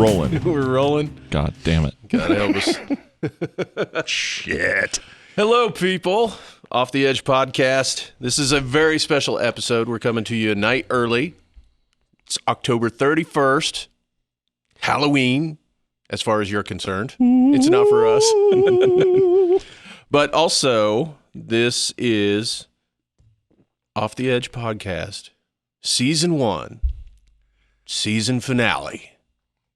rolling. We're rolling. God damn it. God help us. Shit. Hello, people. Off the Edge podcast. This is a very special episode. We're coming to you a night early. It's October 31st. Halloween, as far as you're concerned. It's not for us. But also, this is Off the Edge podcast. Season 1. Season finale.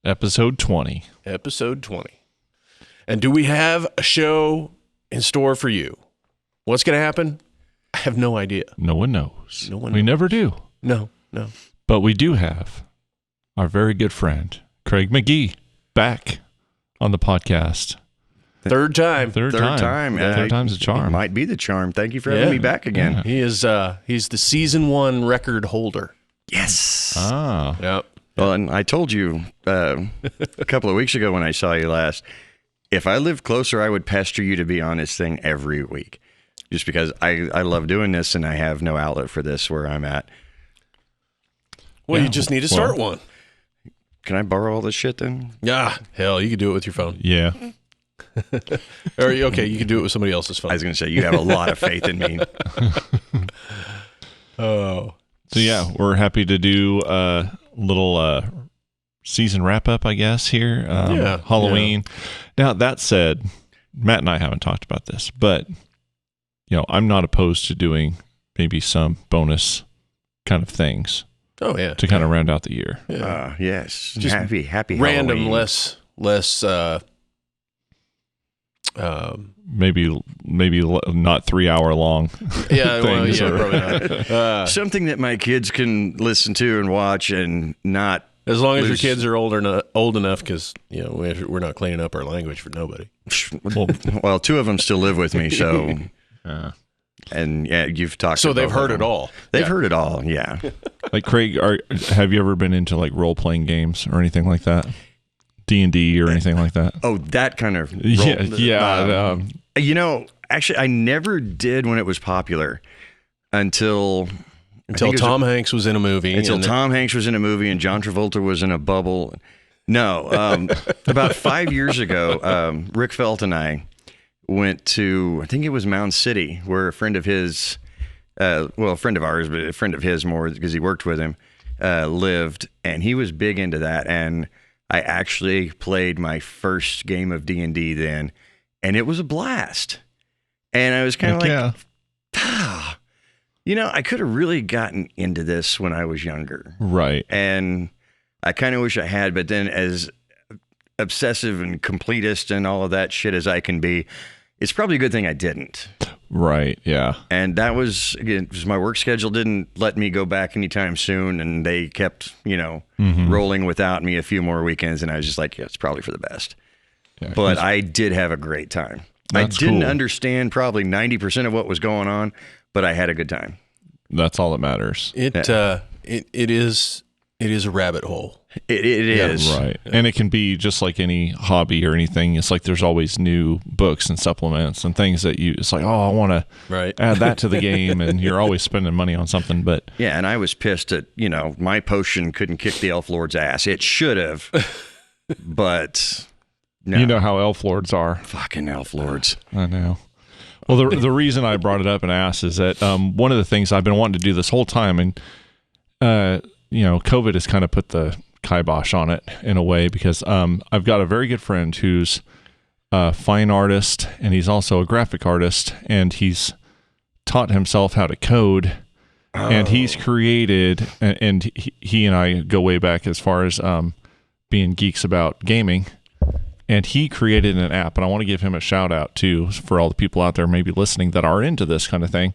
Episode 20. Episode 20. And do we have a show in store for you? What's going to happen? I have no idea. No one knows. No one We knows. never do. No. But we do have our very good friend, Craig McGee, back on the podcast. Third time. Third time. Third time's a charm. It might be the charm. Thank you for having me back again. Yeah. He's the season 1 record holder. Yes. Ah. Yep. Well, and I told you a couple of weeks ago when I saw you last, if I lived closer, I would pester you to be on this thing every week. Just because I love doing this and I have no outlet for this where I'm at. Well, Yeah, you just need to start one. Can I borrow all this shit then? Yeah. Hell, you can do it with your phone. Yeah. Or, okay, you can do it with somebody else's phone. I was going to say, you have a lot of faith in me. Oh. So, yeah, we're happy to do a little season wrap-up, I guess, here. Yeah. Halloween. Now, that said, Matt and I haven't talked about this, but, you know, I'm not opposed to doing maybe some bonus kind of things Oh, yeah. to kind of round out the year. Yeah. Yes. Just happy Random, Halloween. less Maybe not 3 hour long. yeah, well, things yeah, or- probably not. Something that my kids can listen to and watch and not. As long as your lose- kids are old enough, because we're not cleaning up our language for nobody. Well, 2 of them still live with me, so. And yeah, you've talked. So to they've both of heard them. it all. They've heard it all. Yeah. Like, Craig, have you ever been into like role playing games or anything like that? D&D or anything like that? Oh, that kind of. Yeah. Actually, I never did when it was popular until Tom Hanks was in a movie. Until and Tom Hanks was in a movie and John Travolta was in a bubble. No, about 5 years ago, Rick Felt and I went to, I think it was Mound City, where a friend of his, a friend of ours, but a friend of his more because he worked with him, lived, and he was big into that. And I actually played my first game of D&D then, and it was a blast. And I was kind of I could have really gotten into this when I was younger. Right. And I kind of wish I had, but then as obsessive and completist and all of that shit as I can be, it's probably a good thing I didn't. Right. Yeah. And that was, again, because my work schedule didn't let me go back anytime soon, and they kept, rolling without me a few more weekends, and I was just like, yeah, it's probably for the best. Yeah, But I did have a great time. That's I didn't cool. understand probably 90% of what was going on, but I had a good time. That's all that matters. It is a rabbit hole. It is. Right. And it can be just like any hobby or anything. It's like there's always new books and supplements and things that it's like, oh, I want to add that to the game. And you're always spending money on something. But Yeah, and I was pissed at, my potion couldn't kick the Elf Lord's ass. It should have, but no. you know how elf lords are. Fucking Elf Lords. I know. Well, the reason I brought it up and asked is that one of the things I've been wanting to do this whole time, and, COVID has kind of put the kibosh on it in a way, because I've got a very good friend who's a fine artist, and he's also a graphic artist, and he's taught himself how to code, and he's created, and he and I go way back as far as being geeks about gaming, and he created an app, and I want to give him a shout out too for all the people out there maybe listening that are into this kind of thing.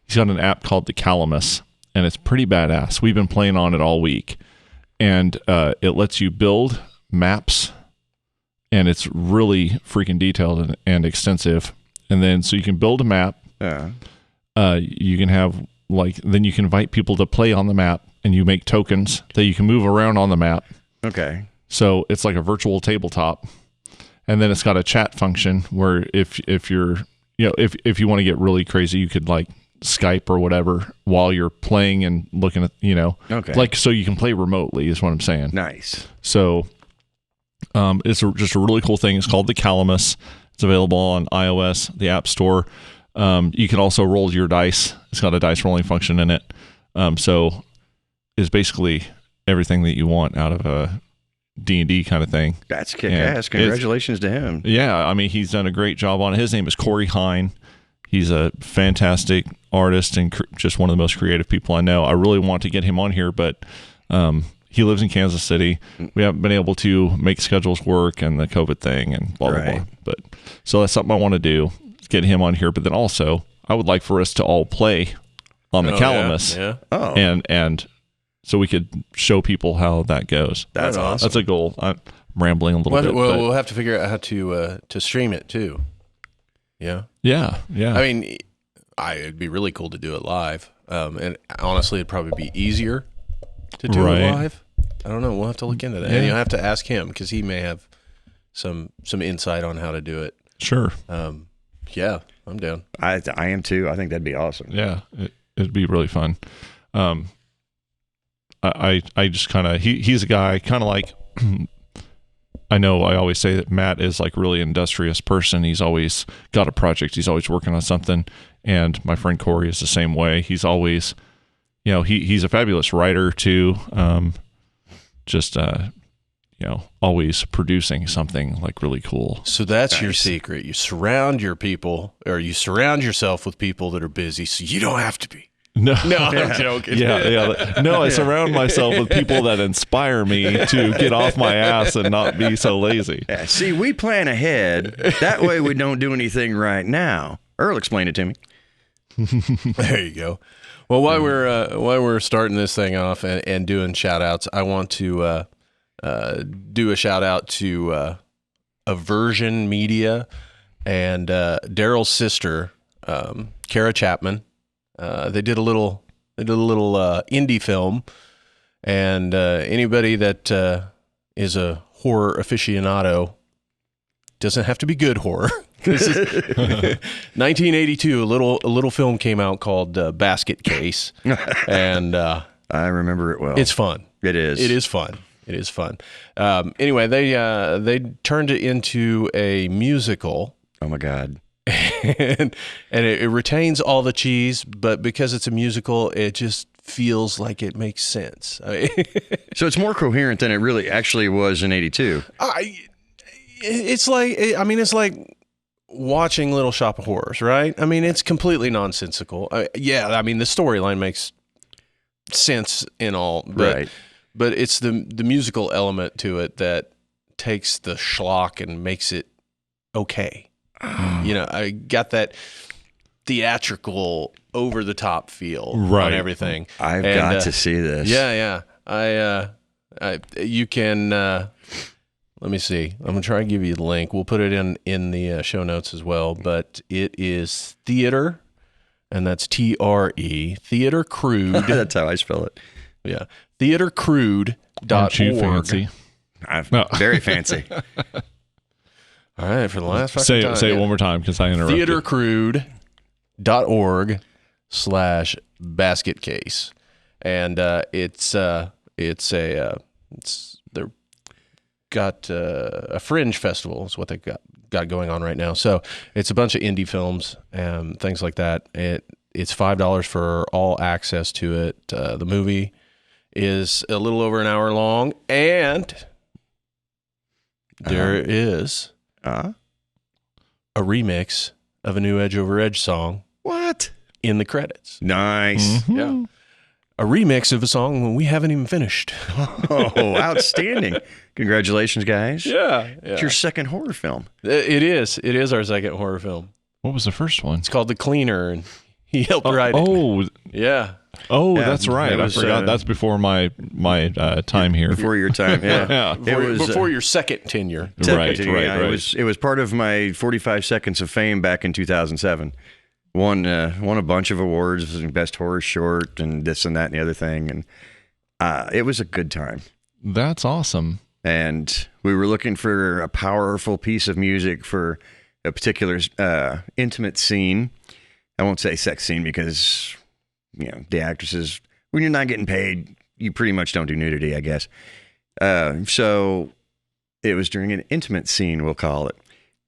He's got an app called the Calamus, and it's pretty badass. We've been playing on it all week. And it lets you build maps, and it's really freaking detailed and extensive. And then so you can build a map. You can have then you can invite people to play on the map, and you make tokens that you can move around on the map. Okay. So it's like a virtual tabletop. And then it's got a chat function where if you're if you want to get really crazy, you could like Skype or whatever while you're playing and looking at, Okay. like, so you can play remotely is what I'm saying. Nice. So Just a really cool thing. It's called the Calamus. It's available on iOS, the App Store. You can also roll your dice. It's got a dice rolling function in it. So it's basically everything that you want out of a D&D kind of thing. That's kick-ass. Congratulations to him. Yeah, I mean, he's done a great job on it. His name is Corey Hine. He's a fantastic artist and just one of the most creative people I know. I really want to get him on here, but he lives in Kansas City. We haven't been able to make schedules work and the COVID thing and blah, blah, blah. But so that's something I want to do, get him on here. But then also, I would like for us to all play on the Calamus. Yeah. Oh. And so we could show people how that goes. That's awesome. That's a goal. I'm rambling a little bit. Well, we'll have to figure out how to stream it too. Yeah. Yeah. I mean, it'd be really cool to do it live. And honestly, it'd probably be easier to do it live. I don't know. We'll have to look into that. And you'll have to ask him because he may have some insight on how to do it. Sure. Yeah, I'm down. I am too. I think that'd be awesome. Yeah, it'd be really fun. I just kind of he's a guy kind of like I know I always say that Matt is like really industrious person. He's always got a project. He's always working on something. And my friend Corey is the same way. He's always, he's a fabulous writer too. Always producing something like really cool. So that's your secret. You surround yourself with people that are busy so you don't have to be. No, I'm joking. Yeah. No, I surround myself with people that inspire me to get off my ass and not be so lazy. Yeah, see, we plan ahead. That way we don't do anything right now. Earl explained it to me. There you go. Well, while we're starting this thing off and doing shout outs, I want to do a shout out to Aversion Media and Daryl's sister, Kara Chapman. They did a little indie film, and anybody that is a horror aficionado, doesn't have to be good horror. This is 1982. A little film came out called Basket Case, and I remember it well. It's fun. It is. It is fun. It is fun. Anyway, they turned it into a musical. Oh my God. and it retains all the cheese, but because it's a musical, it just feels like it makes sense. So it's more coherent than it really actually was in '82. It's like watching Little Shop of Horrors, right? I mean, it's completely nonsensical. The storyline makes sense in all, but it's the musical element to it that takes the schlock and makes it okay. I got that theatrical, over the top feel on everything. I've got to see this. Yeah. You can. Let me see. I'm gonna try and give you the link. We'll put it in the show notes as well. But it is theater, and that's TRE. Theater Crude. That's how I spell it. Yeah. Theatercrude.org. Aren't you fancy? Very fancy. All right, for the last fucking time. Say it one more time because I interrupted. Theatercrude.org/basket case. And they're got a fringe festival is what they've got going on right now. So it's a bunch of indie films and things like that. It's $5 for all access to it. The movie is a little over an hour long, and there is a remix of a new Edge Over Edge song. What? In the credits. Nice. Mm-hmm. Yeah. A remix of a song when we haven't even finished. Oh, outstanding. Congratulations, guys. Yeah. It's your second horror film. It is. It is our second horror film. What was the first one? It's called The Cleaner, and he helped write it. Oh. Yeah. Oh, that's right. I forgot. That's before my time here. Before your time, yeah. Before your second tenure. Right. It was part of my 45 Seconds of Fame back in 2007. Won a bunch of awards, best horror short, and this and that and the other thing, and it was a good time. That's awesome. And we were looking for a powerful piece of music for a particular intimate scene. I won't say sex scene because the actresses, when you're not getting paid, you pretty much don't do nudity, I guess. So it was during an intimate scene, we'll call it.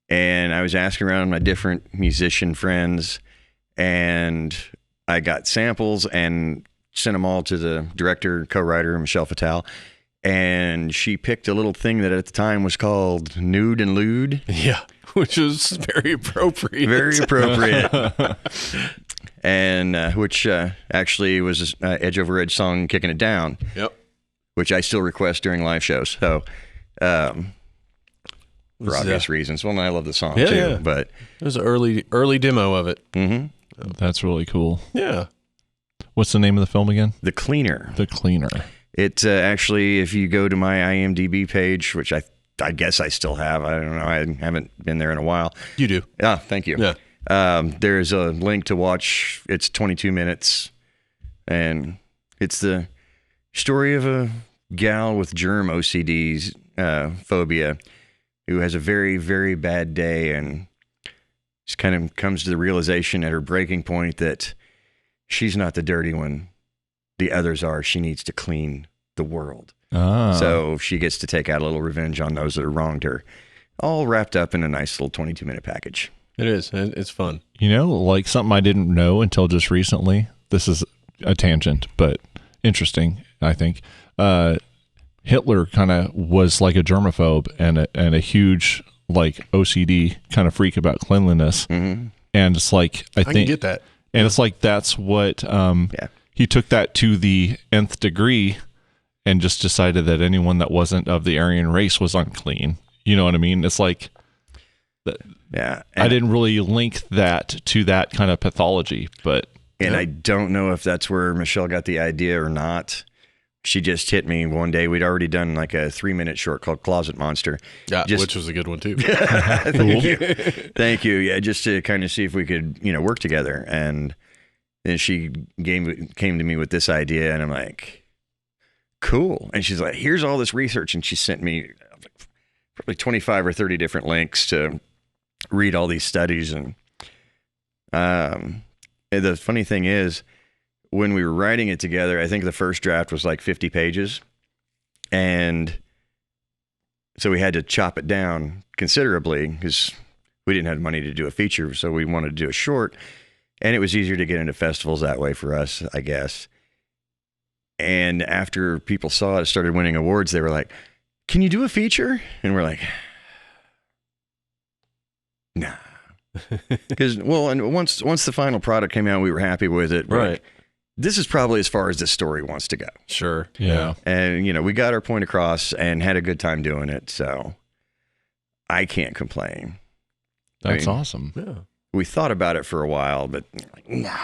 And I was asking around my different musician friends, and I got samples and sent them all to the director, co-writer, Michelle Fatale. And she picked a little thing that at the time was called Nude and Lewd. Yeah, which was very appropriate. Very appropriate. And which actually was Edge Over Edge song, Kicking It Down. Yep. Which I still request during live shows. So, for obvious reasons. Well, and I love the song too. Yeah. But it was an early demo of it. Mm-hmm. That's really cool. Yeah. What's the name of the film again? The Cleaner. The Cleaner. It actually, if you go to my IMDb page, which I guess I still have. I don't know. I haven't been there in a while. You do. Ah, thank you. Yeah. There's a link to watch. It's 22 minutes, and it's the story of a gal with germ OCD phobia who has a very, very bad day, and just kind of comes to the realization at her breaking point that she's not the dirty one. The others are. She needs to clean the world. So she gets to take out a little revenge on those that have wronged her. All wrapped up in a nice little 22-minute package. It is. It's fun. You know, like something I didn't know until just recently. This is a tangent, but interesting, I think. Hitler kind of was like a germaphobe and a huge like OCD kind of freak about cleanliness. Mm-hmm. And it's like, I think can get that. And it's like, that's what, he took that to the nth degree and just decided that anyone that wasn't of the Aryan race was unclean. You know what I mean? It's like, yeah. I didn't really link that to that kind of pathology, but. And I don't know if that's where Michelle got the idea or not. She just hit me one day. We'd already done like a 3-minute short called Closet Monster. Yeah, which was a good one too. Thank you. Thank you. Yeah, just to kind of see if we could, work together. And then she came to me with this idea, and I'm like, cool. And she's like, here's all this research. And she sent me probably 25 or 30 different links to read all these studies. And the funny thing is, when we were writing it together, I think the first draft was like 50 pages. And so we had to chop it down considerably because we didn't have money to do a feature. So we wanted to do a short, and it was easier to get into festivals that way for us, I guess. And after people saw it started winning awards, they were like, can you do a feature? And we're like, nah. Because, and once the final product came out, we were happy with it. Right. Like, this is probably as far as this story wants to go. Sure. Yeah. And, we got our point across and had a good time doing it. So I can't complain. That's awesome. Yeah. We thought about it for a while, but no.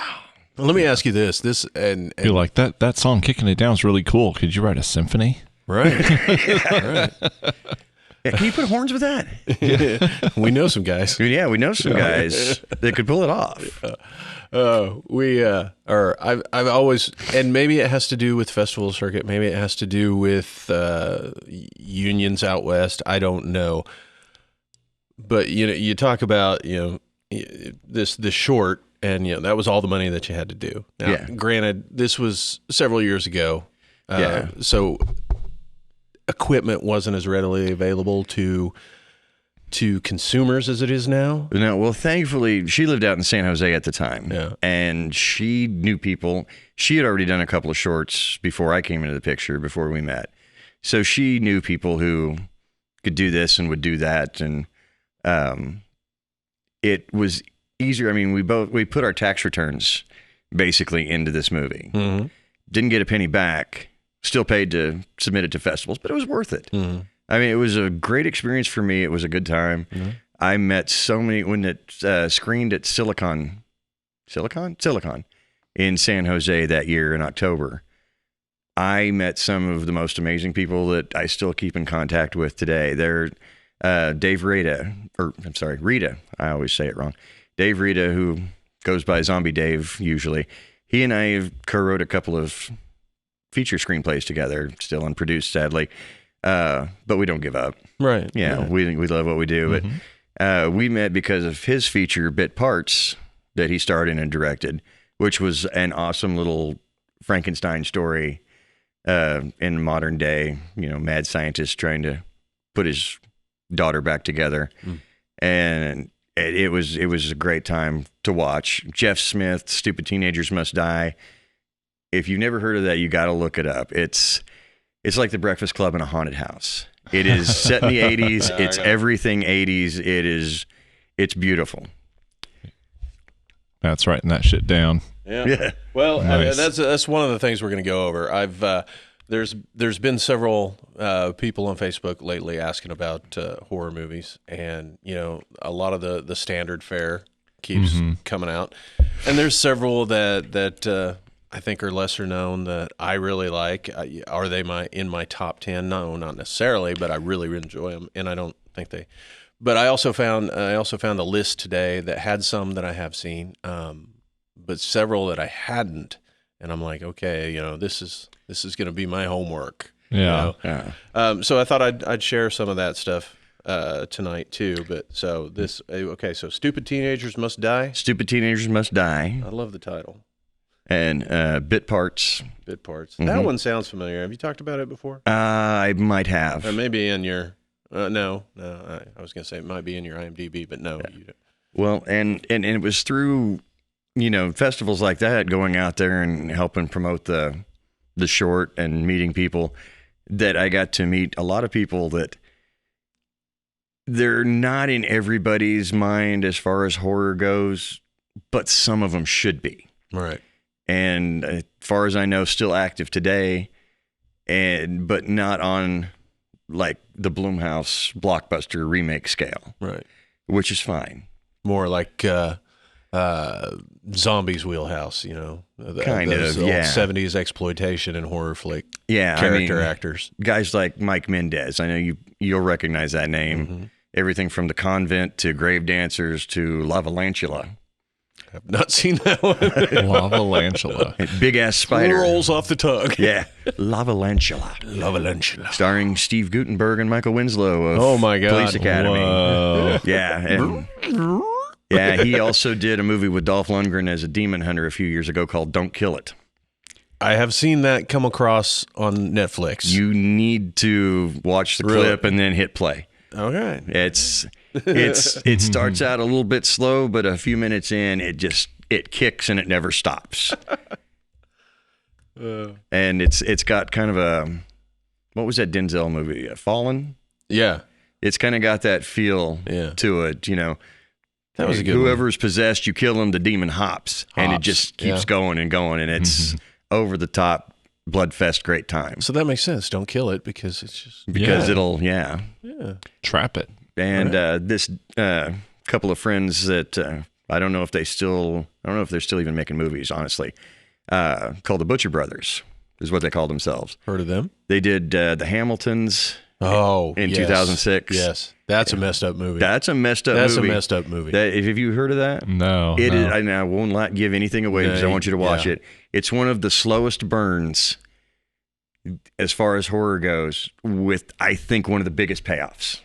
Well, let me ask you this. And you're like, that song Kicking It Down is really cool. Could you write a symphony? Right. Right. Yeah, can you put horns with that? Yeah. We know some guys. Yeah, we know some guys that could pull it off. I've always, and maybe it has to do with festival circuit. Maybe it has to do with unions out west. I don't know. But you talk about this short, and that was all the money that you had to do. Now, granted, this was several years ago. So equipment wasn't as readily available to consumers as it is now. No, well, thankfully, she lived out in San Jose at the time. Yeah. And she knew people. She had already done a couple of shorts before I came into the picture, before we met. So she knew people who could do this and would do that. And it was easier. I mean, we put our tax returns basically into this movie. Mm-hmm. Didn't get a penny back. Still paid to submit it to festivals, but it was worth it. Mm-hmm. I mean, it was a great experience for me. It was a good time. Mm-hmm. I met so many when it screened at Silicon in San Jose that year in October. I met some of the most amazing people that I still keep in contact with today. They're Rita. I always say it wrong. Dave Rita, who goes by Zombie Dave usually. He and I have co-wrote a couple of feature screenplays together, still unproduced, sadly. But we don't give up. Right. Yeah, right. We love what we do. Mm-hmm. But we met because of his feature Bit Parts that he starred in and directed, which was an awesome little Frankenstein story in modern day, mad scientist trying to put his daughter back together, and it was a great time to watch. Jeff Smith, Stupid Teenagers Must Die. If you've never heard of that, you got to look it up. It's like The Breakfast Club in a haunted house. It is set in the 80s. It's everything 80s. It's beautiful. Matt's writing that shit down. Yeah. Well, Nice. that's one of the things we're going to go over. There's been several people on Facebook lately asking about horror movies, and a lot of the standard fare keeps coming out, and there's several that I think are lesser known that I really like. Are they in my top 10? No, not necessarily, but I really enjoy them, and I don't think they. But I also found a list today that had some that I have seen, but several that I hadn't, and I'm like, okay, this is going to be my homework. Yeah. So I thought I'd share some of that stuff tonight too. But so Stupid Teenagers Must Die. Stupid Teenagers Must Die. I love the title. And Bit Parts. Bit Parts. That one sounds familiar. Have you talked about it before? I might have. Maybe in your. No. I was going to say it might be in your IMDb, but no. You don't. Well, and it was through, festivals like that, going out there and helping promote the short and meeting people, that I got to meet a lot of people that they're not in everybody's mind as far as horror goes, but some of them should be. Right. And as far as I know, still active today, but not on like the Blumhouse blockbuster remake scale. Right. Which is fine. More like Zombies wheelhouse, Kind of, old yeah. 70s exploitation and horror flick character actors. Guys like Mike Mendez. I know you'll recognize that name. Mm-hmm. Everything from The Convent to Grave Dancers to Lavalantula. I've not seen that one. Lavalantula. Big ass spider. Rolls off the tongue. Yeah. Lavalantula. Starring Steve Guttenberg and Michael Winslow of Oh my God. Police Academy. Whoa. Yeah. Yeah, he also did a movie with Dolph Lundgren as a demon hunter a few years ago called Don't Kill It. I have seen that come across on Netflix. You need to watch the clip and then hit play. Okay. It starts out a little bit slow, but a few minutes in, it kicks and it never stops. And it's got kind of a, what was that Denzel movie? Fallen? Yeah. It's kind of got that feel to it, That was a good Whoever's possessed, you kill him, the demon hops. And it just keeps going and going, and it's over the top, bloodfest, great time. So that makes sense. Don't kill it because it's just... Because it'll, Trap it. And this couple of friends that I don't know if they're still even making movies, honestly, called the Butcher Brothers is what they call themselves. Heard of them? They did The Hamiltons in yes. 2006. Yes. That's a messed up movie. That's a messed up movie. Have you heard of that? No. It is. I won't give anything away because I want you to watch it. It's one of the slowest burns as far as horror goes, with, I think, one of the biggest payoffs.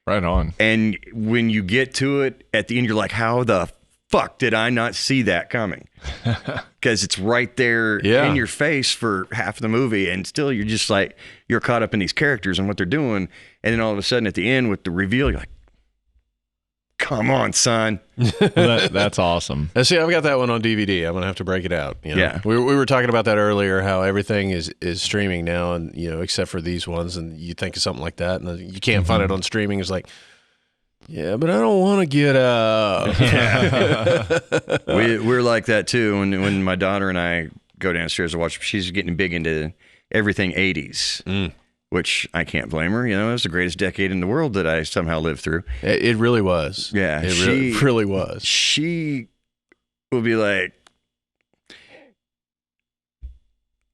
Right on. And when you get to it, at the end, you're like, how the fuck did I not see that coming? Because it's right there in your face for half the movie, and still you're just like, you're caught up in these characters and what they're doing, and then all of a sudden at the end with the reveal, you're like, come on, son. That's awesome. See, I've got that one on DVD. I'm gonna have to break it out. Yeah, we were talking about that earlier. How everything is streaming now, and except for these ones. And you think of something like that, and you can't find it on streaming. It's like, yeah, but I don't want to get up. We're like that too. When my daughter and I go downstairs to watch, she's getting big into everything 80s. Which I can't blame her. It was the greatest decade in the world that I somehow lived through. It really was. Yeah. It really was. She will be like,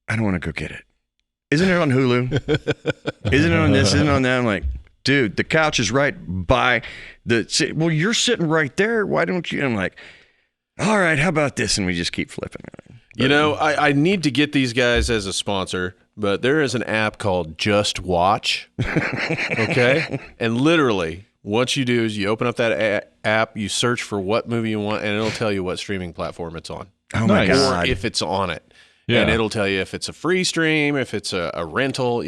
I don't want to go get it. Isn't it on Hulu? Isn't it on this? Isn't it on that? I'm like, dude, the couch is right by the... Well, you're sitting right there. Why don't you? I'm like, all right, how about this? And we just keep flipping. I need to get these guys as a sponsor, but there is an app called Just Watch, okay? And literally, what you do is you open up that app, you search for what movie you want, and it'll tell you what streaming platform it's on. Oh, my God. Or if it's on it. Yeah. And it'll tell you if it's a free stream, if it's a rental,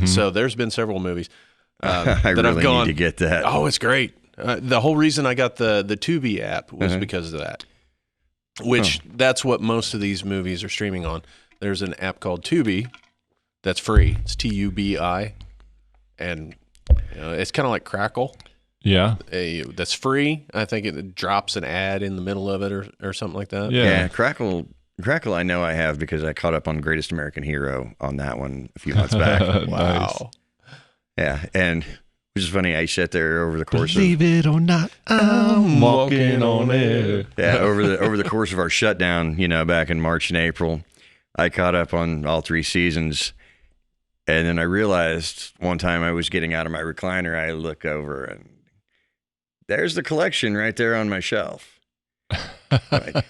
So there's been several movies. I that really I've gone, need to get that. Oh, it's great. The whole reason I got the Tubi app was because of that. Which that's what most of these movies are streaming on. There's an app called Tubi that's free. It's Tubi, and it's kind of like Crackle. Yeah. That's free. I think it drops an ad in the middle of it or something like that. Yeah, Crackle I know I have because I caught up on Greatest American Hero on that one a few months back. Wow. Yeah, and which is funny, I sat there over the course Believe it or not, I'm walking on air. Yeah, over the course of our shutdown, back in March and April, I caught up on all 3 seasons. And then I realized one time I was getting out of my recliner, I look over and there's the collection right there on my shelf. Like,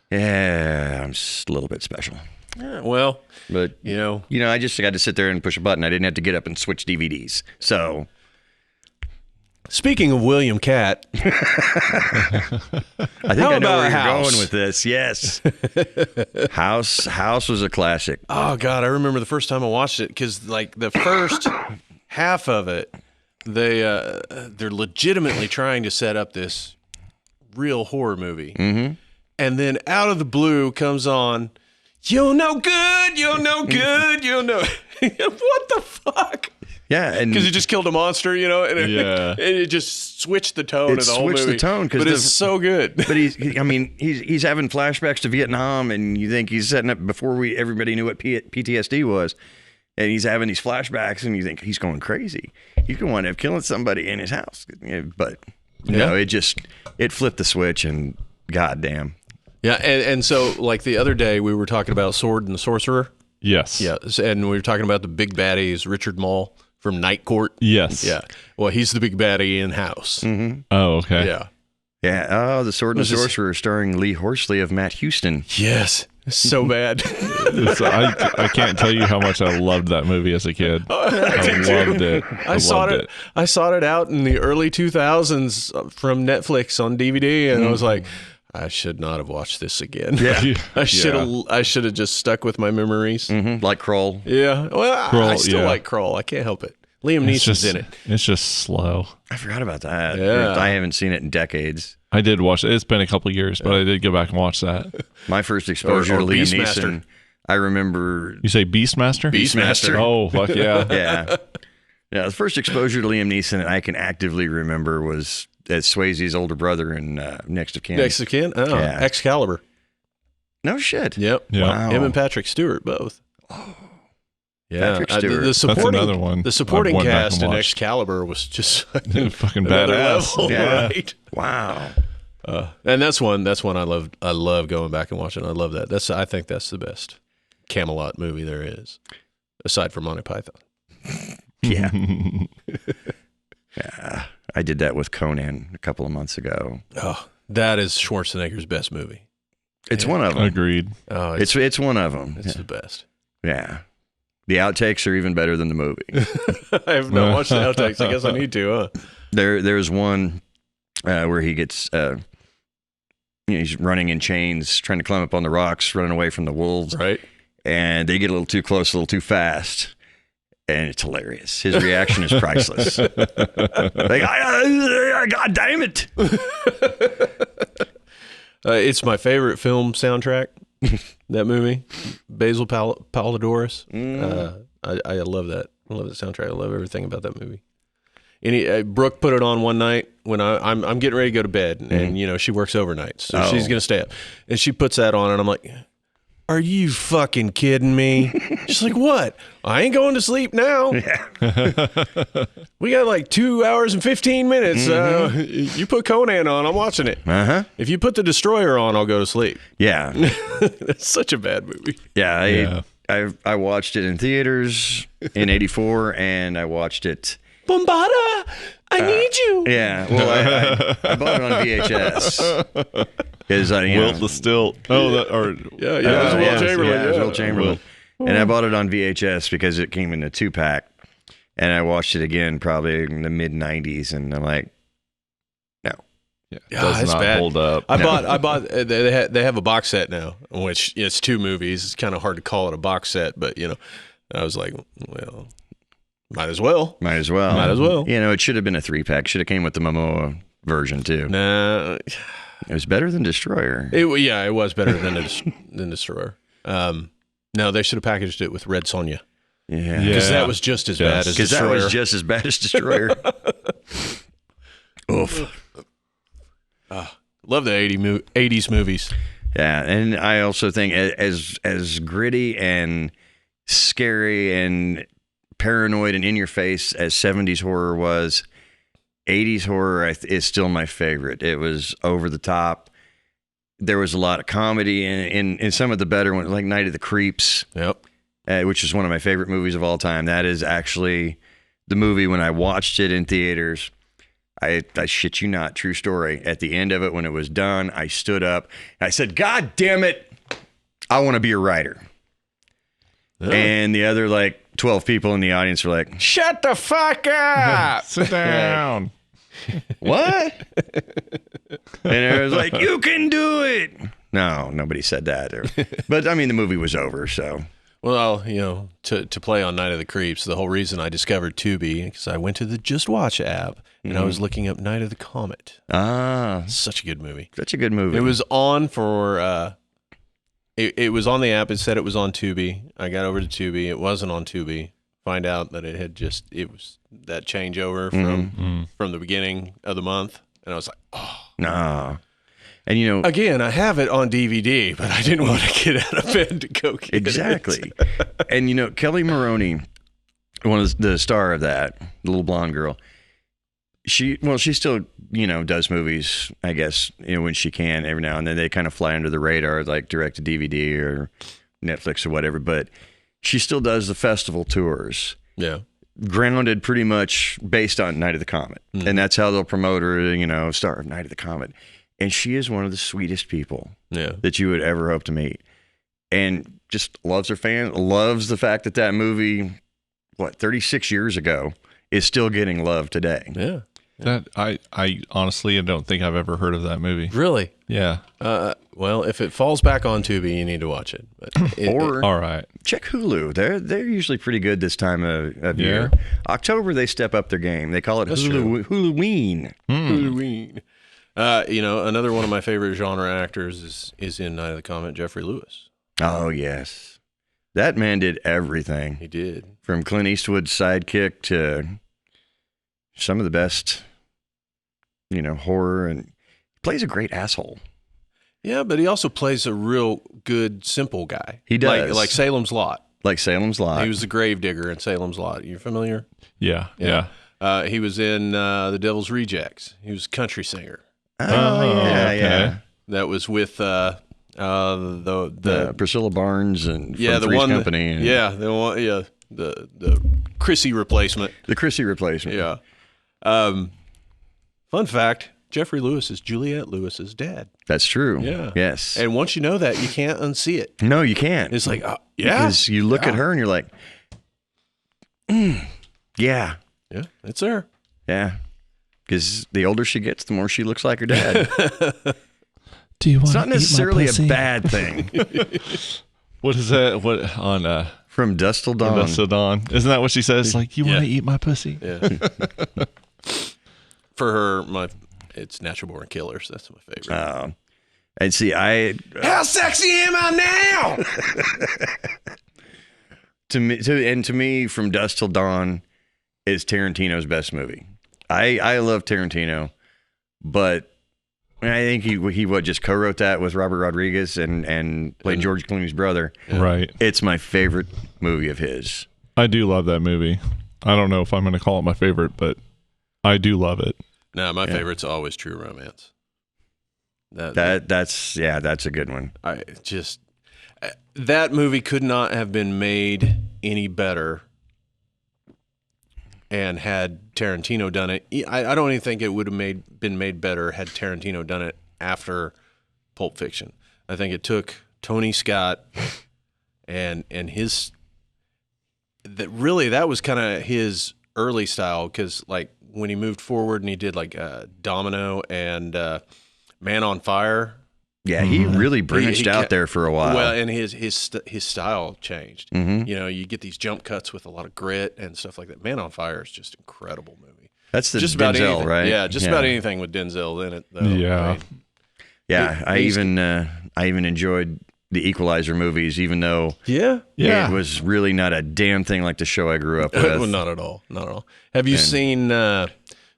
yeah, I'm just a little bit special. Yeah, well, but I just got to sit there and push a button. I didn't have to get up and switch DVDs. So, speaking of William Catt, I think I know where you're going with this. Yes, House was a classic. Oh God, I remember the first time I watched it because like the first half of it, they're legitimately trying to set up this real horror movie, and then out of the blue comes on. You're no good. You're no good. You're no. What the fuck? Yeah, and because he just killed a monster, and it just switched the tone of the whole movie. Switched the tone, but it's so good. But he's having flashbacks to Vietnam, and you think he's setting up before everybody knew what PTSD was, and he's having these flashbacks, and you think he's going crazy. He's going to wind up killing somebody in his house, but no, it flipped the switch, and goddamn. Yeah, and so like the other day we were talking about Sword and the Sorcerer. Yes. Yeah, and we were talking about the big baddie is Richard Mall from Night Court. Yes. Yeah. Well, he's the big baddie in House. Mm-hmm. Oh, okay. Yeah. Yeah. Oh, the Sword and the Sorcerer starring Lee Horsley of Matt Houston. Yes. So bad. I can't tell you how much I loved that movie as a kid. I loved it. I sought it out in the early 2000s from Netflix on DVD, and I was like, I should not have watched this again. Yeah. I should have just stuck with my memories. Like Kroll. Yeah. Well, Kroll, I still like Kroll. I can't help it. Liam Neeson's in it. It's just slow. I forgot about that. Yeah. I haven't seen it in decades. I did watch it. It's been a couple of years, but I did go back and watch that. My first exposure to Liam Neeson, I remember. You say Beastmaster? Beastmaster. Oh, fuck yeah. Yeah. Yeah. The first exposure to Liam Neeson that I can actively remember was as Swayze's older brother in Next of Kin. Next of Kin? Oh, yeah. Excalibur. No shit. Yep. Yeah. Wow. Him and Patrick Stewart both. Oh. Yeah. Patrick Stewart. That's another one. The supporting I went back cast and in watched. Excalibur was just fucking another badass. level, Yeah. right? Wow. And that's one I love. I love going back and watching. I love that. I think that's the best Camelot movie there is, aside from Monty Python. Yeah. Yeah. I did that with Conan a couple of months ago. Oh, that is Schwarzenegger's best movie. It's one of them. Agreed. Oh, It's one of them. it's the best. Yeah. The outtakes are even better than the movie. I have not watched the outtakes. I guess I need to. Huh? There's one where he gets, he's running in chains, trying to climb up on the rocks, running away from the wolves. Right. And they get a little too close, a little too fast. And it's hilarious. His reaction is priceless. Like, God damn it. It's my favorite film soundtrack, that movie. Basil Palladores. I love that. I love the soundtrack. I love everything about that movie. Brooke put it on one night when I'm getting ready to go to bed, and she works overnight, so she's gonna stay up, and she puts that on, and I'm like, "Are you fucking kidding me?" She's like, "What? I ain't going to sleep now. Yeah. We got like 2 hours and 15 minutes. You put Conan on, I'm watching it. Uh-huh. If you put The Destroyer on, I'll go to sleep." Yeah. It's such a bad movie. Yeah. I watched it in theaters in '84, and I watched it. Bombada, I need you. Yeah. Well, I bought it on VHS. Because Wilt the Stilt. Oh, Yeah, it was Will Chamberlain. Yeah, it was Will Chamberlain. And I bought it on VHS because it came in a 2-pack. And I watched it again probably in the mid-'90s, and I'm like, no. Yeah, Does does not bad. hold up. I bought. They have a box set now, in which it's 2 movies. It's kind of hard to call it a box set, but I was like, well, Might as well. Might as well. Might as well. You know, it should have been a 3-pack. Should have came with the Momoa version too. Nah. It was better than Destroyer. It was better than Destroyer. No, they should have packaged it with Red Sonja. Yeah. Because that was just as bad as Because that Destroyer. was just as bad as Destroyer. Oof. Love the 80s movies. Yeah, and I also think as gritty and scary and paranoid and in your face as 70s horror was, 80s horror is still my favorite. It was over the top. There was a lot of comedy in some of the better ones, like Night of the Creeps. Yep. Which is one of my favorite movies of all time. That is actually the movie when I watched it in theaters. I shit you not, true story. At the end of it, when it was done, I stood up. And I said, God damn it, I want to be a writer. Oh. And the other 12 people in the audience were like, Shut the fuck up! Sit down. what? And it was like, you can do it. No, nobody said that. But I mean, the movie was over, so. Well, to play on Night of the Creeps, the whole reason I discovered Tubi, because I went to the Just Watch app, and I was looking up Night of the Comet. Such a good movie. Such a good movie. It was on for, it was on the app. It said it was on Tubi. I got over to Tubi. It wasn't on Tubi. Find out that it was that changeover from the beginning of the month. And I was like, oh. No. And again, I have it on DVD, but I didn't want to get out of bed to go get exactly. it. And Kelly Maroney, one of the star of that, the little blonde girl, she still, does movies, I guess, when she can every now and then. They kind of fly under the radar, like direct to DVD or Netflix or whatever, but she still does the festival tours. Yeah. Grounded pretty much based on Night of the Comet. Mm-hmm. And that's how they'll promote her, star of Night of the Comet. And she is one of the sweetest people that you would ever hope to meet. And just loves her fans, loves the fact that movie, 36 years ago, is still getting love today. Yeah. That I honestly don't think I've ever heard of that movie. Really? Yeah. Well, if it falls back on Tubi, you need to watch it. But all right. Check Hulu. They're usually pretty good this time of year. October they step up their game. They call it Huluween. Huluween. Another one of my favorite genre actors is in Night of the Comet, Jeffrey Lewis. Oh yes, that man did everything. He did, from Clint Eastwood's sidekick to some of the best, horror, and he plays a great asshole. Yeah, but he also plays a real good, simple guy. He does. Like Salem's Lot. Like Salem's Lot. He was the gravedigger in Salem's Lot. You familiar? Yeah. He was in The Devil's Rejects. He was a country singer. Yeah. That was with the Priscilla Barnes and the Three's one Company. The Chrissy replacement. The Chrissy replacement. Yeah. Fun fact: Jeffrey Lewis is Juliette Lewis's dad. That's true. Yeah. Yes. And once you know that, you can't unsee it. No, you can't. It's like, because you look at her and you're like, yeah, it's her. Yeah. Because the older she gets, the more she looks like her dad. Do you want? It's not necessarily a bad thing. What is that? What on? From Dusk Till Dawn. Dusk Till Dawn. Isn't that what she says? Like, you want to eat my pussy? Yeah. For her, it's Natural Born Killers. That's my favorite. And see, how sexy am I now? to me, From Dusk Till Dawn is Tarantino's best movie. I love Tarantino, but I think he just co-wrote that with Robert Rodriguez and played George Clooney's brother. Yeah. Right. It's my favorite movie of his. I do love that movie. I don't know if I'm going to call it my favorite, but I do love it. No, my favorite's always True Romance. That's a good one. That movie could not have been made any better. And had Tarantino done it, I don't even think it would have been made better had Tarantino done it after Pulp Fiction. I think it took Tony Scott and his that was kind of his early style, because like when he moved forward and he did like Domino and Man on Fire, Yeah, he really branched out there for a while. Well, and his style changed. Mm-hmm. You know, you get these jump cuts with a lot of grit and stuff like that. Man on Fire is just an incredible movie. That's the just Denzel, about anything, right? Yeah, just about anything with Denzel in it. Though, Yeah. right? Yeah, I even enjoyed the Equalizer movies, even though it was really not a damn thing like the show I grew up with. Well, not at all. Not at all. Have you seen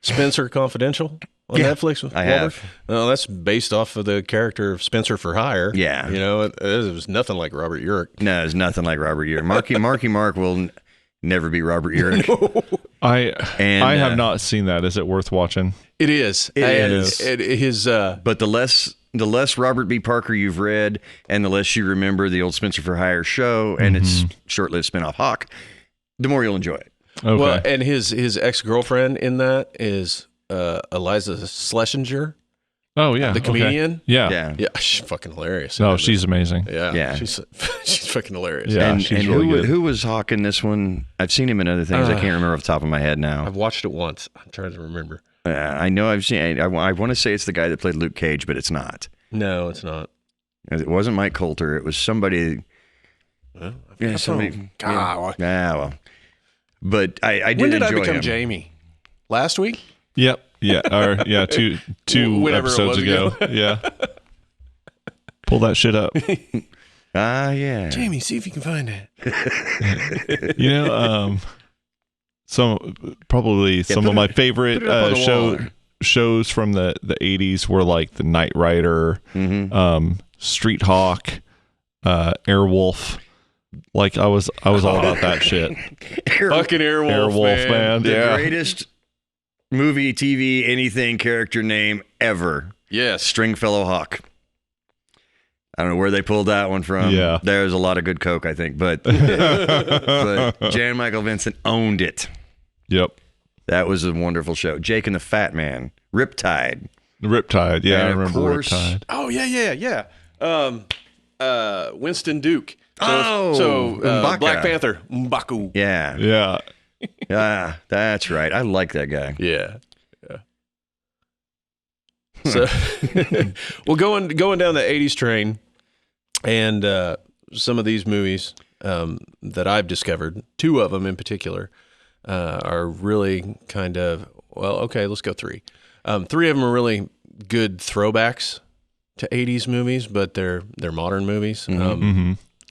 Spencer Confidential on Netflix? I have. No, that's based off of the character of Spencer for Hire. Yeah. You know, it was nothing like Robert Urich. No, it's nothing like Robert Urich. Marky Mark will never be Robert Urich. I have not seen that. Is it worth watching? It is. It is. His But the less Robert B. Parker you've read, and the less you remember the old Spencer for Hire show and its short-lived spinoff Hawk, the more you'll enjoy it. Okay. Well, and his ex-girlfriend in that is Eliza Schlesinger, oh yeah, the comedian. Okay. Yeah. Yeah, she's fucking hilarious. No, she's amazing. Yeah. She's fucking hilarious. Yeah, and she's really good. who was Hawk in this one? I've seen him in other things. I can't remember off the top of my head now. I've watched it once. I'm trying to remember. I know I've seen. I want to say it's the guy that played Luke Cage, but it's not. No, it's not. It wasn't Mike Coulter. It was somebody. Well, Somebody. God. Well. But I did When did I enjoy become him. Jamie? Last week? Yep. Yeah. Or yeah, two Whenever it episodes was ago. Yeah. Pull that shit up. Yeah. Jamie, see if you can find it. You know, some of my favorite put it up on the wall. shows from the 80s were like the Knight Rider, Street Hawk, Airwolf. Like I was all about that shit. Fucking Airwolf, man. The greatest movie, TV, anything character name ever. Yes. Stringfellow Hawk. I don't know where they pulled that one from. Yeah. There's a lot of good coke, I think, but Jan Michael Vincent owned it. Yep. That was a wonderful show. Jake and the Fat Man, Riptide. Riptide. Yeah, And I of remember course- Riptide. Oh, yeah. Winston Duke. M'Baka. Black Panther. M'Baku. Yeah. Yeah. That's right. I like that guy. Yeah. So, well, going down the 80s train, and some of these movies that I've discovered, two of them in particular, are really kind of, well, okay, let's go three. Three of them are really good throwbacks to 80s movies, but they're modern movies.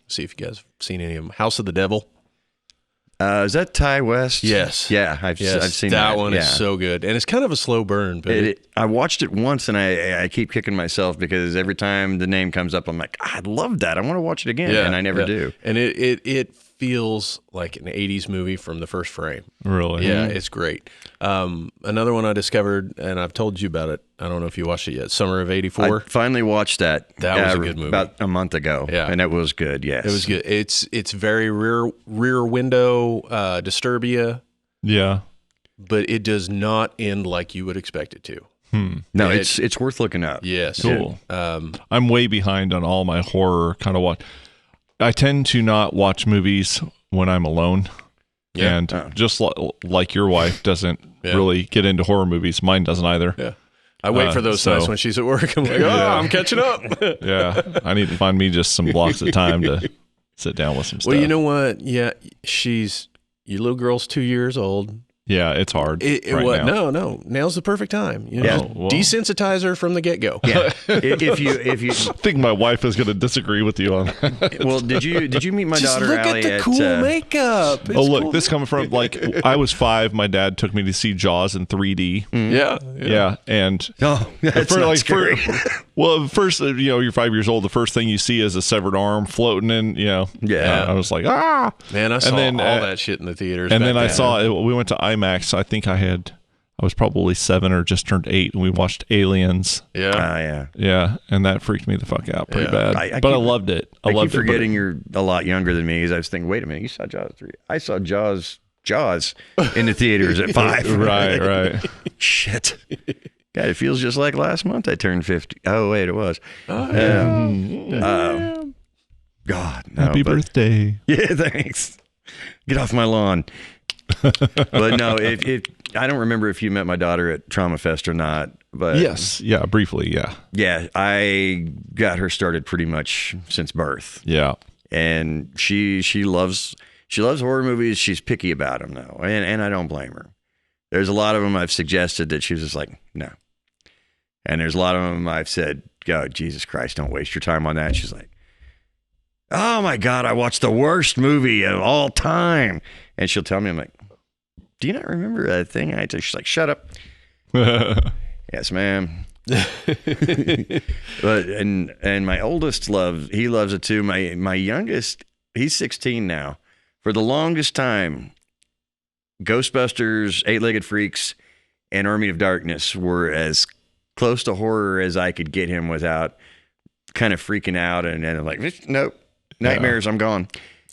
See if you guys have seen any of them. House of the Devil. Is that Ty West? Yes. Yeah, I've seen that. That one is so good. And it's kind of a slow burn. But I watched it once, and I keep kicking myself because every time the name comes up, I'm like, I love that. I want to watch it again, and I never do. And it feels like an 80s movie from the first frame. Really? Yeah, it's great. Another one I discovered, and I've told you about it. I don't know if you watched it yet. Summer of '84. I finally watched that. That was a good movie. About a month ago. Yeah. And it was good, yes. It was good. It's very rear window Disturbia, Yeah. but it does not end like you would expect it to. No, it's worth looking up. Yes. Cool. I'm way behind on all my horror kind of watch. I tend to not watch movies when I'm alone. Yeah. And just like your wife doesn't really get into horror movies, mine doesn't either. Yeah. I wait for those nights when she's at work. I'm like, I'm catching up. Yeah. I need to find me just some blocks of time to sit down with some stuff. Well, you know what? Yeah, your little girl's 2 years old. Yeah, it's hard right now. No. Now's the perfect time. You know, Yeah. just desensitize her from the get-go. Yeah. if you I think my wife is going to disagree with you on that. well, did you meet my Just daughter look Allie at the cool makeup. It's Oh, look, cool. this coming from like I was 5. My dad took me to see Jaws in 3D. Yeah. And Oh, that's not scary. well, first, you're 5 years old. The first thing you see is a severed arm floating in. Yeah. I was like, ah. Man, I saw And then, all that shit in the theaters. And back then I then. saw we went to IMAX. I think I was probably 7 or just turned 8, and we watched Aliens. Yeah. Yeah. Yeah, and that freaked me the fuck out pretty Yeah. bad. But I loved it. I loved keep forgetting it. you're a lot younger than me because I was thinking, wait a minute, you saw Jaws 3. I saw Jaws in the theaters at 5. Right. Shit. God, it feels just like last month I turned 50. Oh, wait, it was. Oh, yeah. God, no. Happy birthday. Yeah, thanks. Get off my lawn. But no, I don't remember if you met my daughter at Trauma Fest or not. But Yes. Yeah. Briefly. Yeah. yeah, I got her started pretty much since birth. Yeah. And she loves horror movies. She's picky about them though, and I don't blame her. There's a lot of them I've suggested that she was just like, no. And there's a lot of them I've said, "God, Jesus Christ, don't waste your time on that." She's like, "Oh my God, I watched the worst movie of all time." And she'll tell me, I'm like, "Do you not remember that thing I told?" She's like, "Shut up." Yes, ma'am. But and my oldest loves it too. My youngest, he's 16 now. For the longest time, Ghostbusters, Eight-Legged Freaks, and Army of Darkness were as close to horror as I could get him without kind of freaking out. And I'm like, nope, nightmares, I'm gone.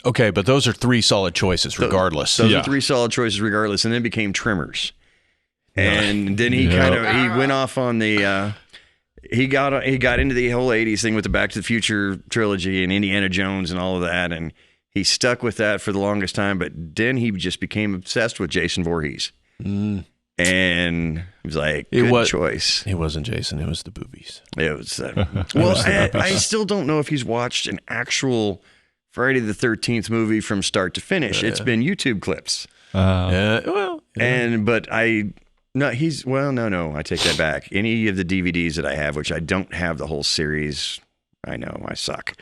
Okay, but those are three solid choices regardless. Those are three solid choices regardless, and then became Tremors. And then he he went off on the he got into the whole 80s thing with the Back to the Future trilogy and Indiana Jones and all of that, and he stuck with that for the longest time, but then he just became obsessed with Jason Voorhees. And he was like, good choice. It wasn't Jason, it was the boobies. It was well, I still don't know if he's watched an actual Friday the 13th movie from start to finish. It's been YouTube clips. No, I take that back. Any of the DVDs that I have, which I don't have the whole series, I know I suck.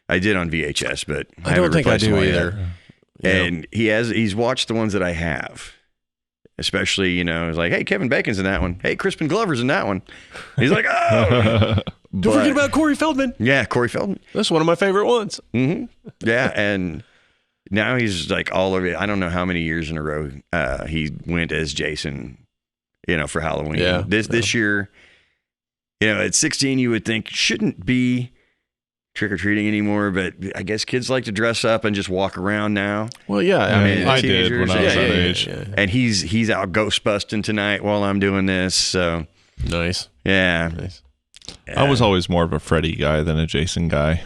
I did on VHS, but I don't think I do either. And he's watched the ones that I have. Especially, it's like, hey, Kevin Bacon's in that one. Hey, Crispin Glover's in that one. He's like, oh. Don't forget about Corey Feldman. Yeah, Corey Feldman. That's one of my favorite ones. Mm-hmm. Yeah, and now he's like all over it. I don't know how many years in a row he went as Jason, for Halloween. Yeah. This year, at 16, you would think shouldn't be trick-or-treating anymore, but I guess kids like to dress up and just walk around now. Well, yeah. I mean, I did when I was that age. Yeah. And he's out ghost busting tonight while I'm doing this, so. Nice. Yeah. Nice. I was always more of a Freddy guy than a Jason guy.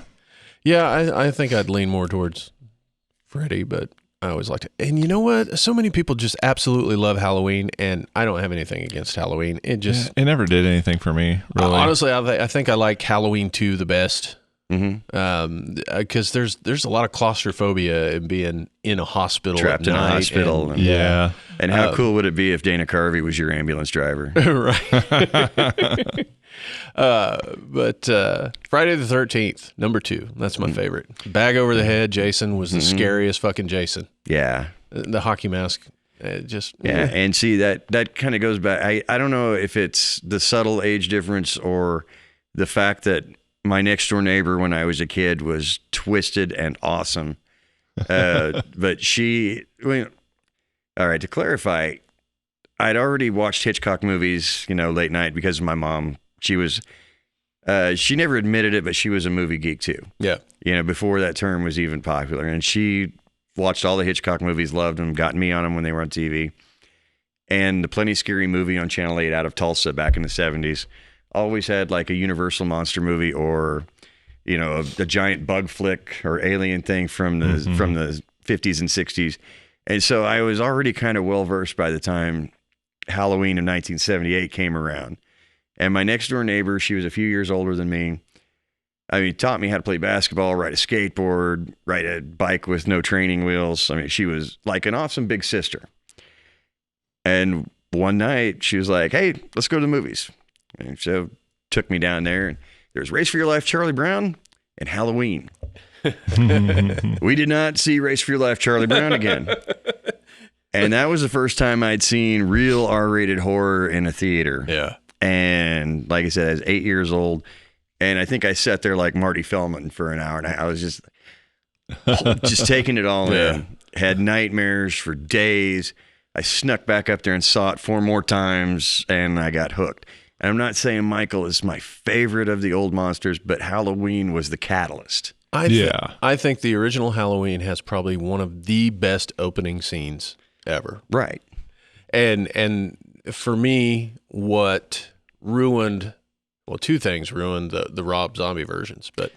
Yeah, I think I'd lean more towards Freddy, but I always liked it. And you know what? So many people just absolutely love Halloween, and I don't have anything against Halloween. It just... It never did anything for me, really. Honestly, I think I like Halloween 2 the best. Because there's a lot of claustrophobia in being in a hospital, trapped in a hospital. Yeah. And how cool would it be if Dana Carvey was your ambulance driver? Right. But Friday the 13th, number 2. That's my favorite. Bag over the head. Jason was the scariest fucking Jason. Yeah. The hockey mask. And see that kind of goes back. I don't know if it's the subtle age difference or the fact that my next door neighbor when I was a kid was twisted and awesome. But all right, to clarify, I'd already watched Hitchcock movies, late night because of my mom. She was, she never admitted it, but she was a movie geek too. Yeah. Before that term was even popular. And she watched all the Hitchcock movies, loved them, got me on them when they were on TV. And the Plenty Scary movie on Channel 8 out of Tulsa back in the 70s. Always had like a Universal monster movie or, a giant bug flick or alien thing from the 50s and 60s. And so I was already kind of well versed by the time Halloween of 1978 came around. And my next door neighbor, she was a few years older than me. I mean, taught me how to play basketball, ride a skateboard, ride a bike with no training wheels. I mean, she was like an awesome big sister. And one night she was like, hey, let's go to the movies. And so took me down there, and there's Race for Your Life, Charlie Brown, and Halloween. We did not see Race for Your Life, Charlie Brown again. And that was the first time I'd seen real R-rated horror in a theater. Yeah. And like I said, I was 8 years old, and I think I sat there like Marty Feldman for an hour, and I was just taking it all in. Had nightmares for days. I snuck back up there and saw it 4 more times, and I got hooked. And I'm not saying Michael is my favorite of the old monsters, but Halloween was the catalyst. I think the original Halloween has probably one of the best opening scenes ever. Right. And for me, what ruined, well, 2 things ruined the Rob Zombie versions, but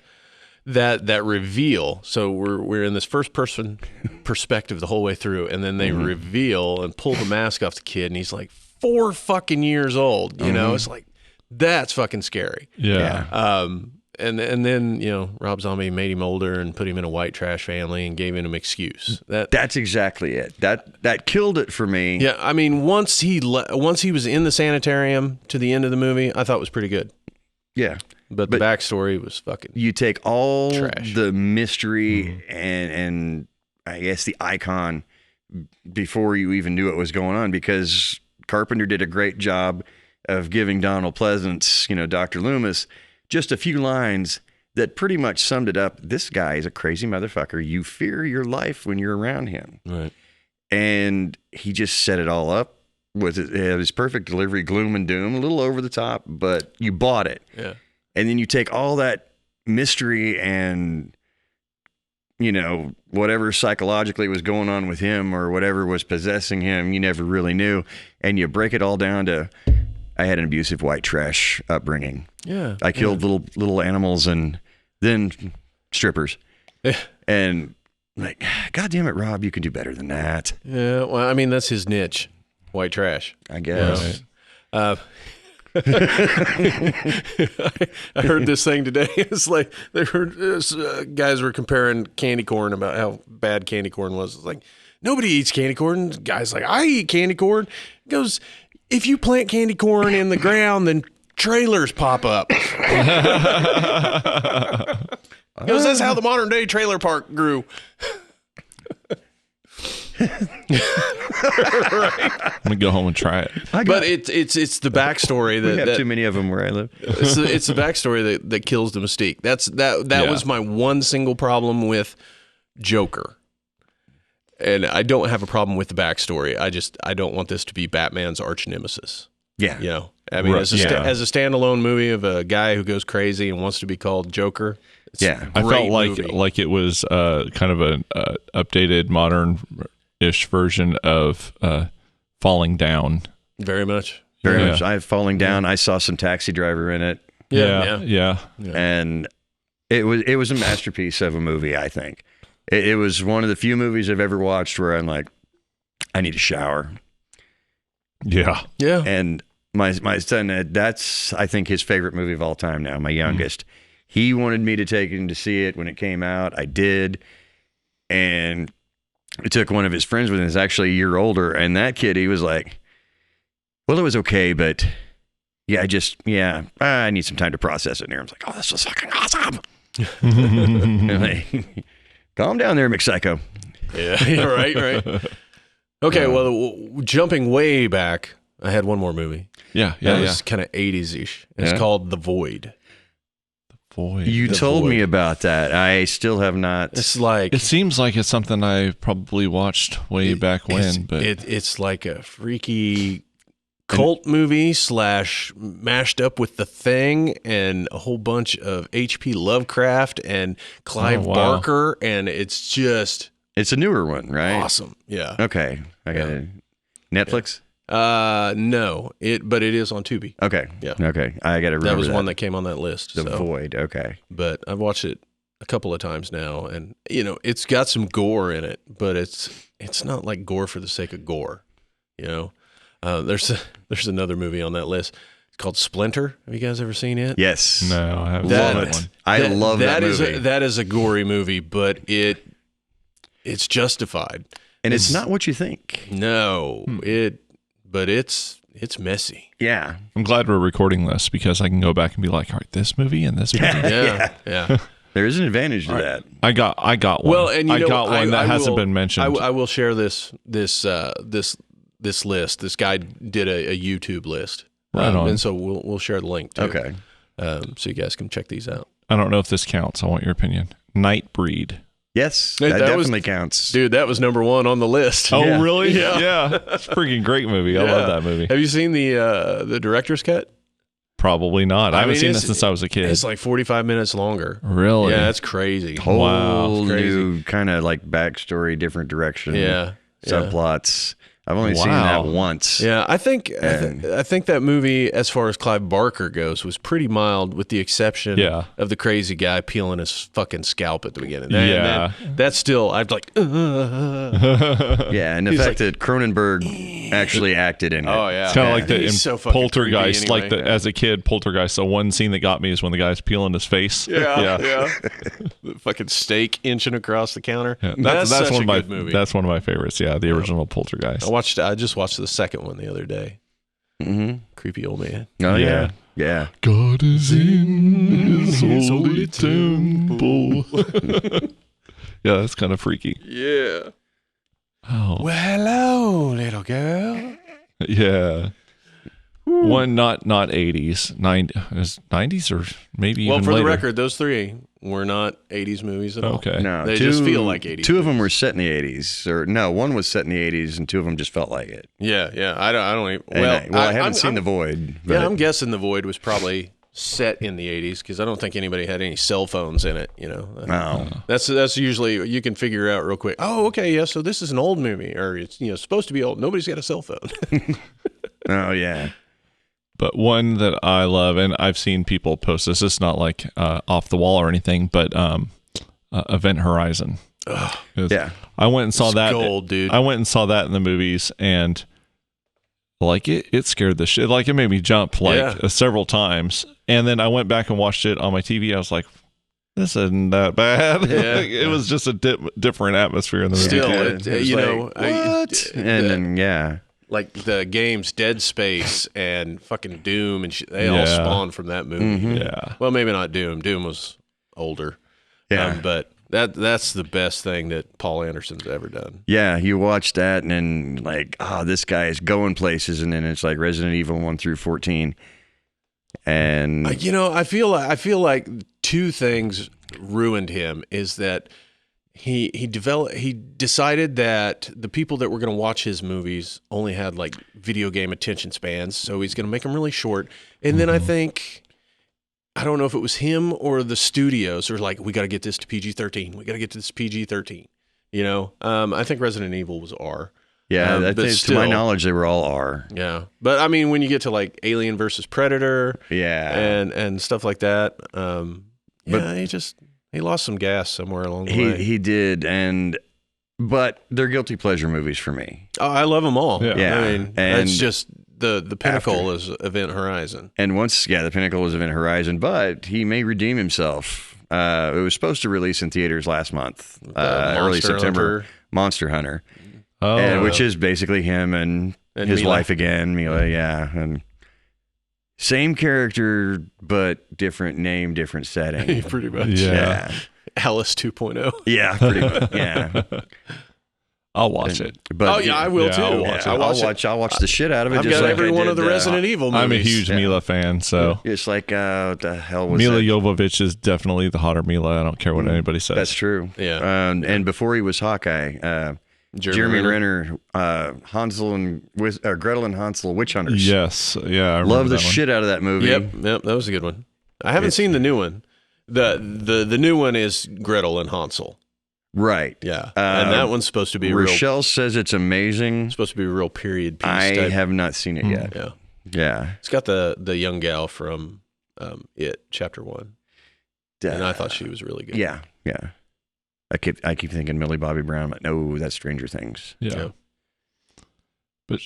that reveal. So we're in this first person perspective the whole way through, and then they reveal and pull the mask off the kid, and he's like 4 fucking years old. You know, it's like that's fucking scary. Yeah. And then, you know, Rob Zombie made him older and put him in a white trash family and gave him an excuse. That's exactly it. That killed it for me. Yeah, I mean, once he was in the sanitarium to the end of the movie, I thought it was pretty good. Yeah. But the backstory was fucking You take all trash. the mystery and I guess the icon before you even knew what was going on, because Carpenter did a great job of giving Donald Pleasance, you know, Dr. Loomis, just a few lines that pretty much summed it up. This guy is a crazy motherfucker. You fear your life when you're around him. Right. And he just set it all up with his perfect delivery, gloom and doom, a little over the top, but you bought it. Yeah. And then you take all that mystery and, you know, whatever psychologically was going on with him or whatever was possessing him, you never really knew. And you break it all down to, I had an abusive white trash upbringing. Yeah. I killed little animals and then strippers. And like, God damn it, Rob, you can do better than that. Yeah. Well, I mean, that's his niche, white trash. I guess. I heard this thing today. It's like guys were comparing candy corn about how bad candy corn was. It's like, nobody eats candy corn. The guy's like, I eat candy corn. He goes, if you plant candy corn in the ground, then trailers pop up. He goes, that's how the modern day trailer park grew. I'm gonna go home and try it. But it's the backstory that We have too many of them where I live. it's the backstory that kills the mystique. That was my one single problem with Joker. And I don't have a problem with the backstory. I don't want this to be Batman's arch nemesis. Yeah. You know, I mean, as a standalone movie of a guy who goes crazy and wants to be called Joker. I felt like it was kind of an updated, modern-ish version of Falling Down. Very much. Very much. I have Falling Down. I saw some Taxi Driver in it. Yeah. And it was a masterpiece of a movie, I think. It was one of the few movies I've ever watched where I'm like, I need a shower. Yeah. And my son, that's, I think, his favorite movie of all time now, my youngest. He wanted me to take him to see it when it came out. I did. And I took one of his friends with him. He's actually a year older. And that kid, he was like, well, it was okay, but I need some time to process it. And I was like, oh, this was fucking awesome. Like, calm down there, McPsycho. Yeah, right. Okay, well, jumping way back, I had one more movie. Yeah. It's kind of 80s-ish. It's called The Void. Void. You told me about that. I still have not. It's like... It seems like it's something I probably watched way back when, but it's like a freaky cult movie / mashed up with The Thing and a whole bunch of H.P. Lovecraft and Clive Barker, and it's just... It's a newer one, right? Awesome. Yeah. Okay. I got it. Netflix? No, but it is on Tubi. Okay. Yeah. Okay. I got to remember that was one that came on that list. The Void. Okay. But I've watched it a couple of times now, and you know, it's got some gore in it, but it's not like gore for the sake of gore. You know, there's another movie on that list. It's called Splinter. Have you guys ever seen it? Yes. no, I haven't Love seen it. that one. I love that movie. That is a gory movie, but it's justified. And it's not what you think. No, but it's messy. Yeah. I'm glad we're recording this because I can go back and be like, all right, this movie and this movie. Yeah. There is an advantage to that. I got one. Well, and I got one that hasn't been mentioned. I will share this list. This guy did a YouTube list. Right on. And so we'll share the link too. Okay. So you guys can check these out. I don't know if this counts. I want your opinion. Nightbreed. Yes, That that was- definitely counts. Dude, that was number 1 on the list. Oh, Yeah. really? Yeah. It's a freaking great movie. I love that movie. Have you seen the director's cut? Probably not. I haven't seen this since I was a kid. It's like 45 minutes longer. Really? Yeah, that's crazy. Whole It's crazy. new kind of like backstory, different direction. Yeah. Subplots. I've only seen that once. Yeah, I think that movie, as far as Clive Barker goes, was pretty mild, with the exception of the crazy guy peeling his fucking scalp at the beginning. That's still, I'd like. Yeah, and the fact that Cronenberg actually acted in it. Oh yeah, it's kind of like the so Poltergeist. Anyway. Like as a kid, Poltergeist. So one scene that got me is when the guy's peeling his face. Yeah. The fucking steak inching across the counter. Yeah, That's one such of a my good movie. That's one of my favorites. Yeah, the original Poltergeist. I just watched the second one the other day. Mm-hmm. Creepy old man. Oh yeah. God is in his holy temple. Yeah, that's kind of freaky. Yeah. Oh. Well, hello, little girl. Yeah. One not 80s, 90s or maybe even for later. the record, those three were not 80s movies at all. Okay. No, They just feel like 80s. Two of them were set in the 80s, or no, one was set in the 80s, and two of them just felt like it. Yeah. I don't even. And I haven't seen The Void. But Yeah, I'm guessing The Void was probably set in the 80s because I don't think anybody had any cell phones in it. No. That's usually you can figure out real quick. Oh, okay, yeah. So this is an old movie, or it's supposed to be old. Nobody's got a cell phone. Oh yeah. But one that I love, and I've seen people post this, it's not like off the wall or anything, but Event Horizon. Yeah. I went and saw It's that. gold, dude. I went and saw that in the movies, and like it scared the shit. Like it made me jump several times. And then I went back and watched it on my TV. I was like, this isn't that bad. Yeah. It was just a different atmosphere in the movie. Still, What? And then like the games Dead Space and fucking Doom and shit, they all spawned from that movie. Mm-hmm. Yeah. Well, maybe not Doom. Doom was older. Yeah. But that's the best thing that Paul Anderson's ever done. Yeah, you watch that and then like, this guy is going places, and then it's like Resident Evil 1 through 14. And I feel like two things ruined him is that he decided that the people that were going to watch his movies only had like video game attention spans, so he's going to make them really short. And then I don't know if it was him or the studios are like, we got to get this to PG-13. We got to get to this PG-13. I think Resident Evil was R. Yeah, but to my knowledge, they were all R. Yeah, but I mean, when you get to like Alien versus Predator, and stuff like that, he lost some gas somewhere along the way. He did, but they're guilty pleasure movies for me. Oh, I love them all. Yeah. I mean, that's just the pinnacle is Event Horizon. And the pinnacle was Event Horizon, but he may redeem himself. It was supposed to release in theaters last month, early September. Monster Hunter. Which is basically him and his Mila. wife again, Mila, and same character but different name, different setting. Pretty much. Yeah. Alice 2.0. Yeah, pretty much. Yeah. I'll watch it. But I will too. I'll watch it. I'll watch the shit out of it. I've just got like every I one did, of the Resident Evil movies. I'm a huge Mila fan, so it's like what the hell was Mila that? Jovovich is definitely the hotter Mila. I don't care what anybody says. That's true. Yeah. And before he was Hawkeye, Jeremy Renner, Hansel and Gretel and Hansel, Witch Hunters. Yes, yeah, I remember Love the that one. shit out of that movie. Yep, that was a good one. I haven't seen the new one. The new one is Gretel and Hansel. Right. Yeah, and that one's supposed to be Rochelle says it's amazing. supposed to be a real period piece. I type. have not seen it yet. Yeah, Yeah. it's got the young gal from It Chapter 1, and I thought she was really good. Yeah. I keep thinking Millie Bobby Brown. I'm like, no, that's Stranger Things. Yeah. But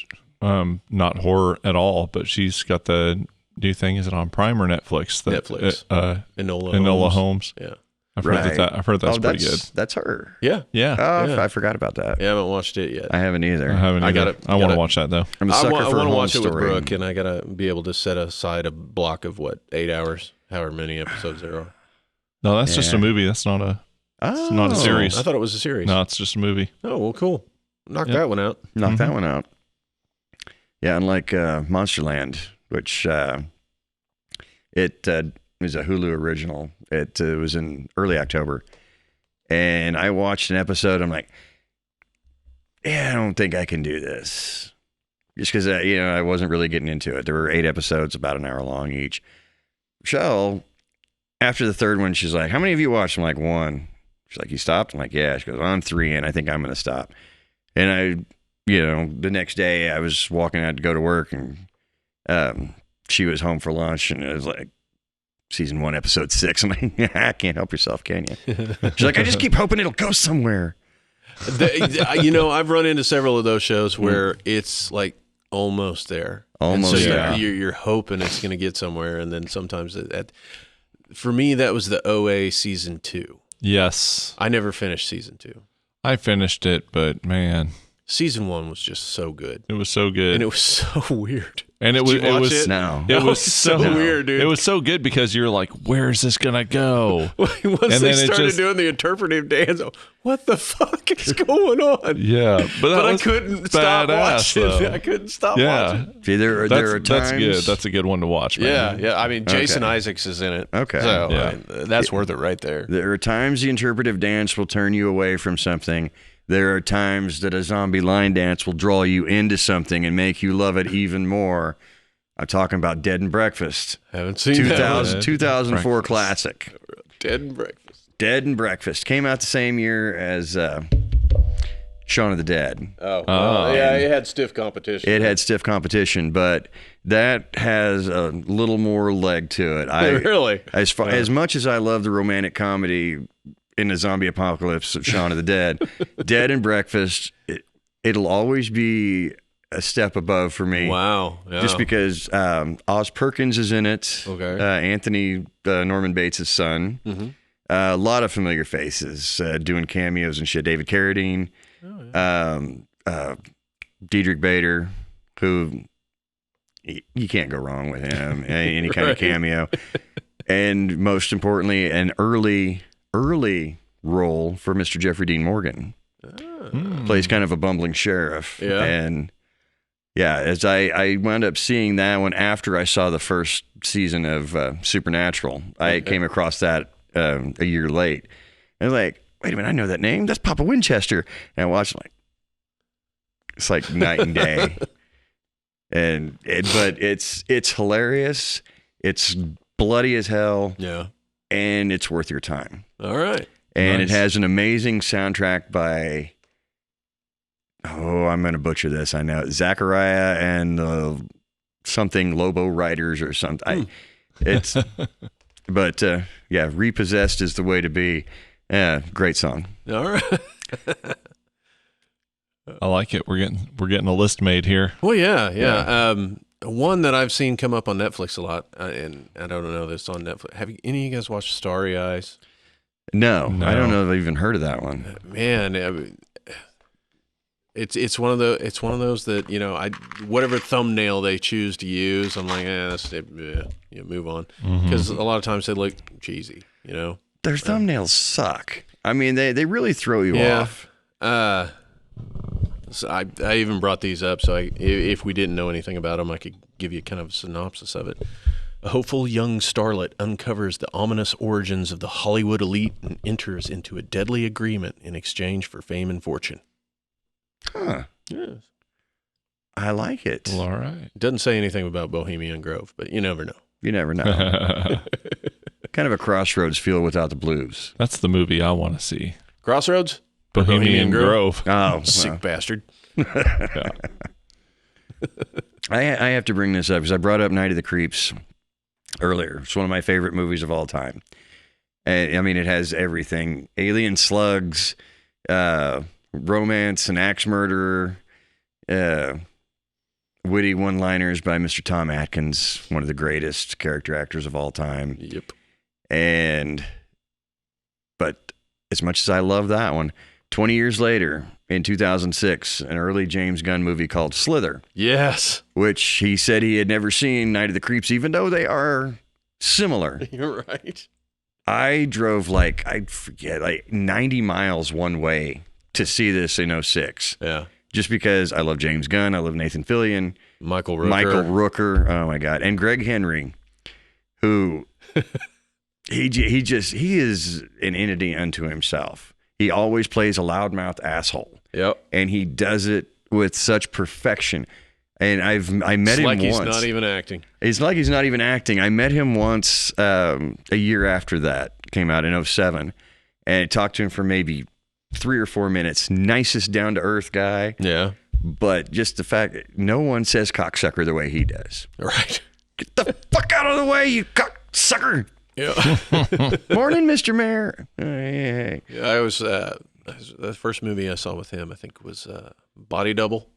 not horror at all. But she's got the new thing. Is it on Prime or Netflix? Netflix. Enola Holmes. Yeah. I've heard that's pretty good. That's her. Yeah. Yeah. Oh, Yeah. I forgot about that. Yeah, I haven't watched it yet. I haven't either. I haven't. I either. gotta- I want to gotta- watch that though. I'm a I sucker want for a to home watch it with story. Brooke, and I gotta be able to set aside a block of 8 hours, however many episodes there are. No, that's just a Yeah. movie. That's not a. Oh, not a series. I thought it was a series. No, it's just a movie. Oh well, cool. Knock Yeah. that one out. Knock that one out. Yeah, unlike Monsterland, which it was a Hulu original. It was in early October. And I watched an episode. I'm like, I don't think I can do this. Just because, I wasn't really getting into it. There were 8 episodes, about an hour long each. Michelle, after the third one, she's like, how many of you watched? I'm like, 1. She's like, you stopped? I'm like, yeah. She goes, well, I'm 3 in. I think I'm going to stop. And the next day I was walking out to go to work, and she was home for lunch, and it was like season 1, episode 6. I'm like, I can't help yourself, can you? She's like, I just keep hoping it'll go somewhere. I've run into several of those shows where it's like almost there. Almost, so you're hoping it's going to get somewhere, and then sometimes for me, that was the OA season 2. Yes. I never finished season 2. I finished it, but man, season 1 was just so good. it was so good. And it was so weird. And it Did you watch was it? No. It was so weird, dude. It was so good because you're like, where is this gonna go? Once And they then it started just- doing the interpretive dance, what the fuck is going on? Yeah, But I couldn't stop watching. though. I couldn't stop Yeah, watching. See, there are times. that's good. That's a good one to watch, man. Yeah. I mean, Jason Isaacs is in it. Okay. So Yeah. that's worth it right there. There are times the interpretive dance will turn you away from something. There are times that a zombie line dance will draw you into something and make you love it even more. I'm talking about Dead and Breakfast. Haven't seen that one. 2004 classic. Dead and Breakfast. Dead and Breakfast came out the same year as Shaun of the Dead. Yeah, it had stiff competition. It had stiff competition, but that has a little more leg to it. Really? As much as I love the romantic comedy in the zombie apocalypse of Shaun of the Dead, Dead and Breakfast, it'll always be a step above for me. Wow. Yeah. Just because Oz Perkins is in it. Okay. Anthony Norman Bates' son. Mm-hmm. A lot of familiar faces doing cameos and shit. David Carradine. Diedrich Bader, who you can't go wrong with him. Any kind of cameo. And most importantly, an early role for Mr. Jeffrey Dean Morgan. Plays kind of a bumbling sheriff. Yeah. And yeah, as I wound up seeing that one after I saw the first season of Supernatural. I came across that a year late. And I was like, wait a minute, I know that name. That's Papa Winchester. And I watched it, it's like night and day. But it's hilarious. It's bloody as hell. Yeah. And it's worth your time. All right. And Nice. it has an amazing soundtrack by, I'm going to butcher this, I know, Zachariah and something Lobo Riders or something. But Repossessed is the way to be. Great song. All right. I like it. We're getting a list made here. Well, yeah. One that I've seen come up on Netflix a lot, and I don't know this on Netflix. Have any of you guys watched Starry Eyes? No, No. I don't know if I've even heard of that one. Man, I mean, it's one of those that whatever thumbnail they choose to use, I'm like, that's it. Yeah, move on, because a lot of times they look cheesy. Their thumbnails suck. I mean, they really throw you off. So I even brought these up, so if we didn't know anything about them, I could give you kind of a synopsis of it. A hopeful young starlet uncovers the ominous origins of the Hollywood elite and enters into a deadly agreement in exchange for fame and fortune. Huh. Yeah. I like it. Well, all right. It doesn't say anything about Bohemian Grove, but you never know. You never know. Kind of a Crossroads feel without the blues. That's the movie I want to see. Crossroads? Bohemian Grove. Oh, Sick well. bastard. Yeah. I have to bring this up because I brought up Night of the Creeps earlier. It's one of my favorite movies of all time. And, I mean, it has everything. Alien slugs, romance, an axe murderer, witty one-liners by Mr. Tom Atkins, one of the greatest character actors of all time. Yep. But as much as I love that one, 20 years later, in 2006, an early James Gunn movie called Slither, Yes. which he said he had never seen Night of the Creeps, even though they are similar. You're right. I drove like 90 miles one way to see this in 06. Yeah. Just because I love James Gunn, I love Nathan Fillion, Michael Rooker. Michael Rooker, oh my God, and Greg Henry, who he is an entity unto himself. He always plays a loudmouth asshole. Yep. And he does it with such perfection. And I met him once. He's not even acting. It's like he's not even acting. I met him once a year after that came out in 07, and I talked to him for maybe 3 or 4 minutes. Nicest down to earth guy. Yeah. But just the fact that no one says cocksucker the way he does. Right. Get the fuck out of the way, you cocksucker. Yeah. Morning, Mr. Mayor. Hey. Yeah, I was the first movie I saw with him, I think, was Body Double.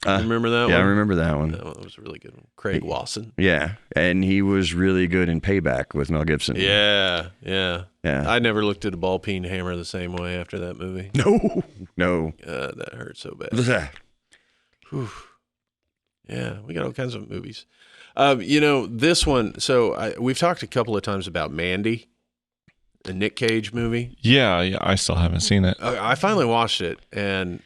Remember that one? Yeah, I remember that one. That one was a really good one. Craig Wasson. Yeah, and he was really good in Payback with Mel Gibson. Yeah. Yeah. I never looked at a ball peen hammer the same way after that movie. No. That hurt so bad. Yeah. Whew. Yeah, we got all kinds of movies. This one, so we've talked a couple of times about Mandy, the Nick Cage movie. Yeah, I still haven't seen it. I finally watched it, and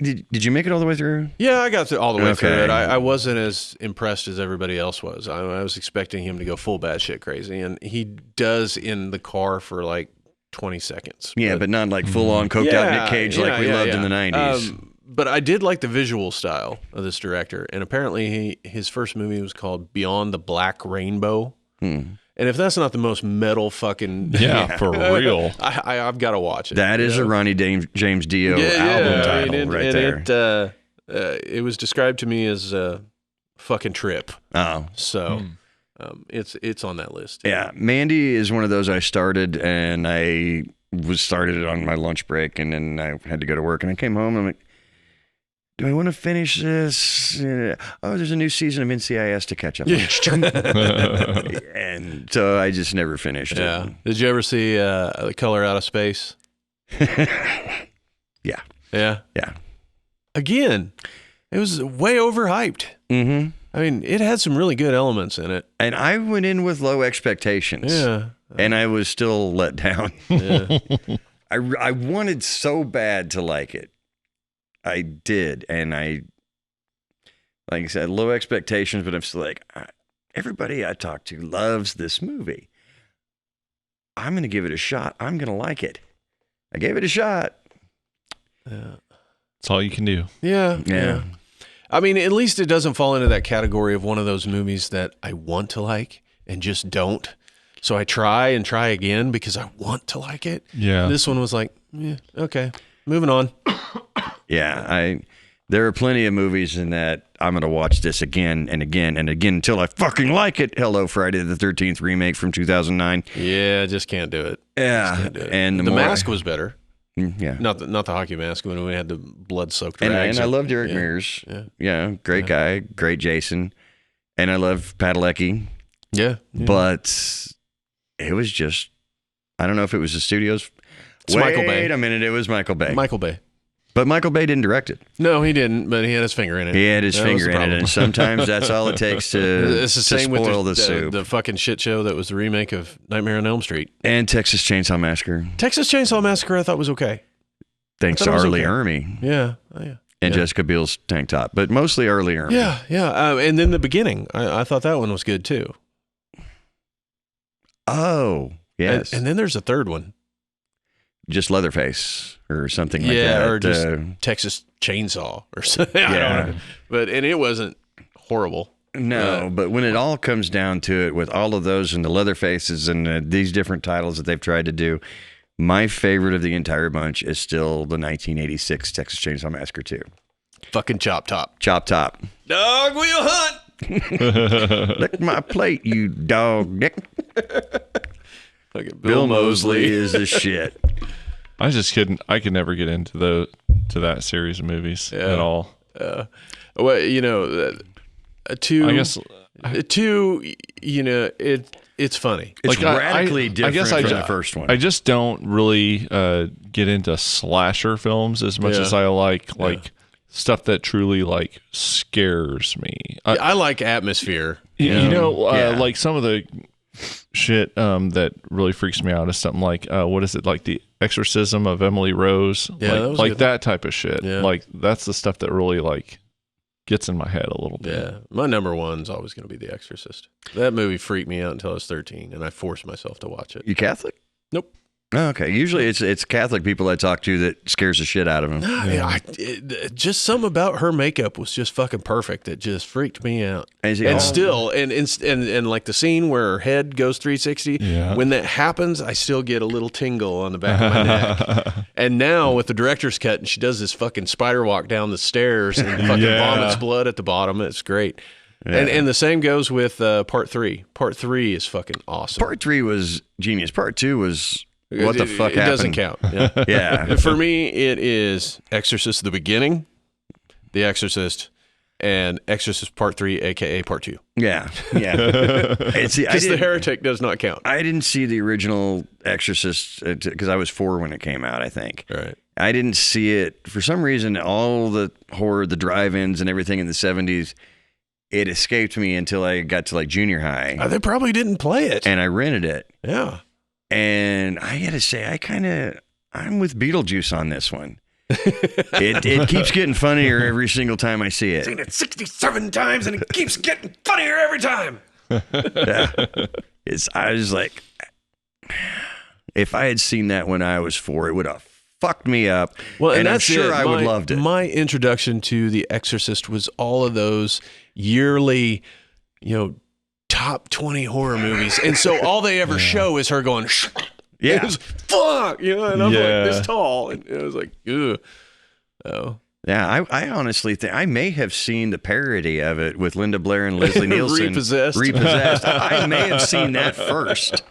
Did you make it all the way through? yeah, I got all the way through Okay. it. I wasn't as impressed as everybody else was. I was expecting him to go full batshit crazy, and he does in the car for like 20 seconds. Yeah, but not like full on coked out Nick Cage like we loved in the 90s. But I did like the visual style of this director, and apparently his first movie was called Beyond the Black Rainbow. And if that's not the most metal fucking For real. I've got to watch it. That is a Ronnie James Dio album title right there. It was described to me as a fucking trip. Oh. So it's on that list. Yeah, Mandy is one of those I started, and I started it on my lunch break, and then I had to go to work, and I came home, and I'm like, do I want to finish this? Oh, there's a new season of NCIS to catch up on. And so I just never finished it. Did you ever see The Color Out of Space? Yeah. Yeah. Yeah. Again, it was way overhyped. Mm-hmm. I mean, it had some really good elements in it. And I went in with low expectations. Yeah. And I was still let down. Yeah. I wanted so bad to like it. I did. And like I said, low expectations, but I'm still like, everybody I talk to loves this movie. I'm going to give it a shot. I'm going to like it. I gave it a shot. Yeah. That's all you can do. Yeah. I mean, at least it doesn't fall into that category of one of those movies that I want to like and just don't. So I try and try again because I want to like it. Yeah. This one was like, okay, moving on. Yeah, there are plenty of movies in that I'm going to watch this again and again and again until I fucking like it. Hello, Friday the 13th remake from 2009. Yeah, just can't do it. Yeah, Just can't do it. and the mask was better. Yeah, Not the hockey mask when we had the blood-soaked and rags. I love Derek Mears. Yeah, great guy, great Jason, and I love Padalecki. Yeah. But it was just, I don't know if it was the studios. It's Michael Bay. Wait a minute, it was Michael Bay. Michael Bay. But Michael Bay didn't direct it. No, he didn't, but he had his finger in it. He had his That was finger the in it, problem. and sometimes that's all it takes to, It's the to same with spoil the soup. the fucking shit show that was the remake of Nightmare on Elm Street. And Texas Chainsaw Massacre. Texas Chainsaw Massacre I thought was okay. Thanks I to thought it was Arlie okay. Ermy Yeah. Oh, yeah. and Jessica Biel's tank top, but mostly Arlie Ermy. Yeah. And then the beginning, I thought that one was good too. Oh, yes. And then there's a third one. Just Leatherface or something like that. Yeah, or just Texas Chainsaw or something. I don't know. But it wasn't horrible. No, but when it all comes down to it, with all of those and the Leatherfaces and these different titles that they've tried to do, my favorite of the entire bunch is still the 1986 Texas Chainsaw Massacre 2. Fucking Chop Top. Chop Top. Dog wheel hunt. Lick my plate, you dog dick. Fucking Bill Moseley is the shit. I could never get into that series of movies at all. Well, two. I guess two. It's funny. It's radically different from the first one. I just don't really get into slasher films as much as I like stuff that truly like scares me. I like atmosphere. Like some of the shit that really freaks me out is something like what is it, like The Exorcism of Emily Rose? Yeah, that was good. that type of shit. Yeah. Like that's the stuff that really like gets in my head a little bit. Yeah, my number one's always going to be The Exorcist. That movie freaked me out until I was 13, and I forced myself to watch it. You Catholic? Nope. Oh, okay. Usually it's Catholic people I talk to that scares the shit out of them. Just something about her makeup was just fucking perfect. It just freaked me out. And like the scene where her head goes 360, when that happens, I still get a little tingle on the back of my neck. And now with the director's cut, and she does this fucking spider walk down the stairs and fucking vomits blood at the bottom. It's great. Yeah. And the same goes with part 3. Part 3 is fucking awesome. Part 3 was genius. Part 2 was... What the fuck happened? It doesn't count. Yeah. Yeah. For me, it is Exorcist the beginning, The Exorcist, and Exorcist Part 3, a.k.a. Part 2. Yeah. Yeah. Because The Heretic does not count. I didn't see the original Exorcist because I was 4 when it came out, I think. Right. I didn't see it. For some reason, all the horror, the drive-ins and everything in the 70s, it escaped me until I got to like junior high. They probably didn't play it. And I rented it. Yeah. And I got to say, I'm with Beetlejuice on this one. It keeps getting funnier every single time I see it. I've seen it 67 times and it keeps getting funnier every time. Yeah. I was like, if I had seen that when I was 4, it would have fucked me up. Well, and I'm sure I would have loved it. My introduction to The Exorcist was all of those yearly, top 20 horror movies, and so all they ever show is her going, yeah, fuck, and I'm like this tall, and it was like, ugh. Oh. Yeah, I honestly think I may have seen the parody of it with Linda Blair and Leslie Nielsen. Repossessed. I may have seen that first.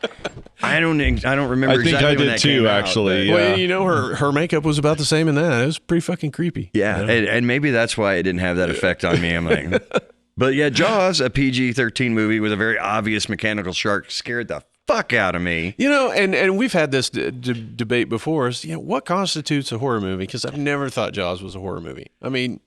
I don't remember. I think I did too, actually. Well, her makeup was about the same in that. It was pretty fucking creepy. Yeah, and maybe that's why it didn't have that effect on me. I'm like. But yeah, Jaws, a PG-13 movie with a very obvious mechanical shark, scared the fuck out of me. And we've had this debate before. Is what constitutes a horror movie? Because I've never thought Jaws was a horror movie. I mean,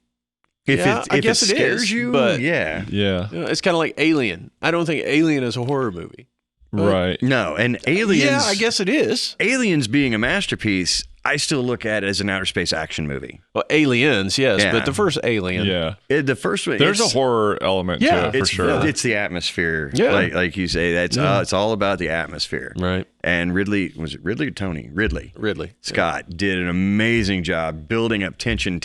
I guess it scares you, but yeah, it's kind of like Alien. I don't think Alien is a horror movie. Right? No, and Aliens. Yeah, I guess it is. Aliens being a masterpiece, I still look at it as an outer space action movie. Well, Aliens, yes, but the first Alien. Yeah. The first one. There's a horror element to it, for sure. It's the atmosphere. Yeah. Like you say, it's all about the atmosphere. Right. And Ridley, was it Ridley or Tony? Ridley Scott did an amazing job building up tension.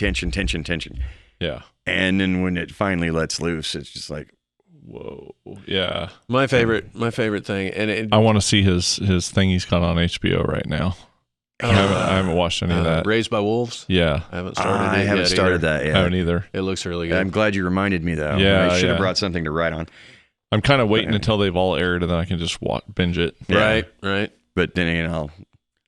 Yeah. And then when it finally lets loose, it's just like, whoa. Yeah. My favorite thing. And I want to see his thing he's got on HBO right now. I haven't watched any of that. Raised by Wolves? Yeah. I haven't started I haven't started that yet. I haven't either. It looks really good. I'm glad you reminded me, though. Yeah, I should have brought something to write on. I'm kind of waiting until they've all aired, and then I can just binge it. Yeah. Right. But then I'll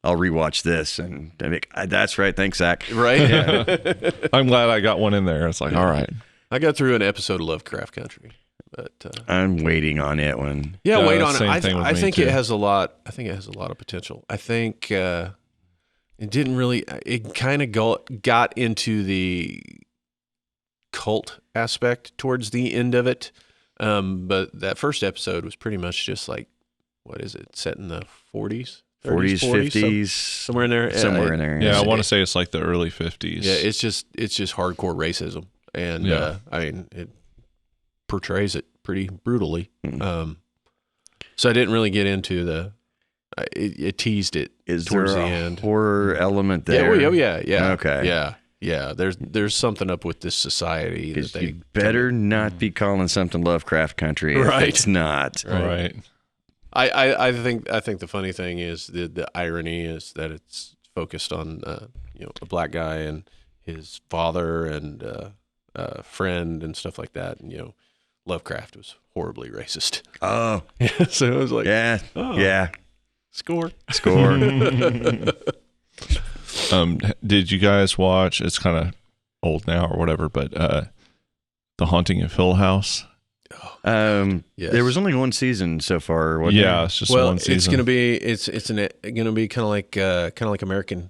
rewatch this, and I think, that's right. Thanks, Zach. Right? Yeah. I'm glad I got one in there. It's like, all right. I got through an episode of Lovecraft Country. But I'm waiting on it one. Yeah, wait on it. I think it has a lot. I think it has a lot of potential. I think it didn't really. It kind of got into the cult aspect towards the end of it. But that first episode was pretty much just like, what is it? Set in the 40s, 50s, somewhere in there. Somewhere in there. Yeah, I want to say it's like the early 50s. Yeah, it's just hardcore racism, and I mean it portrays it pretty brutally. So I didn't really get into the. It teased it towards the end. Horror element there. Yeah. Okay. Yeah. There's something up with this society that they you better not be calling something Lovecraft Country. Right. If it's not. Right. I think the funny thing is the irony is that it's focused on a black guy and his father and friend and stuff like that, and Lovecraft was horribly racist. Oh, so it was like, yeah. Score. Did you guys watch? It's kind of old now or whatever, but The Haunting of Hill House. Yes. There was only one season so far. Wasn't there? It's just one season. It's gonna be gonna be kind of like American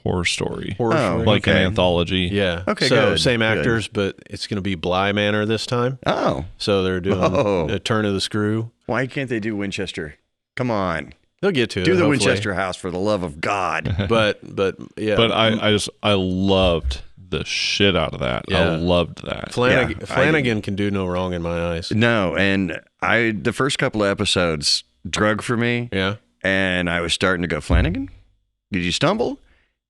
horror story, like an anthology. Yeah. Okay. So good. same actors, but it's gonna be Bly Manor this time. Oh. So they're doing a turn of the screw. Why can't they do Winchester? Come on. They'll get to it. Do the hopefully. Winchester House for the love of God. But yeah. But I loved the shit out of that. Yeah. I loved that. Flanagan can do no wrong in my eyes. No, and the first couple of episodes drug for me. Yeah. and I was starting to go, Flanagan, did you stumble?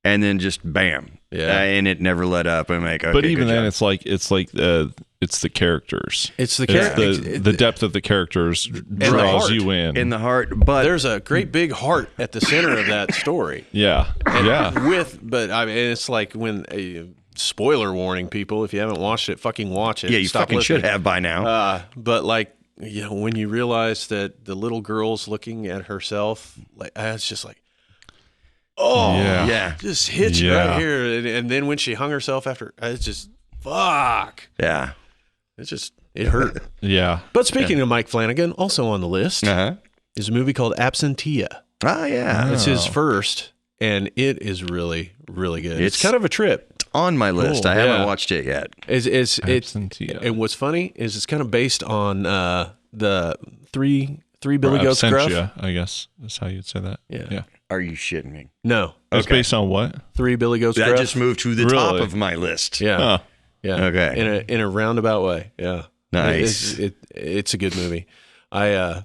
And then just bam. Yeah. And it never let up. I'm like, okay, but even good then, job. it's the characters. It's the The depth of the characters draws heart. you in. the heart. But there's a great big heart at the center of that story. Yeah. Yeah. But I mean, it's like when spoiler warning, people, if you haven't watched it, fucking watch it. yeah, you Stop fucking listening. should have by now. But like, when you realize that the little girl's looking at herself, like, it's just like, oh, Yeah. just hits you right here. And then when she hung herself after, it's just, fuck. Yeah. It hurt. Yeah. But speaking of Mike Flanagan, also on the list Uh-huh. is a movie called Absentia. Oh, yeah. It's his first, and it is really, really good. It's It's kind of a trip. It's on my list. Cool. I haven't Yeah. watched it yet. Absentia. And what's funny is it's kind of based on the three Billy Goats Gruff. Absentia, I guess is how you'd say that. Yeah. Are you shitting me? No, It's Okay. based on what? 3 Billy Goats That Gruff. just moved to the top Really? of my list. Yeah, Huh. yeah. Okay. In a roundabout way. Yeah, Nice. It's a good movie. I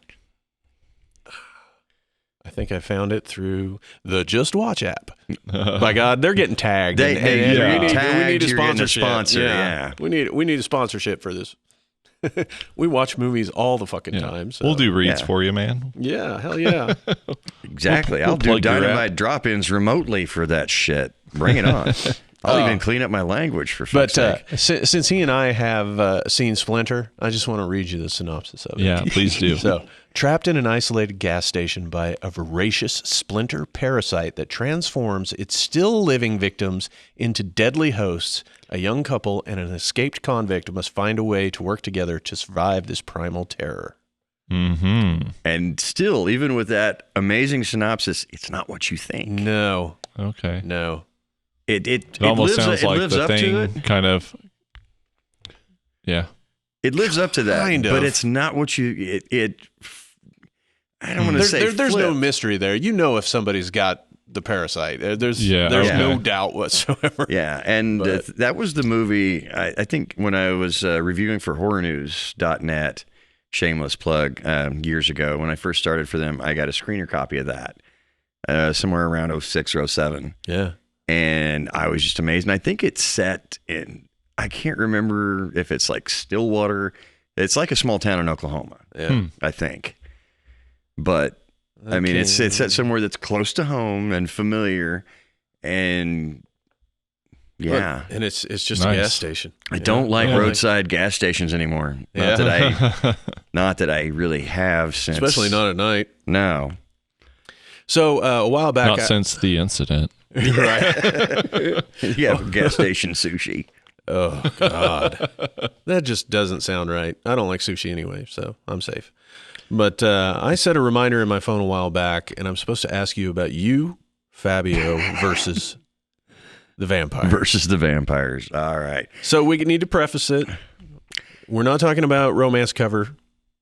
think I found it through the Just Watch app. By God, they're getting tagged. They and get we need a tagged, you're getting a sponsorship. sponsor, yeah. we need a sponsorship for this. We watch movies all the fucking time. So. We'll do reads Yeah. for you, man. Yeah, hell yeah. Exactly. We'll I'll do plug your app. dynamite drop-ins remotely for that shit. Bring it on. I'll even clean up my language for fuck's But sake. since he and I have seen Splinter, I just want to read you the synopsis of it. Yeah, please do. So, trapped in an isolated gas station by a voracious splinter parasite that transforms its still living victims into deadly hosts, a young couple and an escaped convict must find a way to work together to survive this primal terror. Mm-hmm. And still, even with that amazing synopsis, it's not what you think. No, Okay. no. It almost lives, sounds it like lives the up to thing it. kind of. Yeah. It lives up to that, Kind of. but it's not what you. I don't want to say. There's no flipped. mystery there. You know if somebody's got the parasite. There's okay. no doubt whatsoever. Yeah, and But- that was the movie. I think when I was reviewing for HorrorNews.net, shameless plug, years ago when I first started for them, I got a screener copy of that somewhere around 06 or 07. Yeah. And I was just amazed. And I think it's set in, I can't remember if it's like Stillwater. It's like a small town in Oklahoma, Yeah. I think. But I mean, it's set somewhere that's close to home and familiar. And yeah, And it's just a Nice. gas station. I don't like Yeah. roadside gas stations anymore. Yeah. Not that I really have since. Especially not at night. No. So a while back, Not since the incident. right? Yeah, gas station sushi. Oh God, that just doesn't sound right. I don't like sushi anyway, so I'm safe. But I set a reminder in my phone a while back, and I'm supposed to ask you about you, Fabio, versus the vampire. Versus the vampires. All right. So we need to preface it. We're not talking about romance cover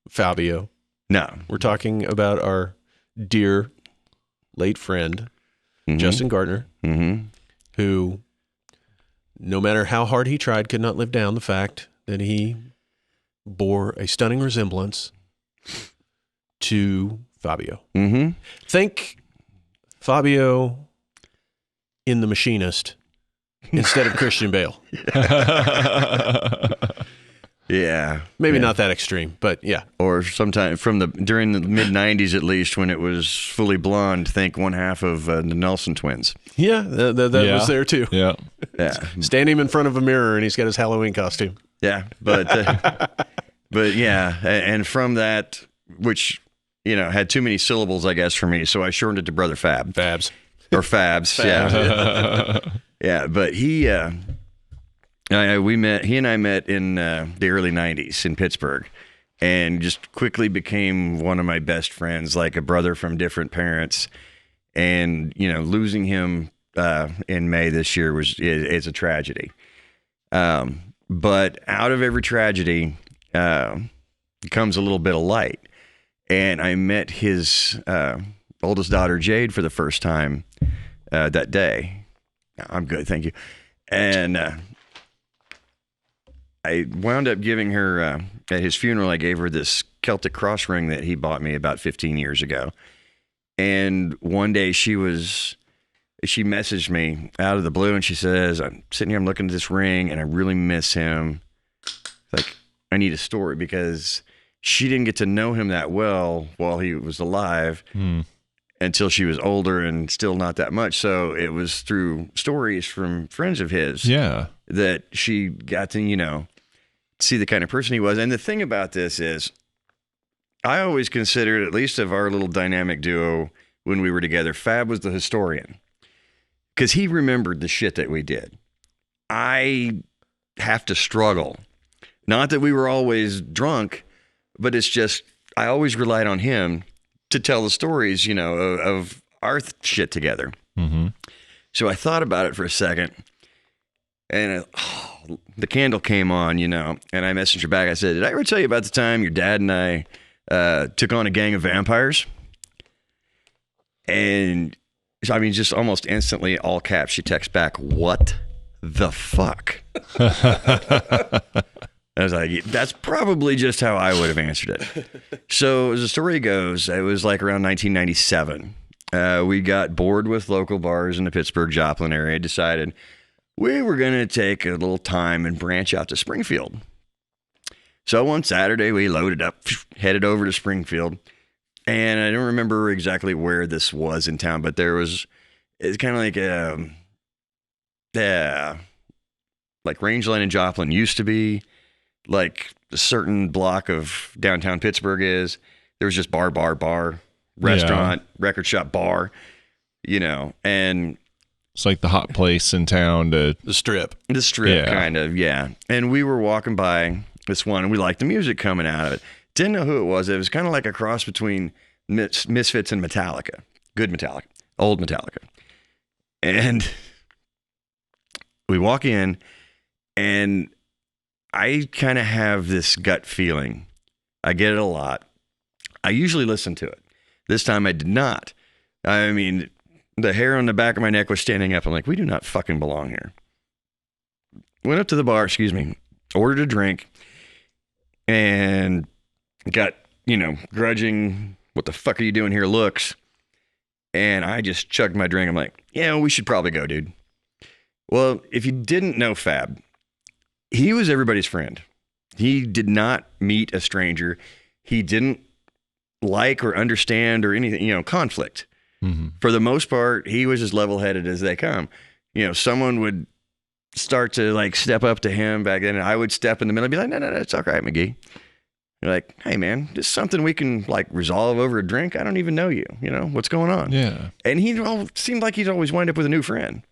Fabio. No. We're talking about our dear late friend, Mhm. Justin Gardner, Mm-hmm. who, no matter how hard he tried, could not live down the fact that he bore a stunning resemblance to Fabio. Mm-hmm. Think Fabio in The Machinist instead of Christian Bale. Yeah. Maybe Yeah. not that extreme, but yeah. Or sometime during the mid 90s at least, when it was fully blonde, think one half of the Nelson twins. Yeah, that Yeah. was there too. Yeah. Yeah. Stand him in front of a mirror and he's got his Halloween costume. Yeah. But, but yeah. And from that, which, had too many syllables, I guess, for me. So I shortened it to Brother Fab. Fabs. Or Fabs. Yeah. Yeah. But he and I met in the early 90s in Pittsburgh and just quickly became one of my best friends, like a brother from different parents. And, losing him in May this year is a tragedy. But out of every tragedy comes a little bit of light. And I met his oldest daughter, Jade, for the first time that day. I'm good, thank you. And I wound up giving her, at his funeral, I gave her this Celtic cross ring that he bought me about 15 years ago. And one day she messaged me out of the blue and she says, I'm sitting here, I'm looking at this ring and I really miss him. Like, I need a story, because she didn't get to know him that well while he was alive until she was older, and still not that much. So it was through stories from friends of his that she got to, see the kind of person he was. And the thing about this is, I always considered, at least of our little dynamic duo when we were together, Fab was the historian, because he remembered the shit that we did. I have to struggle. Not that we were always drunk, but it's just, I always relied on him to tell the stories, of our shit together. Mm-hmm. So I thought about it for a second, and the candle came on, and I messaged her back. I said, did I ever tell you about the time your dad and I took on a gang of vampires? And so, just almost instantly, all caps, she texts back, what the fuck? I was like, that's probably just how I would have answered it. So as the story goes, it was like around 1997. We got bored with local bars in the Pittsburgh Joplin area, decided we were going to take a little time and branch out to Springfield. So one Saturday, we loaded up, headed over to Springfield. And I don't remember exactly where this was in town, but it's kind of like Rangeland and Joplin used to be, like a certain block of downtown Pittsburgh is. There was just bar, restaurant, record shop, bar, and it's like the hot place in town. The strip, kind of, yeah. And we were walking by this one, and we liked the music coming out of it. Didn't know who it was. It was kind of like a cross between Misfits and Metallica. Good Metallica, old Metallica. And we walk in, and I kind of have this gut feeling. I get it a lot. I usually listen to it. This time I did not. The hair on the back of my neck was standing up. I'm like, we do not fucking belong here. Went up to the bar, ordered a drink, and got, grudging, what the fuck are you doing here looks. And I just chugged my drink. I'm like, yeah, we should probably go, dude. Well, if you didn't know Fab, he was everybody's friend. He did not meet a stranger. He didn't like or understand or anything, conflict. Mm-hmm. For the most part, he was as level-headed as they come. Someone would start to step up to him back then, and I would step in the middle and be like, no, it's all right, McGee. You're like, hey man, just something we can resolve over a drink. I don't even know you. What's going on? Yeah. And he seemed like he's always wind up with a new friend.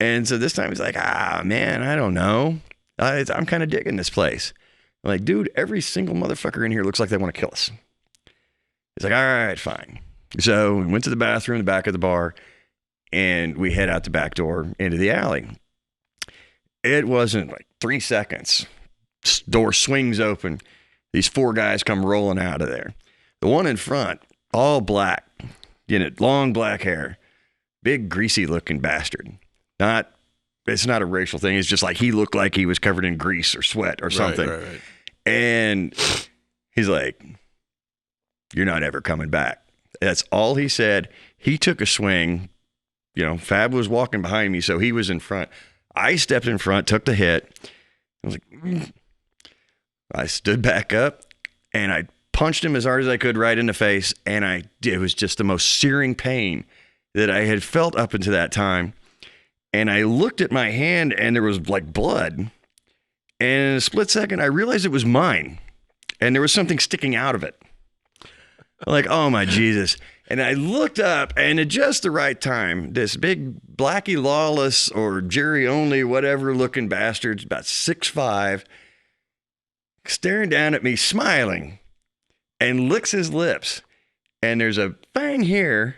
And so this time he's like, man, I don't know. I'm kind of digging this place. I'm like, dude, every single motherfucker in here looks like they want to kill us. He's like, all right, fine. So we went to the bathroom in the back of the bar, and we head out the back door into the alley. It wasn't 3 seconds. Door swings open. These 4 guys come rolling out of there. The one in front, all black, long black hair, big greasy looking bastard. It's not a racial thing. It's just he looked like he was covered in grease or sweat or something. Right. And he's like, you're not ever coming back. That's all he said. He took a swing. Fab was walking behind me, so he was in front. I stepped in front, took the hit. I was like, I stood back up, and I punched him as hard as I could right in the face, and it was just the most searing pain that I had felt up until that time. And I looked at my hand, and there was blood. And in a split second, I realized it was mine, and there was something sticking out of it. Like, oh my Jesus. And I looked up, and at just the right time, this big Blackie Lawless or Jerry Only, whatever looking bastard, about 6'5", staring down at me, smiling, and licks his lips. And there's a fang here.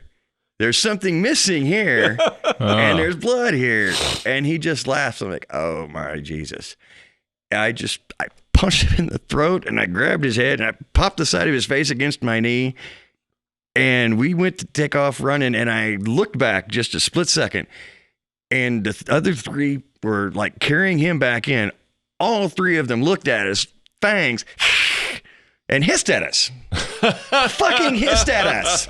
There's something missing here. And there's blood here. And he just laughs. I'm like, oh my Jesus. I punched him in the throat, and I grabbed his head, and I popped the side of his face against my knee. And we went to take off running, and I looked back just a split second, and the other 3 were carrying him back in. All 3 of them looked at us, fangs, and hissed at us. Fucking hissed at us.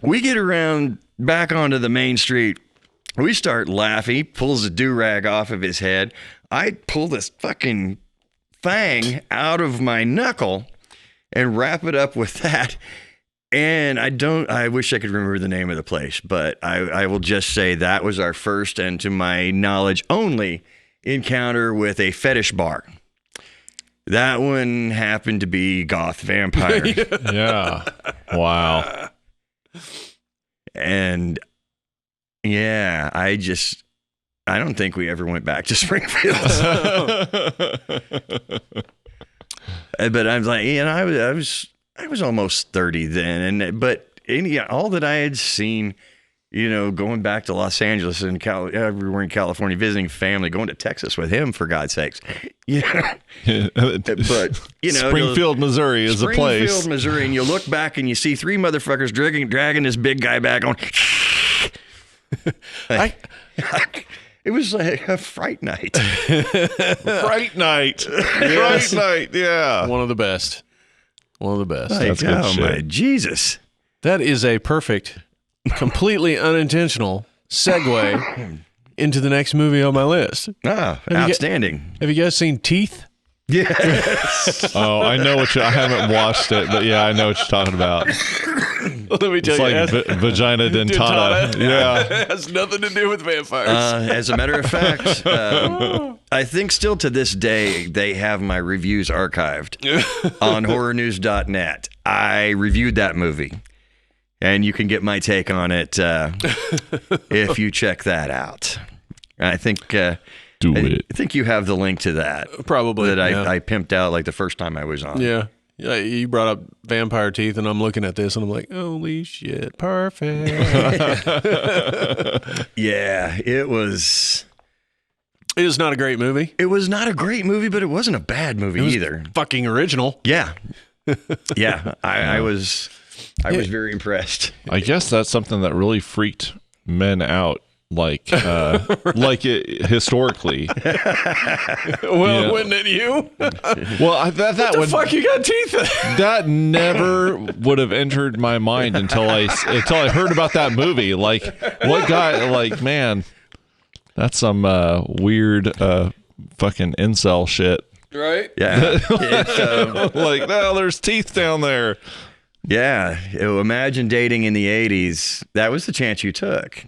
We get around back onto the main street. We start laughing. He pulls a do-rag off of his head. I pull this fucking fang out of my knuckle and wrap it up with that. And I wish I could remember the name of the place, but I will just say that was our first and, to my knowledge, only encounter with a fetish bar. That one happened to be Goth Vampire. Yeah. Wow. And yeah, I don't think we ever went back to Springfield. But I was like, I was almost 30 then, but all that I had seen, going back to Los Angeles and everywhere in California, visiting family, going to Texas with him, for God's sakes. But Springfield, Missouri is a place. Springfield, Missouri, and you look back and you see three motherfuckers dragging this big guy back on. It was like a fright night. Fright night. Fright night. Yeah. One of the best. That's good shit. My Jesus. That is a perfect, completely unintentional segue into the next movie on my list. Outstanding. Have you guys seen Teeth? Yes. Oh, I know I haven't watched it, but yeah, I know what you're talking about. Let me tell it's you. Like vagina dentata. Yeah. It has nothing to do with vampires. As a matter of fact, I think still to this day, they have my reviews archived on horrornews.net. I reviewed that movie, and you can get my take on it if you check that out. I think... I think you have the link to that. Probably. That I pimped out like the first time I was on. Yeah. You brought up Vampire Teeth, and I'm looking at this, and I'm like, holy shit, perfect. Yeah, it was... It is not a great movie. It was not a great movie, but it wasn't a bad movie either. Fucking original. Yeah. Yeah, I was very impressed. I guess that's something that really freaked men out. Like it historically. Well, wouldn't it you? Well, that what the fuck you got teeth? That never would have entered my mind until I heard about that movie. Like, what guy? Like, man, that's some weird fucking incel shit, right? Yeah. Like, no, there's teeth down there. Yeah, imagine dating in the 80s. That was the chance you took.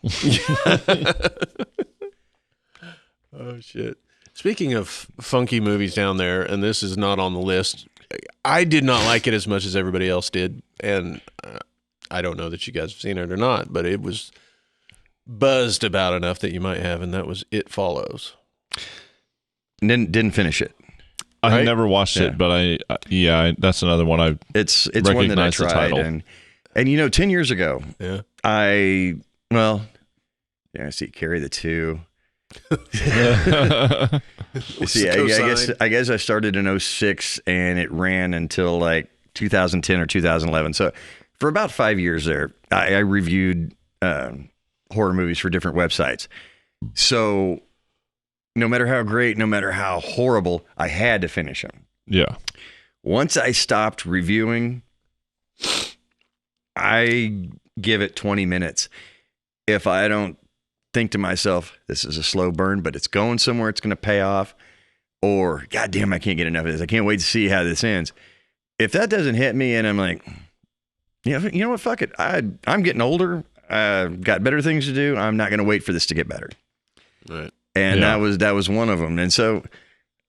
Oh, shit. Speaking of funky movies down there, and this is not on the list, I did not like it as much as everybody else did. And I don't know that you guys have seen it or not, but it was buzzed about enough that you might have, and that was It Follows. Didn't finish it. I never watched it, but that's another one it's one that I tried, and 10 years ago, I see Carry the Two. See, I guess I started in 2006 and it ran until like 2010 or 2011. So for about 5 years there, I reviewed horror movies for different websites. So no matter how great, no matter how horrible, I had to finish them. Yeah. Once I stopped reviewing, I give it 20 minutes. If I don't think to myself, this is a slow burn, but it's going somewhere, it's going to pay off, or, God damn, I can't get enough of this, I can't wait to see how this ends. If that doesn't hit me and I'm like, you know what, fuck it. I'm getting older. Got better things to do. I'm not going to wait for this to get better. Right. And that was one of them. And so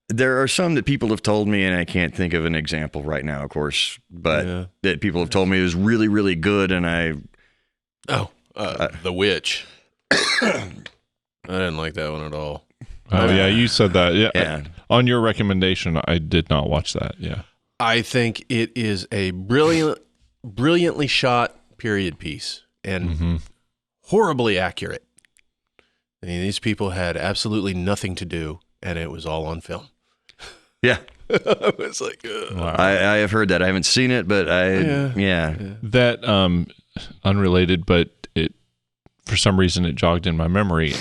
there are some that people have told me, and I can't think of an example right now, of course, but that people have told me is really, really good. And The Witch. I didn't like that one at all. Oh, yeah, you said that. Yeah. On your recommendation, I did not watch that. Yeah. I think it is a brilliantly shot period piece and horribly accurate. I mean, these people had absolutely nothing to do, and it was all on film. Yeah. It's like, wow. I have heard that. I haven't seen it, but That, unrelated, but it, for some reason, it jogged in my memory.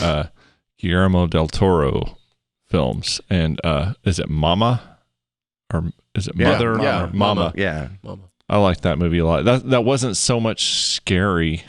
Guillermo del Toro films, and is it Mama? Or is it Mother? Yeah, or Mama? Yeah. Mama. I liked that movie a lot. That wasn't so much scary,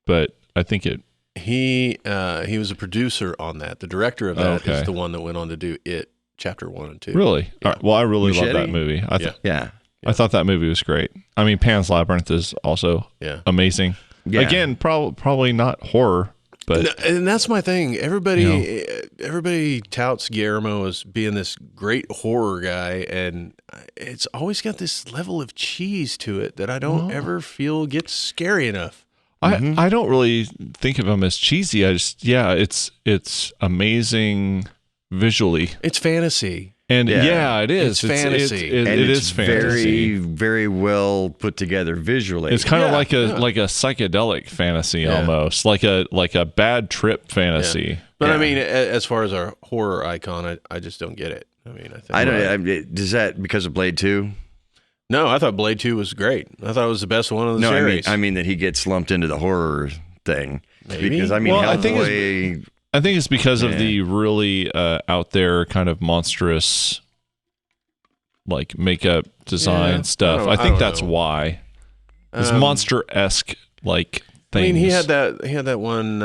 but I think it. He was a producer on that. The director of that is the one that went on to do It Chapter 1 and 2. Really? Yeah. All right. Well, I really love Muschietti? that movie. Yeah. I thought that movie was great. I mean, Pan's Labyrinth is also amazing. Yeah. Again, probably not horror, but and that's my thing. Everybody touts Guillermo as being this great horror guy, and it's always got this level of cheese to it that I don't ever feel gets scary enough. I don't really think of him as cheesy. I just it's amazing visually. It's fantasy. And it is. It's fantasy. It is fantasy. Very, very well put together visually. It's kind of like a psychedelic fantasy almost, like a bad trip fantasy. Yeah. But I mean, as far as our horror icon, I just don't get it. I mean, I don't. Is that because of Blade 2? No, I thought Blade 2 was great. I thought it was the best one of the series. I mean that he gets lumped into the horror thing. Maybe. Because I mean, Well, Hellboy. I think it's because of the really out there kind of monstrous, like makeup design stuff. I think that's why. It's monster-esque like things. I mean, he had that one.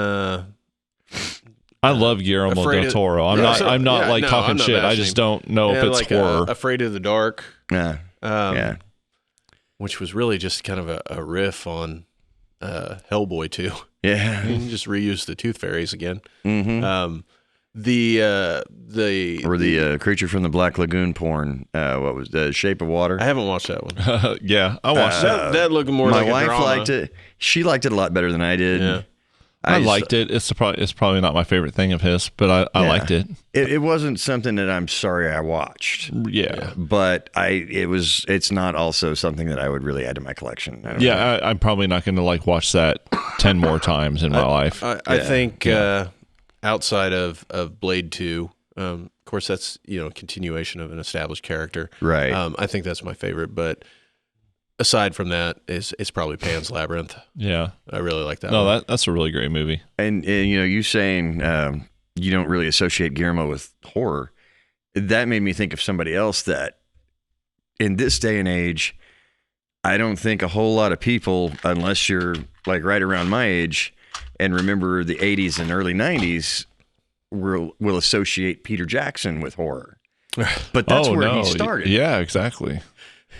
I love Guillermo del Toro. I'm not talking shit. I just don't know if it's horror. Afraid of the Dark. Yeah. Which was really just kind of a riff on Hellboy 2. Yeah. You can just reuse the Tooth Fairies again. Mm-hmm. The Creature from the Black Lagoon porn. What was the Shape of Water? I haven't watched that one. Yeah, I watched that. That looked more my like a wife drama. liked it. She liked it a lot better than I did. Yeah. I liked it. It's probably not my favorite thing of his, but I liked it. It wasn't something that I'm sorry I watched. Yeah. But it's not also something that I would really add to my collection. I'm probably not going to watch that 10 more times in my life. I think outside of Blade 2, of course that's a continuation of an established character. Right. I think that's my favorite, but aside from that, it's probably Pan's Labyrinth. Yeah. I really like that No, one. that's a really great movie. And you saying you don't really associate Guillermo with horror, that made me think of somebody else that in this day and age, I don't think a whole lot of people, unless you're like right around my age and remember the 80s and early 90s, will associate Peter Jackson with horror. But that's where he started. Yeah, exactly.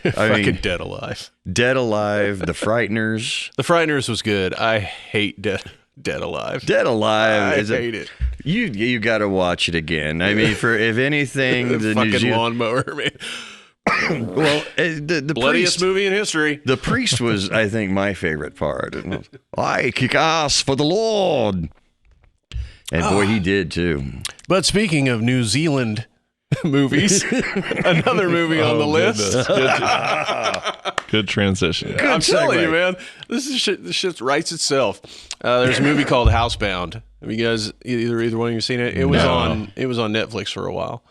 Fucking Dead Alive. Dead Alive, The Frighteners. The Frighteners was good. I hate Dead Alive. Dead Alive. I hate it. You got to watch it again. I mean, if anything, the fucking lawnmower, man. Well, the bloodiest priest, movie in history. The priest was, I think, my favorite part. I kick ass for the Lord. And boy, he did too. But speaking of New Zealand movies, another movie on the list. Good transition. I'm telling you, man, this shit writes itself. There's a movie called Housebound. Have you guys either one of you seen it? It was on Netflix for a while.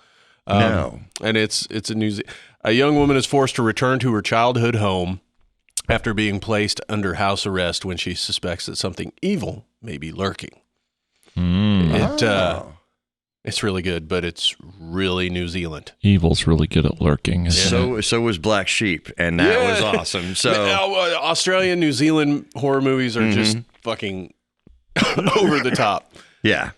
No. And it's a young woman is forced to return to her childhood home after being placed under house arrest when she suspects that something evil may be lurking. It's really good, but it's really New Zealand. Evil's really good at lurking. So was Black Sheep, and that was awesome. So Australian, New Zealand horror movies are just fucking over the top. Yeah.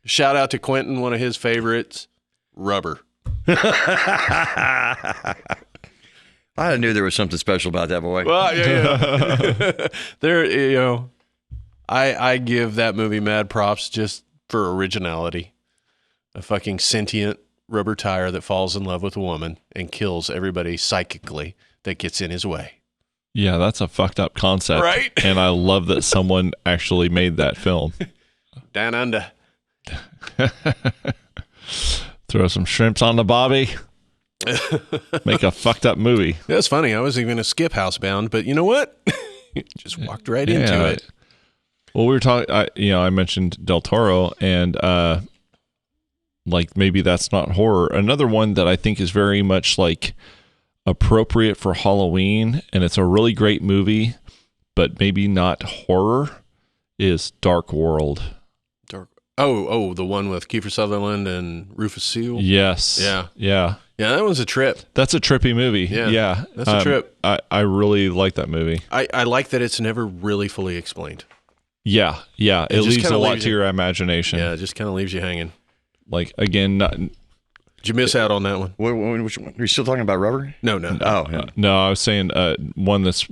Shout out to Quentin, one of his favorites, Rubber. I knew there was something special about that boy. Well, yeah. I give that movie mad props just for originality. A fucking sentient rubber tire that falls in love with a woman and kills everybody psychically that gets in his way. Yeah, that's a fucked up concept. Right? And I love that someone actually made that film. Down under. Throw some shrimps on the bobby. Make a fucked up movie. That's funny. I was even going to skip Housebound, but you know what? Just walked right into it. Well, we were talking, I mentioned Del Toro, and maybe that's not horror. Another one that I think is very much appropriate for Halloween, and it's a really great movie, but maybe not horror, is Dark World. The one with Kiefer Sutherland and Rufus Sewell? Yes. Yeah. Yeah. Yeah, that was a trip. That's a trippy movie. Yeah. That's a trip. I really like that movie. I like that it's never really fully explained. Yeah. It just leaves kinda a lot leaves to you- your imagination. Yeah, it just kind of leaves you hanging. Like, again, Did you miss out on that one? Which one? Are you still talking about Rubber? No. Oh, yeah. no, I was saying one that's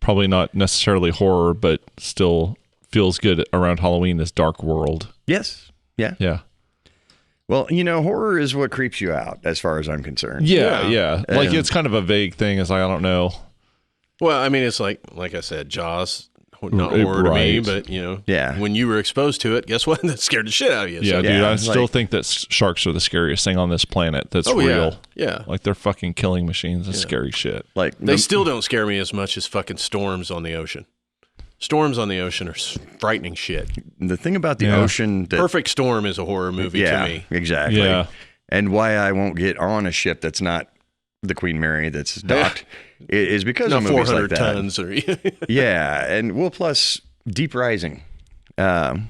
probably not necessarily horror, but still feels good around Halloween is Dark World. Yes. Yeah. Yeah. Well, horror is what creeps you out, as far as I'm concerned. Yeah. Like, it's kind of a vague thing. It's like, I don't know. Well, I mean, it's like I said, Jaws, not horror to me, Right. but, Yeah. when you were exposed to it, guess what? That scared the shit out of you. Yeah, So- dude, I like- still think that sharks are the scariest thing on this planet that's real. Yeah. Like, they're fucking killing machines. That's scary shit. Like They still don't scare me as much as fucking storms on the ocean. Storms on the ocean are frightening shit. the thing about the Yeah. ocean. That, Perfect Storm is a horror movie yeah, to me. exactly. Yeah. And why I won't get on a ship that's not the Queen Mary that's docked is because Not of movies 400 like that. tons or Yeah, and plus Deep Rising, from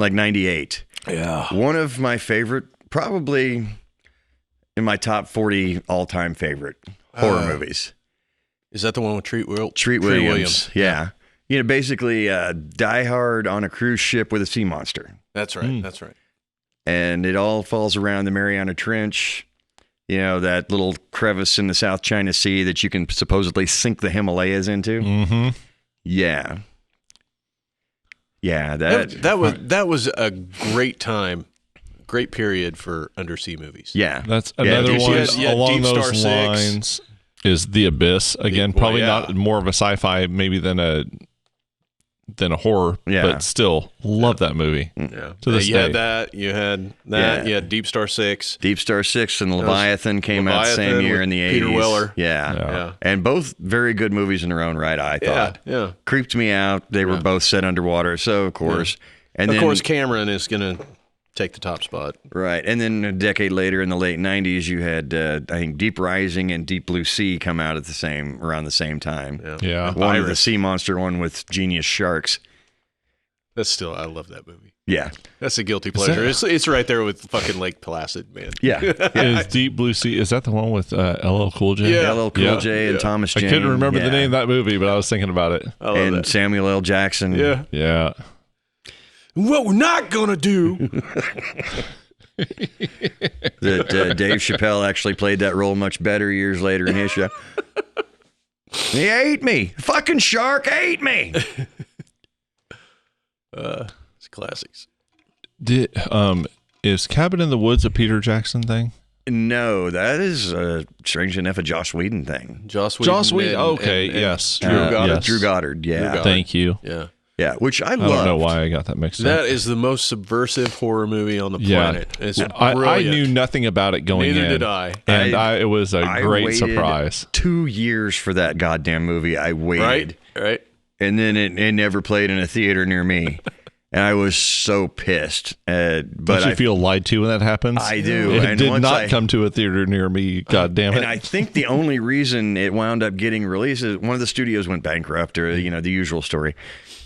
like '98. yeah. One of my favorite, probably in my top 40 all-time favorite horror movies. Is that the one with Treat Treat Williams. Yeah. Basically Die Hard on a cruise ship with a sea monster. That's right. That's right. And it all falls around the Mariana Trench, that little crevice in the South China Sea that you can supposedly sink the Himalayas into. Mm-hmm. Yeah. Yeah, That was a great time, great period for undersea movies. yeah. That's Yeah, another dude, one you had along Deep Star those 6. lines is The Abyss. Again, Well, probably yeah. not more of a sci-fi maybe than a horror, Yeah. but still love that movie. Yeah. To this you had day. that. You had that. Yeah. You had Deep Star 6. Deep Star 6 and Leviathan came out the same Leviathan year with in the 80s. Peter Weller. Yeah. Yeah. And both very good movies in their own right, I Yeah. thought. Yeah. Creeped me out. They were both set underwater, so of course. And Of then, course, Cameron is going to take the top spot. right. And then a decade later in the late 90s, you had, I think, Deep Rising and Deep Blue Sea come out around the same time. Yeah. One with the Iris. sea monster, one with genius sharks. I love that movie. Yeah. That's a guilty pleasure. It's right there with fucking Lake Placid, man. Yeah. Is Deep Blue Sea, is that the one with LL Cool J? Yeah. LL Cool Yeah. J and Thomas I Jane. couldn't remember the Yeah. name of that movie, but I was thinking about it. I love And that. Samuel L. Jackson. Yeah. Yeah. What we're not going to do. That Dave Chappelle actually played that role much better years later in his show. He ate me. Fucking shark ate me. It's classics. Is Cabin in the Woods a Peter Jackson thing? No, that is strange enough a Joss Whedon thing. Joss Whedon. Okay, and yes. Drew Goddard. Yes. Drew Goddard. Yeah. Drew Goddard. Thank you. Yeah. Yeah, which I I love. don't know why I got that mixed That up. is the most subversive horror movie on the Yeah. planet. It's I brilliant. knew nothing about it going Neither in. did I. And I- it was a I great waited surprise. 2 years for that goddamn movie. I waited. Right? And then it never played in a theater near me. And I was so pissed. But Don't you feel lied to when that happens? I do. It And did once not I- come to a theater near me. God damn it. And I think the only reason it wound up getting released is one of the studios went bankrupt, or the usual story.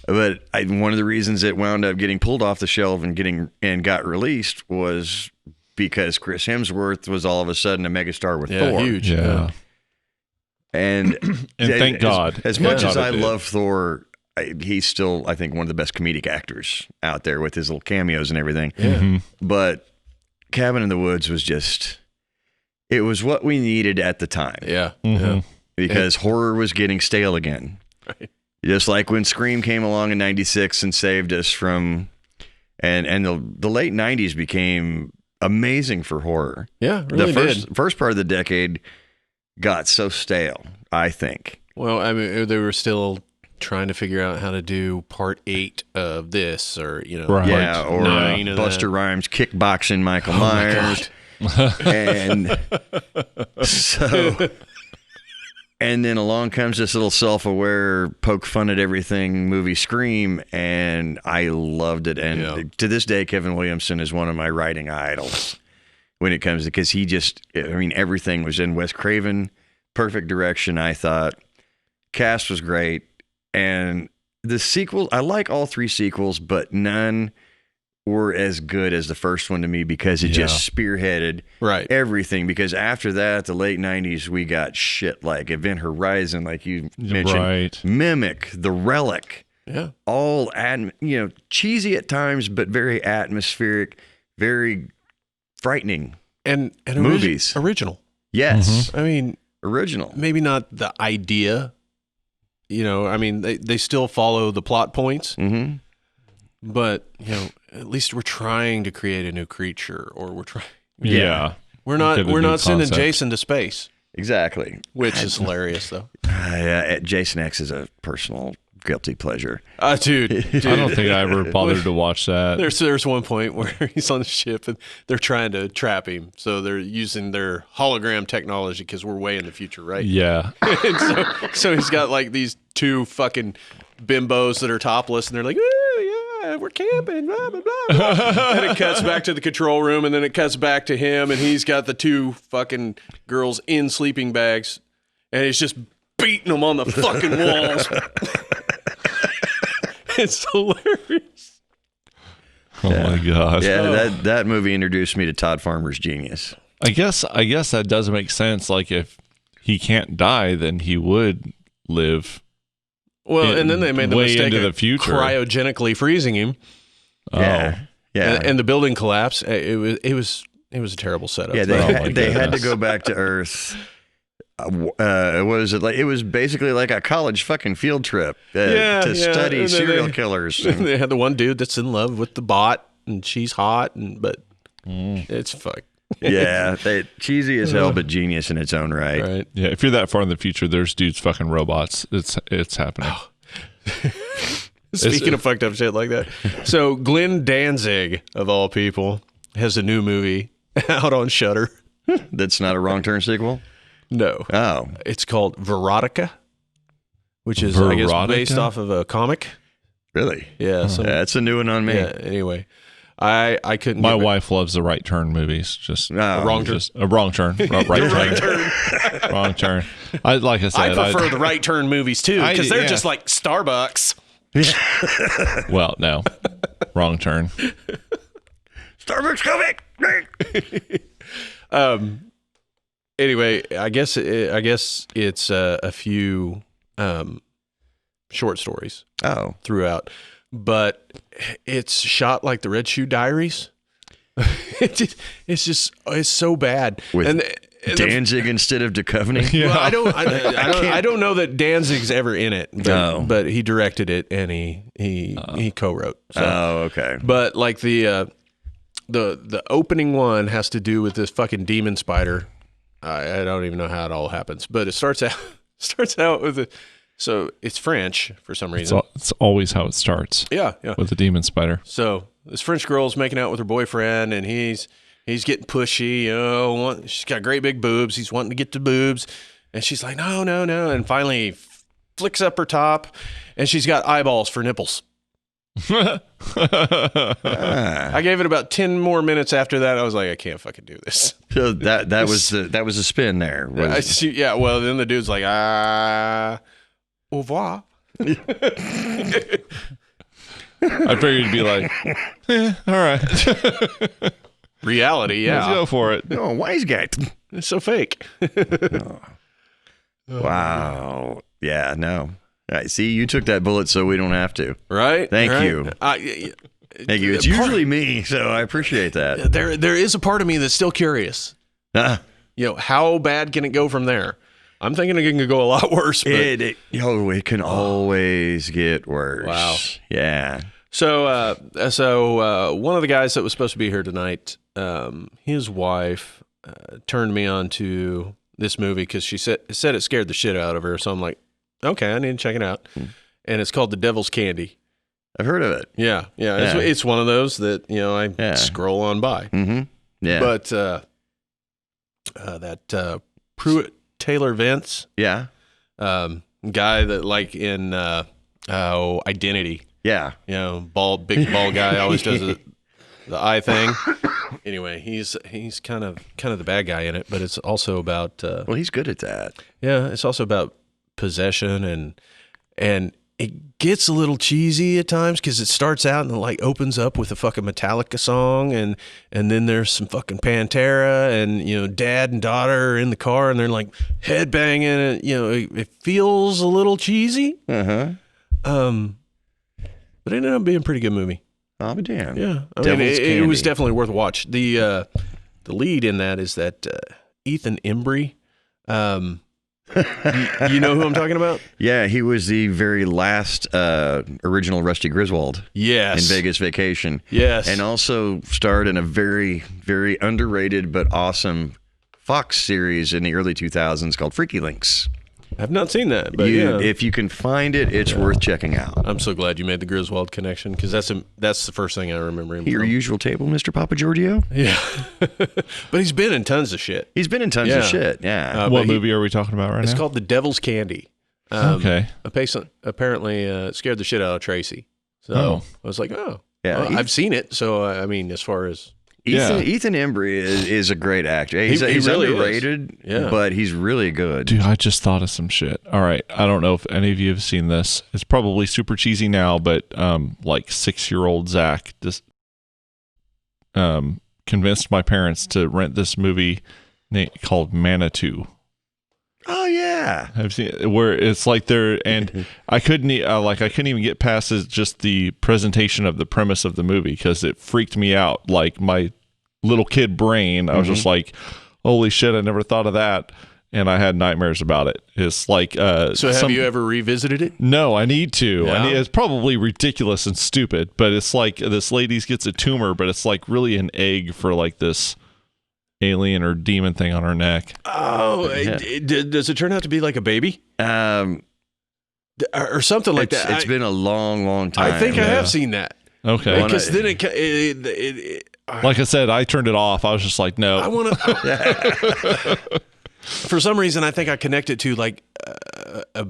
But one of the reasons it wound up getting pulled off the shelf and got released was because Chris Hemsworth was all of a sudden a megastar with Yeah, Thor. huge. yeah. And thank God. As much Yeah. as I love Thor, he's still, I think, one of the best comedic actors out there with his little cameos and everything. Yeah. Mhm. But Cabin in the Woods was it was what we needed at the time. Yeah. Mhm. Because horror was getting stale again. Right. Just like when Scream came along in '96 and saved us from, and the late '90s became amazing for horror. Yeah. Really the did. first part of the decade got so stale, I think. Well, I mean, they were still trying to figure out how to do part 8 of this, or Right. Yeah, part or 9 of Buster that. Rhymes kickboxing Michael Oh my Myers, and so. And then along comes this little self-aware, poke fun at everything movie Scream, and I loved it. And Yeah. to this day, Kevin Williamson is one of my writing idols when it comes to, because he everything was in Wes Craven, perfect direction, I thought. Cast was great. And the sequel, I like all 3 sequels, but none were as good as the first one to me because it just spearheaded everything. Because after that, the late 90s, we got shit like Event Horizon, like you mentioned, Mimic, The Relic. Yeah. All, cheesy at times, but very atmospheric, very frightening. And movies. Original. Yes. I mean, original. Maybe not the idea. I mean, they still follow the plot points. Mm-hmm. But, at least we're trying to create a new creature, or we're trying. Yeah. We're not sending Jason to space. Exactly. Which is hilarious, though. Jason X is a personal guilty pleasure. Dude. I don't think I ever bothered to watch that. There's one point where he's on the ship and they're trying to trap him. So they're using their hologram technology because we're way in the future, right? Yeah. And so he's got like these two fucking bimbos that are topless, and they're like, "Oh yeah, we're camping, blah blah blah." blah. And it cuts back to the control room, and then it cuts back to him, and he's got the two fucking girls in sleeping bags, and he's just beating them on the fucking walls. It's hilarious. Oh my gosh. Yeah, that movie introduced me to Todd Farmer's genius. I guess that does make sense. Like if he can't die, then he would live. Well, and then they made the way mistake into of the future. cryogenically freezing him. Yeah. And the building collapsed. It was a terrible setup. Yeah, they had to go back to Earth. What was it like? It was basically like a college fucking field trip to study serial killers. And they had the one dude that's in love with the bot, and she's hot, but it's fuck. Yeah, cheesy as hell, but genius in its own right. Right. Yeah, if you're that far in the future, there's dudes fucking robots. It's happening. Speaking of fucked up shit like that. So Glenn Danzig, of all people, has a new movie out on Shudder. That's not a Wrong Turn sequel? No. Oh. It's called Verotica, which is, I guess, based off of a comic. Really? Yeah. That's a new one on me. Yeah, anyway. I couldn't. My wife loves the Right Turn movies. Just a wrong turn. A wrong turn. Right turn. Wrong turn. Like I said, I prefer the Right Turn movies too, because they're just like Starbucks. Well, no. Wrong turn. Starbucks coming. Anyway, I guess it's a few short stories. Throughout, but it's shot like the Red Shoe Diaries. It's so bad. With Danzig instead of Duchovny. Yeah. Well, I don't know that Danzig's ever in it, but he directed it and he co-wrote. So. Oh, okay. But like the opening one has to do with this fucking demon spider. I don't even know how it all happens, but it starts out with so it's French for some reason. It's always how it starts. Yeah. With the demon spider. So this French girl's making out with her boyfriend, and he's getting pushy. She's got great big boobs. He's wanting to get to boobs, and she's like, no, and finally flicks up her top, and she's got eyeballs for nipples. I gave it about 10 more minutes after that. I was like, I can't fucking do this. So that was a spin there. Yeah. Well, then the dude's like, au revoir. I figured you'd be like, all right. Reality, yeah. Let's go for it. Oh, wise guy. It's so fake. Wow. Yeah, no. All right, see, you took that bullet so we don't have to. Right? Thank you. Thank you. It's usually me, so I appreciate that. There is a part of me that's still curious. How bad can it go from there? I'm thinking it can go a lot worse. But... It can always get worse. Wow. Yeah. So one of the guys that was supposed to be here tonight, his wife turned me on to this movie because she said it scared the shit out of her. So I'm like, okay, I need to check it out. And it's called The Devil's Candy. I've heard of it. Yeah. It's one of those that I scroll on by. Mm-hmm. Yeah. But that Pruitt Taylor Vince, guy that like in Identity. Yeah. Big bald guy always does the eye thing. Anyway, he's kind of the bad guy in it, but it's also about well, he's good at that. Yeah, it's also about possession and it gets a little cheesy at times because it starts out and it like opens up with a fucking Metallica song, and then there's some fucking Pantera, and dad and daughter are in the car and they're like headbanging, and it feels a little cheesy. But it ended up being a pretty good movie. Oh, but damn. Yeah, I mean, it was definitely worth a watch. The lead in that is that Ethan Embry. You know who I'm talking about? Yeah, he was the very last original Rusty Griswold. Yes. In Vegas Vacation. Yes. And also starred in a very, very underrated but awesome Fox series in the early 2000s called Freaky Links. I've not seen that, but If you can find it, it's worth checking out. I'm so glad you made the Griswold connection, because that's the first thing I remember him Your from. usual table, Mr. Papa Giorgio? Yeah. But he's been in tons of shit. He's been in tons of shit, yeah. What movie are we talking about right now? It's called The Devil's Candy. Okay. Apparently scared the shit out of Tracy. So I was like, yeah, well, I've seen it. So, I mean, as far as... Ethan Embry is a great actor. He's really underrated, but he's really good. Dude, I just thought of some shit. All right. I don't know if any of you have seen this. It's probably super cheesy now, but like 6-year-old Zach just convinced my parents to rent this movie called Manitou. Oh yeah, I've seen it, where it's like and I couldn't even get past just the presentation of the premise of the movie because it freaked me out. Like my little kid brain, I was just like, "Holy shit! I never thought of that," and I had nightmares about it. It's like, so have you ever revisited it? No, I need to. Yeah. It's probably ridiculous and stupid, but it's like this lady gets a tumor, but it's like really an egg for like this alien or demon thing on her neck. Oh, does it turn out to be like a baby? Or something like that? It's been a long, long time. I think I have seen that. Okay. Because then like I said, I turned it off. I was just like, no. I want to... For some reason, I think I connect it to like a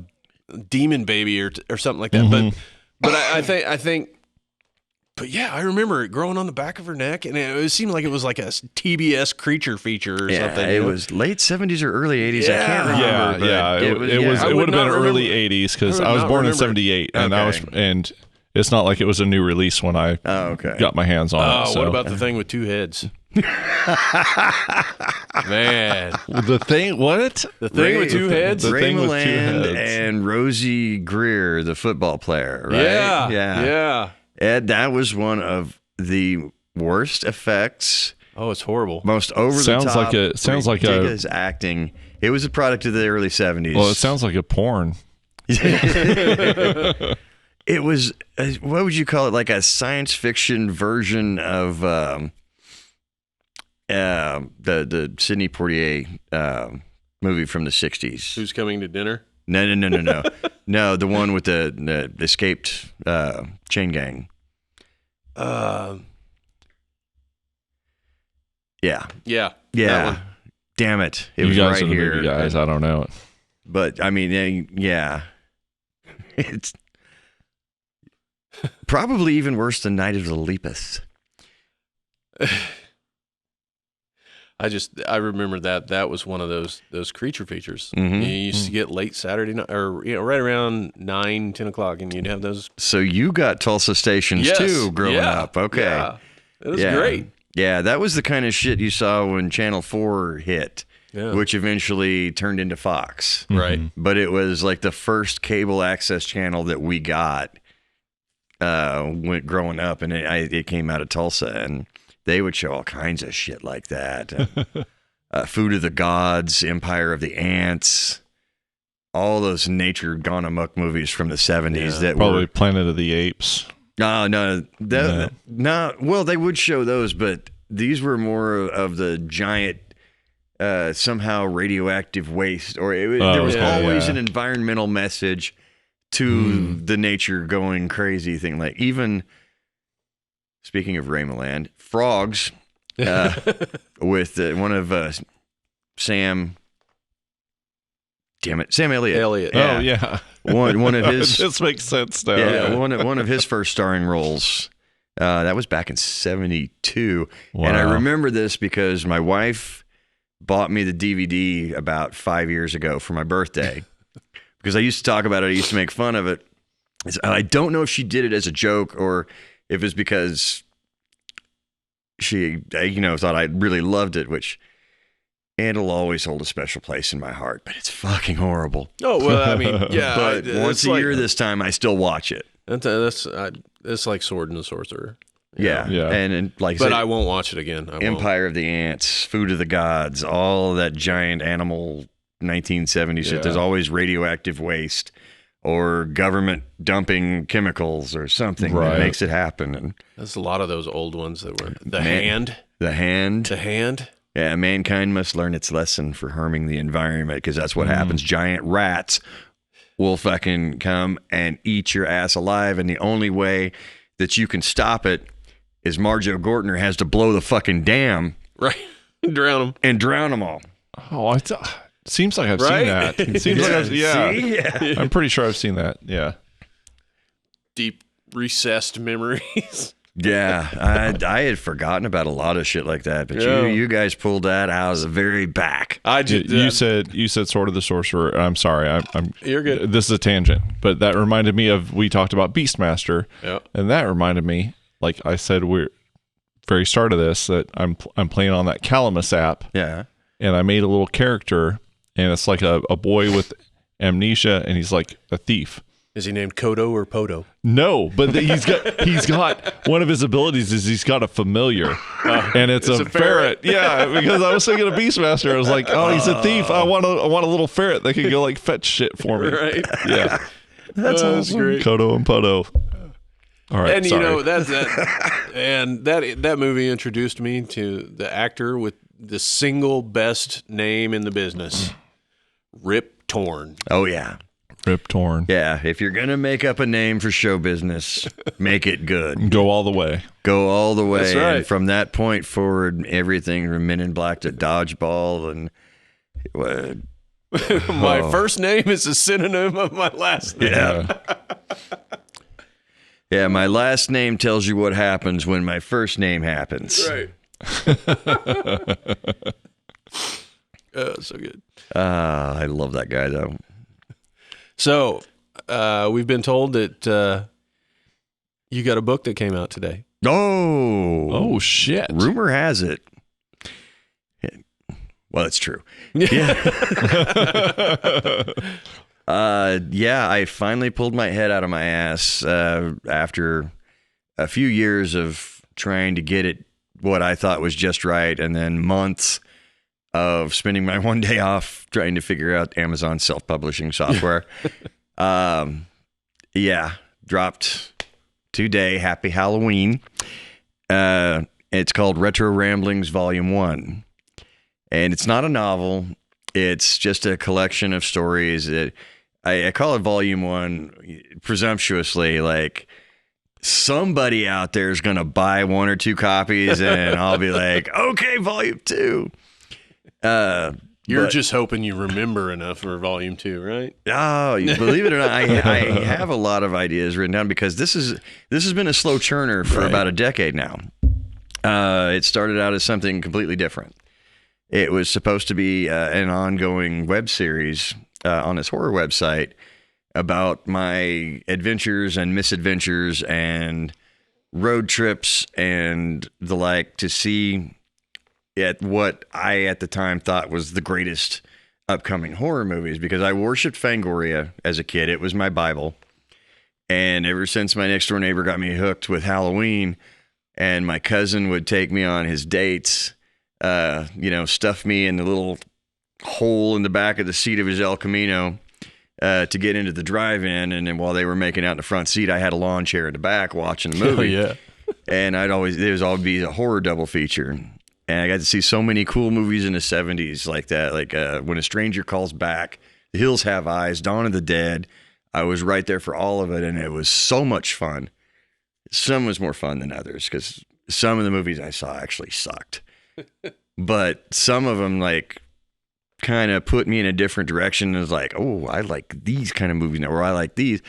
demon baby or something like that. Mm-hmm. But I think... But yeah, I remember it growing on the back of her neck, and it seemed like it was like a TBS creature feature or something. It was late 70s or early 80s. I can't remember. It would have been early 80s because I was born in 78, and and it's not like it was a new release when I got my hands on it. So. What about the thing with two heads? Man, the thing what? The thing with two heads? The thing with two heads. And Rosie Greer, the football player, right? Yeah. Ed, that was one of the worst effects. Oh, it's horrible. Most over the top. Sounds like ridiculous acting. It was a product of the early 70s. Well, it sounds like a porn. It was what would you call it? Like a science fiction version of the Sidney Poitier movie from the 60s. Who's Coming to Dinner? No. No, the one with the escaped chain gang. Yeah. Damn it! It you was guys right are the here, movie guys. I don't know it, but I mean, yeah, it's probably even worse than Night of the Lepus. I remember that was one of those creature features. Mm-hmm. You used to get late Saturday night, or right around 9-10 o'clock, and you'd have those. So you got Tulsa stations too growing up. Okay, yeah. It was great. Yeah, that was the kind of shit you saw when Channel 4 hit, which eventually turned into Fox. Right. But it was like the first cable access channel that we got when growing up, and it came out of Tulsa, and they would show all kinds of shit like that. Food of the Gods, Empire of the Ants, all those nature gone amok movies from the 70s that probably were Planet of the Apes. No. Well, they would show those, but these were more of the giant, somehow radioactive waste, or there was always an environmental message to the nature going crazy thing. Like even speaking of Ray Milland, Frogs, with one of Sam. Damn it, Sam Elliott. Yeah. Oh yeah, one of his. This makes sense now. Yeah, one of his first starring roles. That was back in '72, and I remember this because my wife bought me the DVD about 5 years ago for my birthday. Because I used to talk about it, I used to make fun of it, I don't know if she did it as a joke or if it's because she, thought I really loved it, which it'll always hold a special place in my heart, but it's fucking horrible. Oh, well, I mean, yeah. But once a year this time, I still watch it. It's like Sword and the Sorcerer. Yeah. And like but I won't watch it again. Empire of the Ants, Food of the Gods, all of that giant animal 1970s shit. There's always radioactive waste or government dumping chemicals or something that makes it happen. And there's a lot of those old ones that were The Hand. Yeah, mankind must learn its lesson for harming the environment, because that's what happens. Giant rats will fucking come and eat your ass alive, and the only way that you can stop it is Marjo Gortner has to blow the fucking dam. Right. Drown them all. Oh, seems like I've seen that. It seems like I'm pretty sure I've seen that. Yeah. Deep recessed memories. Yeah, I had forgotten about a lot of shit like that, but you guys pulled that out of the very back. I did. You said Sword of the Sorcerer. I'm sorry. I'm. You're good. This is a tangent, but that reminded me of, we talked about Beastmaster, and that reminded me, like I said, we're very start of this, that I'm playing on that Calamus app. Yeah, and I made a little character, and it's like a boy with amnesia, and he's like a thief. Is he named Kodo or Podo? No, but he's got one of his abilities is he's got a familiar, and it's a ferret. Yeah, because I was thinking of Beastmaster. I was like, oh, he's a thief. I want a little ferret that can go like fetch shit for me. Right? Yeah, that's awesome. Great. Kodo and Podo. All right, and sorry. that movie introduced me to the actor with the single best name in the business, Rip Torn. Oh yeah. Rip Torn. Yeah, if you're going to make up a name for show business, make it good. Go all the way. Go all the way. That's right. And from that point forward, everything from Men in Black to Dodgeball and... my first name is a synonym of my last name. Yeah. Yeah, my last name tells you what happens when my first name happens. Right. So good. I love that guy, though. So, we've been told that you got a book that came out today. Oh, shit. Rumor has it. Well, it's true. Yeah. I finally pulled my head out of my ass after a few years of trying to get it what I thought was just right, and then months of spending my one day off trying to figure out Amazon self-publishing software. Dropped today. Happy Halloween. It's called Retro Ramblings Volume 1. And it's not a novel. It's just a collection of stories. I call it Volume 1 presumptuously, like somebody out there is going to buy one or two copies and I'll be like, okay, Volume 2. You're just hoping you remember enough for Volume 2, right? Oh, you believe it or not, I have a lot of ideas written down because this has been a slow churner for about a decade now. It started out as something completely different. It was supposed to be an ongoing web series on this horror website about my adventures and misadventures and road trips and the like, to see at what I at the time thought was the greatest upcoming horror movies, because I worshipped Fangoria as a kid. It was my Bible. And ever since my next door neighbor got me hooked with Halloween, and my cousin would take me on his dates, stuff me in the little hole in the back of the seat of his El Camino to get into the drive-in. And then while they were making out in the front seat, I had a lawn chair in the back watching the movie. Oh, yeah. And there was always be a horror double feature. And I got to see so many cool movies in the 70s like that. Like When a Stranger Calls Back, The Hills Have Eyes, Dawn of the Dead. I was right there for all of it. And it was so much fun. Some was more fun than others because some of the movies I saw actually sucked. But some of them like kind of put me in a different direction. It was like, oh, I like these kind of movies now, or I like these.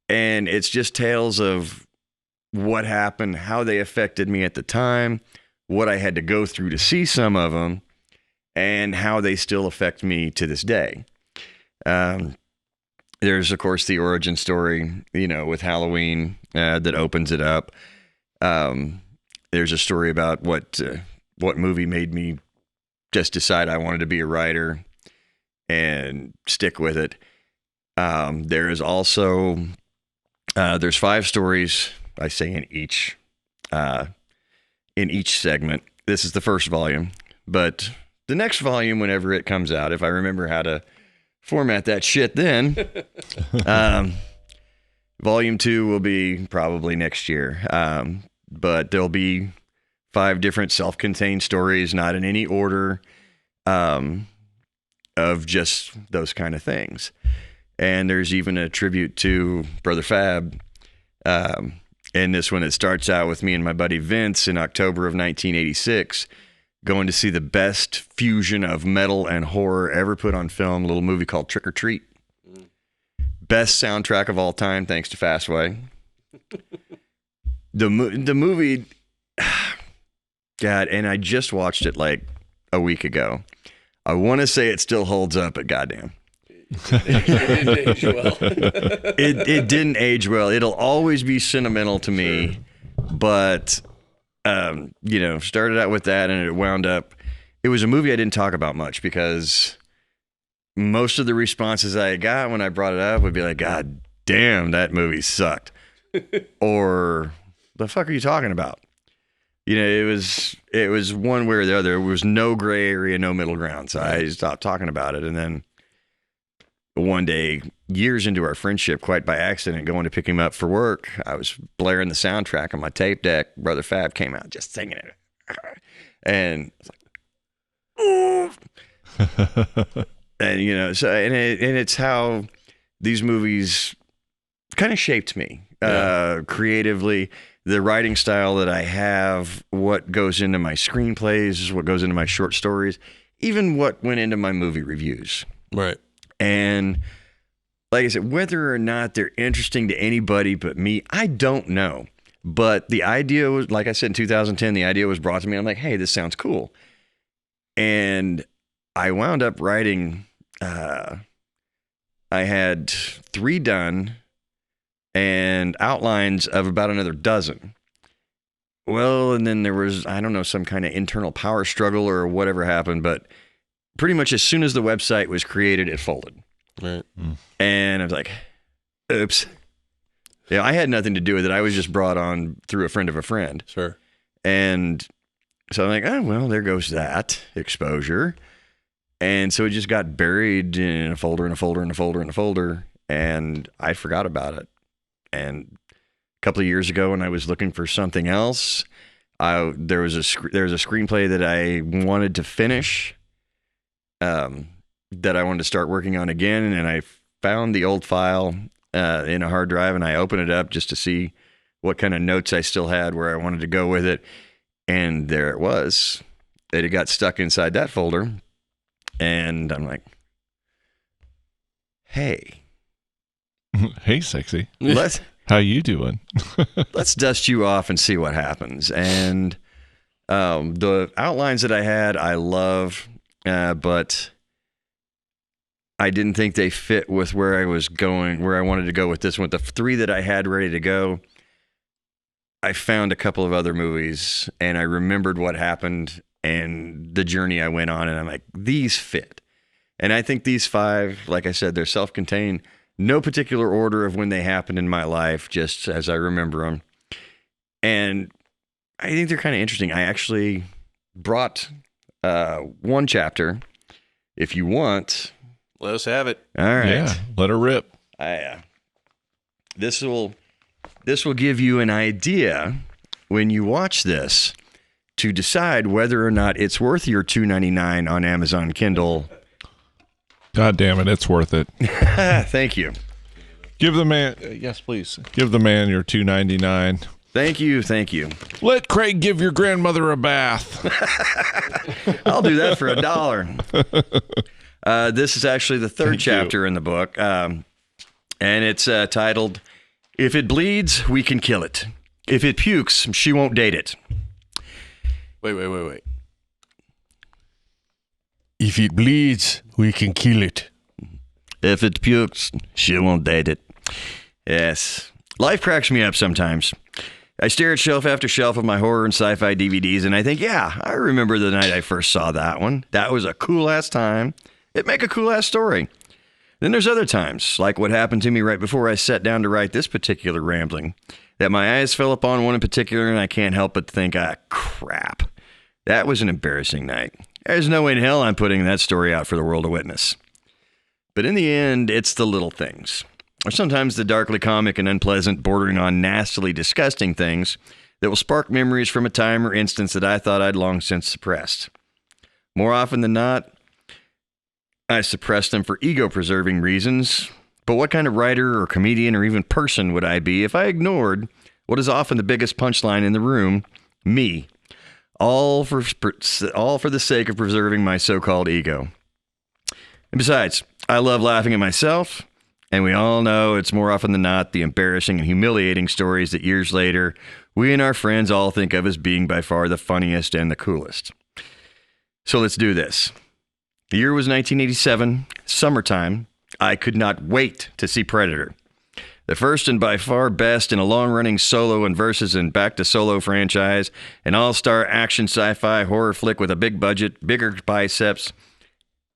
And it's just tales of what happened, how they affected me at the time, what I had to go through to see some of them, and how they still affect me to this day. There's, of course, the origin story, with Halloween that opens it up. There's a story about what movie made me just decide I wanted to be a writer and stick with it. There is also there's 5 stories, I say, in each segment. This is the first volume, but the next volume, whenever it comes out, if I remember how to format that shit, then volume 2 will be probably next year. But there'll be 5 different self-contained stories, not in any order, of just those kind of things. And there's even a tribute to Brother Fab. In this one, it starts out with me and my buddy Vince in October of 1986 going to see the best fusion of metal and horror ever put on film, a little movie called Trick or Treat. Best soundtrack of all time, thanks to Fastway. The movie, God, and I just watched it like a week ago. I want to say it still holds up, but goddamn. It didn't age well. It didn't age well. It'll always be sentimental to me, but started out with that, and it wound up. It was a movie I didn't talk about much because most of the responses I got when I brought it up would be like, "God damn, that movie sucked," or "The fuck are you talking about?" It was one way or the other. There was no gray area, no middle ground. So I stopped talking about it, and then one day, years into our friendship, quite by accident, going to pick him up for work, I was blaring the soundtrack on my tape deck. Brother Fab came out just singing it. And I was like, and it's how these movies kind of shaped me creatively. The writing style that I have, what goes into my screenplays, what goes into my short stories, even what went into my movie reviews. Right. And like I said, whether or not they're interesting to anybody but me, I don't know. But the idea was, like I said, in 2010, the idea was brought to me. I'm like, hey, this sounds cool. And I wound up writing, I had 3 done and outlines of about another dozen. Well, and then there was, I don't know, some kind of internal power struggle or whatever happened, but pretty much as soon as the website was created, it folded. Right. And I was like, oops. Yeah, I had nothing to do with it. I was just brought on through a friend of a friend. Sure. And so I'm like, oh, well, there goes that exposure. And so it just got buried in a folder and a folder and a folder and a folder. And I forgot about it. And a couple of years ago when I was looking for something else, there was a screenplay that I wanted to finish. That I wanted to start working on again, and I found the old file in a hard drive, and I opened it up just to see what kind of notes I still had, where I wanted to go with it, and there it was. It had got stuck inside that folder, and I'm like, "Hey, Hey, sexy, how you doing?" Let's dust you off and see what happens." And the outlines that I had, I love. But I didn't think they fit with where I was going, where I wanted to go with this one. The 3 that I had ready to go, I found a couple of other movies, and I remembered what happened and the journey I went on, and I'm like, these fit. And I think these 5, like I said, they're self-contained. No particular order of when they happened in my life, just as I remember them. And I think they're kind of interesting. I actually brought... one chapter, if you want. Let us have it. All right. Yeah, let her rip. This will give you an idea when you watch this to decide whether or not it's worth your $2.99 on Amazon Kindle. God damn it, it's worth it. Thank you. Give the man, yes, please. Give the man your $2.99. Thank you. Let Craig give your grandmother a bath. I'll do that for $1. This is actually the 3rd chapter in the book, and it's titled, "If It Bleeds, We Can Kill It. If It Pukes, She Won't Date It." Wait. If it bleeds, we can kill it. If it pukes, she won't date it. Yes. Life cracks me up sometimes. I stare at shelf after shelf of my horror and sci-fi DVDs, and I think, yeah, I remember the night I first saw that one. That was a cool-ass time. It'd make a cool-ass story. Then there's other times, like what happened to me right before I sat down to write this particular rambling, that my eyes fell upon one in particular, and I can't help but think, crap. That was an embarrassing night. There's no way in hell I'm putting that story out for the world to witness. But in the end, it's the little things, or sometimes the darkly comic and unpleasant, bordering on nastily disgusting things that will spark memories from a time or instance that I thought I'd long since suppressed. More often than not, I suppress them for ego-preserving reasons, but what kind of writer or comedian or even person would I be if I ignored what is often the biggest punchline in the room, me, all for the sake of preserving my so-called ego. And besides, I love laughing at myself, and we all know it's more often than not the embarrassing and humiliating stories that years later we and our friends all think of as being by far the funniest and the coolest. So let's do this. The year was 1987, summertime. I could not wait to see Predator. The first and by far best in a long-running solo and versus and back-to-solo franchise, an all-star action sci-fi horror flick with a big budget, bigger biceps,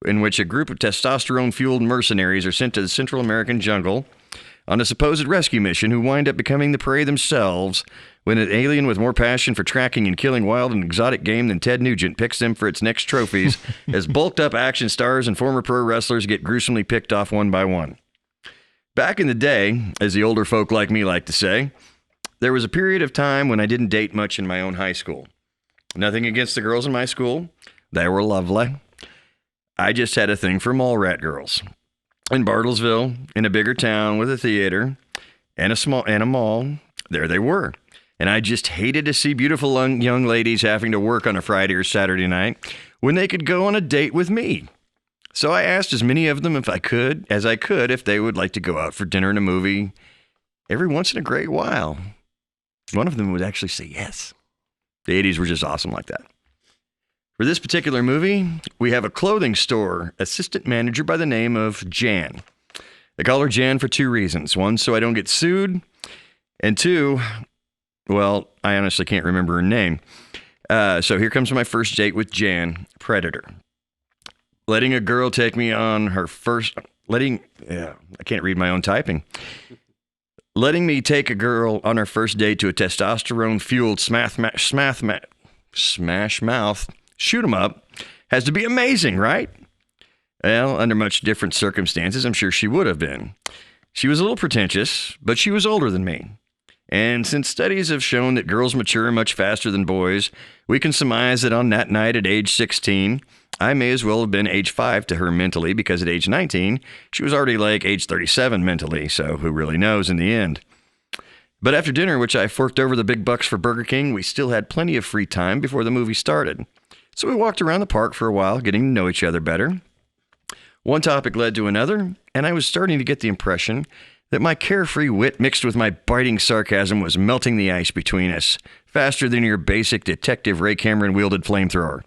in which a group of testosterone-fueled mercenaries are sent to the Central American jungle on a supposed rescue mission who wind up becoming the prey themselves when an alien with more passion for tracking and killing wild and exotic game than Ted Nugent picks them for its next trophies as bulked-up action stars and former pro wrestlers get gruesomely picked off one by one. Back in the day, as the older folk like me like to say, there was a period of time when I didn't date much in my own high school. Nothing against the girls in my school. They were lovely. I just had a thing for mall rat girls. In Bartlesville, in a bigger town with a theater and a mall, there they were. And I just hated to see beautiful young ladies having to work on a Friday or Saturday night when they could go on a date with me. So I asked as many of them as I could if they would like to go out for dinner and a movie every once in a great while. One of them would actually say yes. The 80s were just awesome like that. For this particular movie, we have a clothing store assistant manager by the name of Jan. I call her Jan for two reasons. One, so I don't get sued. And two, well, I honestly can't remember her name. So here comes my first date with Jan, Predator. Letting a girl take me on her first... I can't read my own typing. Letting me take a girl on her first date to a testosterone-fueled smash mouth shoot 'em up has to be amazing, right? Well, under much different circumstances, I'm sure she would have been. She was a little pretentious, but she was older than me. And since studies have shown that girls mature much faster than boys, we can surmise that on that night at age 16, I may as well have been age 5 to her mentally, because at age 19, she was already like age 37 mentally, so who really knows in the end. But after dinner, which I forked over the big bucks for Burger King, we still had plenty of free time before the movie started. So we walked around the park for a while, getting to know each other better. One topic led to another, and I was starting to get the impression that my carefree wit mixed with my biting sarcasm was melting the ice between us, faster than your basic Detective Ray Cameron-wielded flamethrower.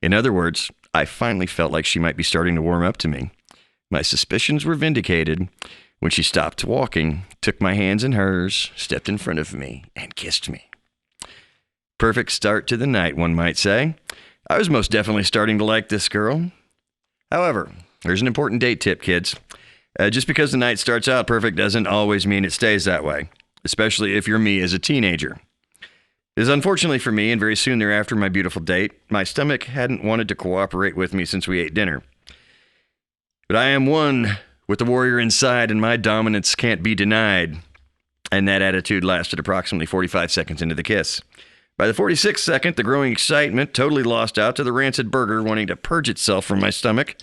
In other words, I finally felt like she might be starting to warm up to me. My suspicions were vindicated when she stopped walking, took my hands in hers, stepped in front of me, and kissed me. Perfect start to the night, one might say. I was most definitely starting to like this girl. However, there's an important date tip, kids. Just because the night starts out perfect doesn't always mean it stays that way, especially if you're me as a teenager. It is unfortunately for me, and very soon thereafter my beautiful date, my stomach hadn't wanted to cooperate with me since we ate dinner. But I am one with the warrior inside, and my dominance can't be denied. And that attitude lasted approximately 45 seconds into the kiss. By the 46th second, the growing excitement totally lost out to the rancid burger wanting to purge itself from my stomach.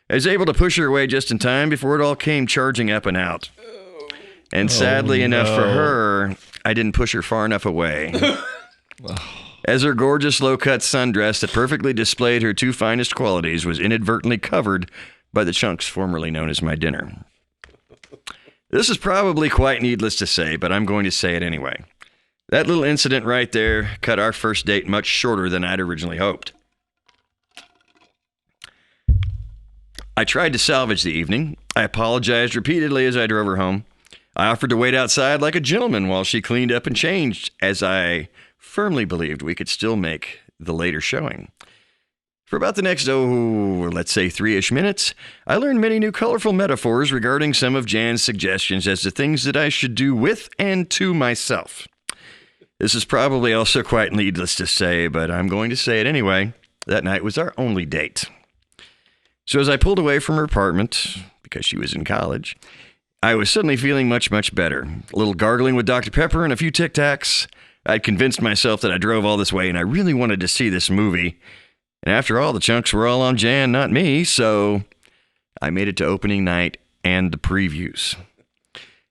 I was able to push her away just in time before it all came charging up and out. And sadly enough for her, I didn't push her far enough away. As her gorgeous low-cut sundress that perfectly displayed her two finest qualities was inadvertently covered by the chunks formerly known as my dinner. This is probably quite needless to say, but I'm going to say it anyway. That little incident right there cut our first date much shorter than I'd originally hoped. I tried to salvage the evening, I apologized repeatedly as I drove her home. I offered to wait outside like a gentleman while she cleaned up and changed, as I firmly believed we could still make the later showing. For about the next, let's say 3-ish minutes, I learned many new colorful metaphors regarding some of Jan's suggestions as to things that I should do with and to myself. This is probably also quite needless to say, but I'm going to say it anyway. That night was our only date. So as I pulled away from her apartment, because she was in college, I was suddenly feeling much, much better. A little gargling with Dr. Pepper and a few Tic Tacs. I'd convinced myself that I drove all this way and I really wanted to see this movie. And after all, the chunks were all on Jan, not me, so I made it to opening night and the previews.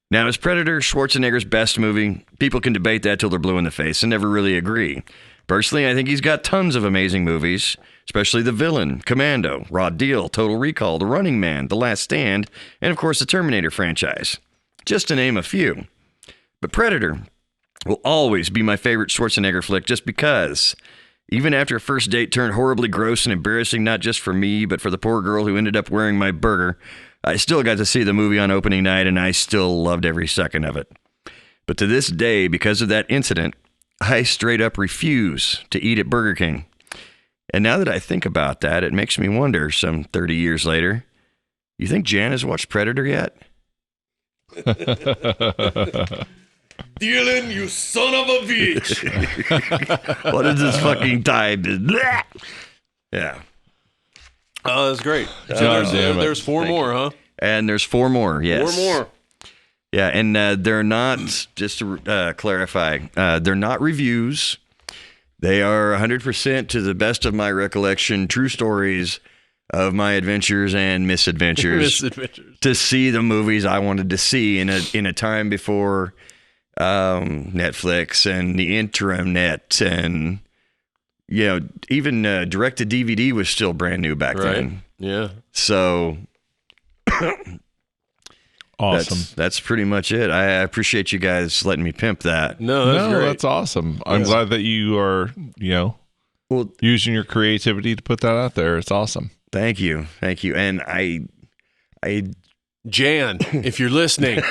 Now, is Predator Schwarzenegger's best movie? People can debate that till they're blue in the face and never really agree. Personally, I think he's got tons of amazing movies, especially The Villain, Commando, Raw Deal, Total Recall, The Running Man, The Last Stand, and of course the Terminator franchise, just to name a few. But Predator will always be my favorite Schwarzenegger flick just because, even after a first date turned horribly gross and embarrassing not just for me, but for the poor girl who ended up wearing my burger, I still got to see the movie on opening night and I still loved every second of it. But to this day, because of that incident, I straight up refuse to eat at Burger King. And now that I think about that, it makes me wonder, some 30 years later, you think Jan has watched Predator yet? Dylan, you son of a bitch. What is this fucking time? Yeah. Oh, that's great. So there's four more, huh? And there's 4 more, yes. 4 more. Yeah, and they're not, just to clarify, they're not reviews. They are 100%, to the best of my recollection, true stories of my adventures and misadventures. To see the movies I wanted to see in a time before Netflix and the internet, and even direct to DVD was still brand new back then. Yeah. So Awesome. That's pretty much it. I appreciate you guys letting me pimp that. No, that's great. That's awesome. I'm glad that you are, using your creativity to put that out there. It's awesome. Thank you. And I Jan, if you're listening,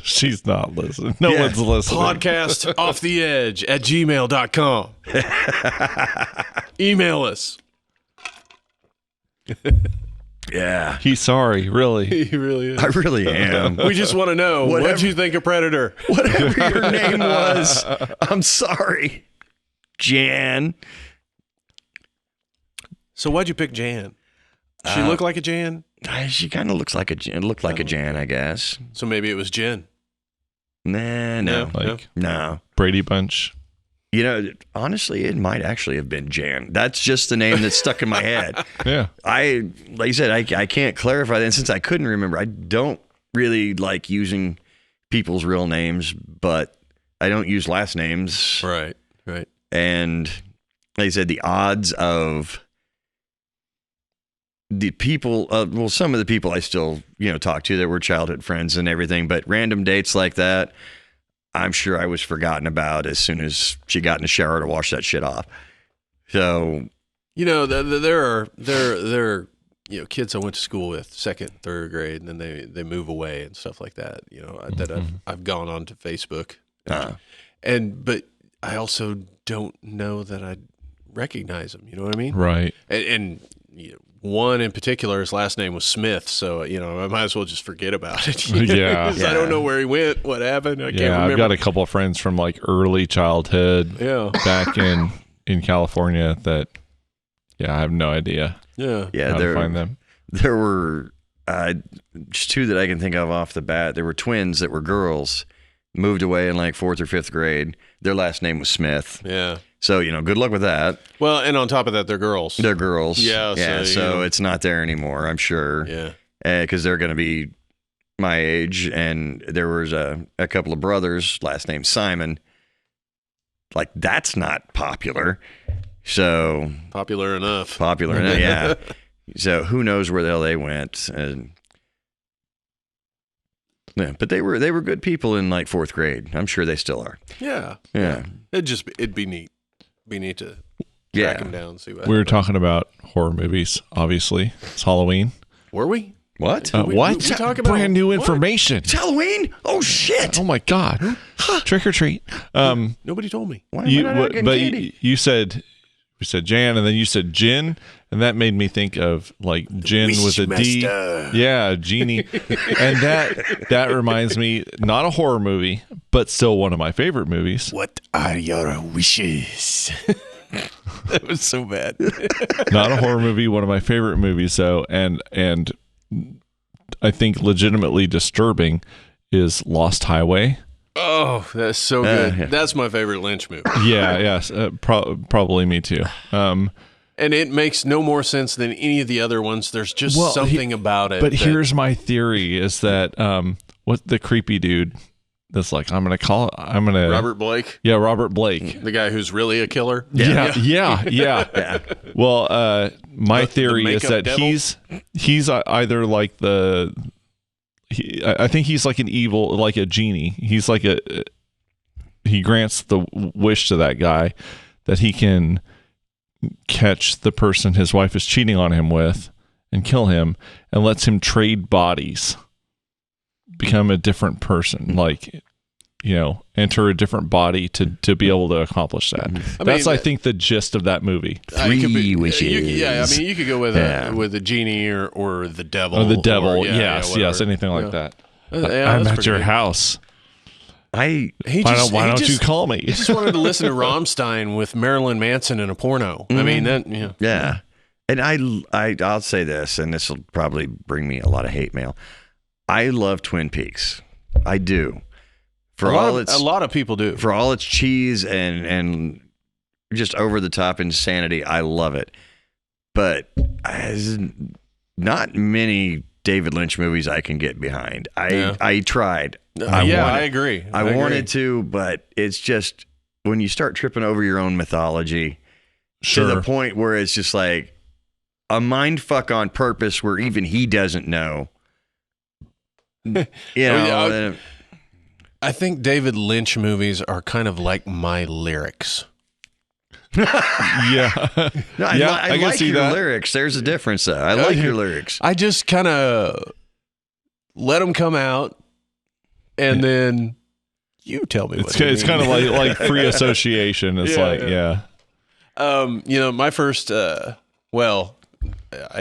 she's not listening. No one's listening. Podcast off the edge at gmail.com. Email us. Yeah. He's sorry, really. He really is. I really am. We just want to know, what'd you think of Predator? Whatever your name was, I'm sorry, Jan. So why'd you pick Jan? She look like a Jan? She kind of looks like a Jan, I guess. So maybe it was Jen. Nah, no. No. Brady Bunch. Honestly, it might actually have been Jan. That's just the name that's stuck in my head. Yeah. Like you said, I can't clarify that. And since I couldn't remember, I don't really like using people's real names, but I don't use last names. Right. And like I said, the odds of the people, some of the people I still, talk to that were childhood friends and everything, but random dates like that, I'm sure I was forgotten about as soon as she got in the shower to wash that shit off. So, there are kids I went to school with, 2nd, 3rd grade, and then they move away and stuff like that. That I've gone on to Facebook, but I also don't know that I recognize them. You know what I mean? Right. And one in particular, his last name was Smith, so I might as well just forget about it. Yeah. I don't know where he went, what happened. I can't remember. I've got a couple of friends from like early childhood back in California that I have no idea how to find them. There were just 2 that I can think of off the bat. There were twins that were girls, moved away in like 4th or 5th grade. Their last name was Smith. Yeah. So, good luck with that. Well, and on top of that, they're girls. They're girls. Yeah. So it's not there anymore, I'm sure. Yeah. Because they're going to be my age. And there was a couple of brothers, last name Simon. Like, that's not popular. So. Popular enough, yeah. So who knows where the hell they went. But they were good people in like 4th grade. I'm sure they still are. Yeah. It'd be neat. Be neat to track them down, see what We were happened. talking about horror movies, obviously. It's Halloween. Were we? What? What? we talk about brand new what? information? It's Halloween? Oh, shit. Oh my God! Trick or treat. Nobody told me. Why am I not getting candy? You said Jan, and then you said Jin, and that made me think of like Jin with a D. Yeah, genie, and that reminds me, not a horror movie, but still one of my favorite movies. What are your wishes? That was so bad. Not a horror movie, one of my favorite movies, though, and I think legitimately disturbing is Lost Highway. Oh, that's so good. Yeah. That's my favorite Lynch movie. Yeah, yes, probably me too. And it makes no more sense than any of the other ones. There's just something about it. But here's my theory: is that what the creepy dude that's like, Robert Blake. Yeah, Robert Blake, The guy who's really a killer. Yeah. Well, my theory is that devil? he's either like I think he's like an evil, like a genie. He's like he grants the wish to that guy that he can catch the person his wife is cheating on him with and kill him, and lets him trade bodies, become a different person, like, enter a different body to be able to accomplish that. I think the gist of that movie. Three wishes. You could go with a genie or the devil. Or the devil, or, yes, anything like that. Yeah, I'm that's at your pretty good. house. I Why don't you call me? He just wanted to listen to Rammstein with Marilyn Manson in a porno. I mean, that, Yeah. And I'll say this, and this will probably bring me a lot of hate mail. I love Twin Peaks. I do. a lot of people do. For all its cheese and just over the top insanity, I love it. But not many David Lynch movies I can get behind. I tried. I agree. I wanted to, but it's just when you start tripping over your own mythology to the point where it's just like a mind fuck on purpose where even he doesn't know. I think David Lynch movies are kind of like my lyrics. Yeah. No, I like your lyrics. There's a difference, though. I like your lyrics. I just kind of let them come out, and then you tell me what it's kind of like free association. It's my first, I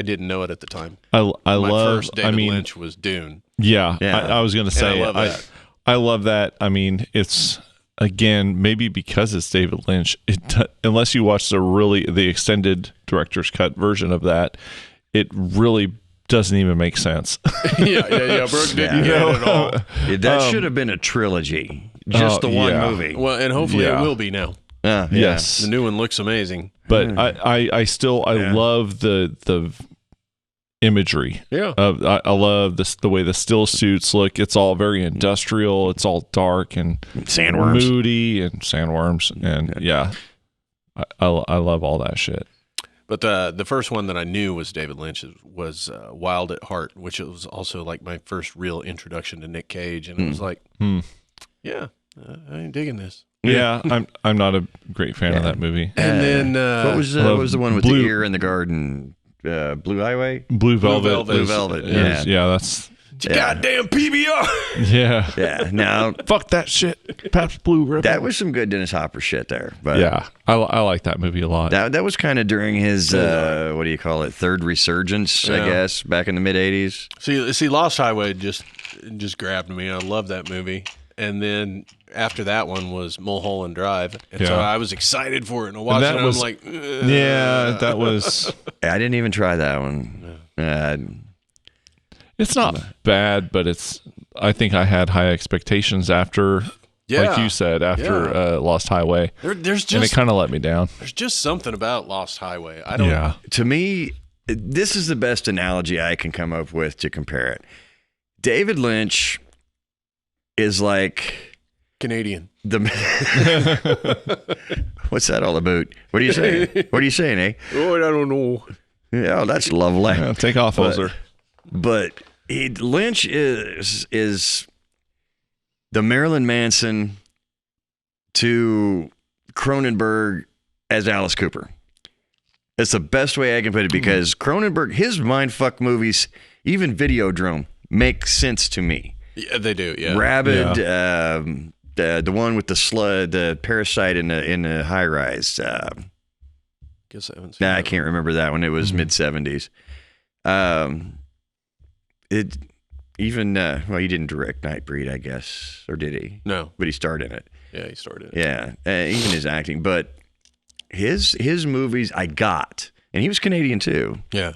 didn't know it at the time. My first David Lynch was Dune. Yeah. I was going to say, I love that. I love that. I mean, it's, again, maybe because it's David Lynch, unless you watch the extended director's cut version of that, it really doesn't even make sense. Yeah. Brooke didn't get it at all. That should have been a trilogy. Just the one movie. Well, and hopefully it will be now. Yes. The new one looks amazing. But I love the imagery. Yeah. I love the way the still suits look. It's all very industrial. It's all dark and sandworms, moody, and sandworms, and I love all that shit. But the first one that I knew was David Lynch was Wild at Heart, which was also like my first real introduction to Nick Cage, and it was like, I ain't digging this. Yeah, I'm not a great fan of that movie. And then what was the one with the ear in the garden? Blue Highway? Blue Velvet. Blue Velvet. Yeah, that's goddamn PBR. Yeah. Yeah. Now, fuck that shit. Pabst Blue Ribbon. That was some good Dennis Hopper shit there. But yeah, I like that movie a lot. That was kind of during his what do you call it? Third resurgence, I guess, back in the mid '80s. See, Lost Highway just grabbed me. I love that movie. And then after that one was Mulholland Drive. And so I was excited for it. And I watched it and I'm like, ugh. Yeah, that was... I didn't even try that one. It's not bad, but I think I had high expectations after, like you said, after Lost Highway. There's just... And it kind of let me down. There's just something about Lost Highway. I don't know. To me, this is the best analogy I can come up with to compare it. David Lynch is like Canadian. What's that all about? What are you saying? What are you saying, eh? Oh, I don't know. Yeah, that's lovely. Yeah, take off, Hoser. But Lynch is the Marilyn Manson to Cronenberg as Alice Cooper. It's the best way I can put it, because Cronenberg, his mindfuck movies even Videodrome makes sense to me. Yeah, they do. Yeah. Rabid, the one with the parasite in the high rise. Guess I haven't seen I that can't remember that one. It was mid 70s. It even well, he didn't direct Nightbreed, I guess, or did he? No. But he starred in it. Yeah, he started. Yeah, even his acting, but his movies I got, and he was Canadian too. Yeah.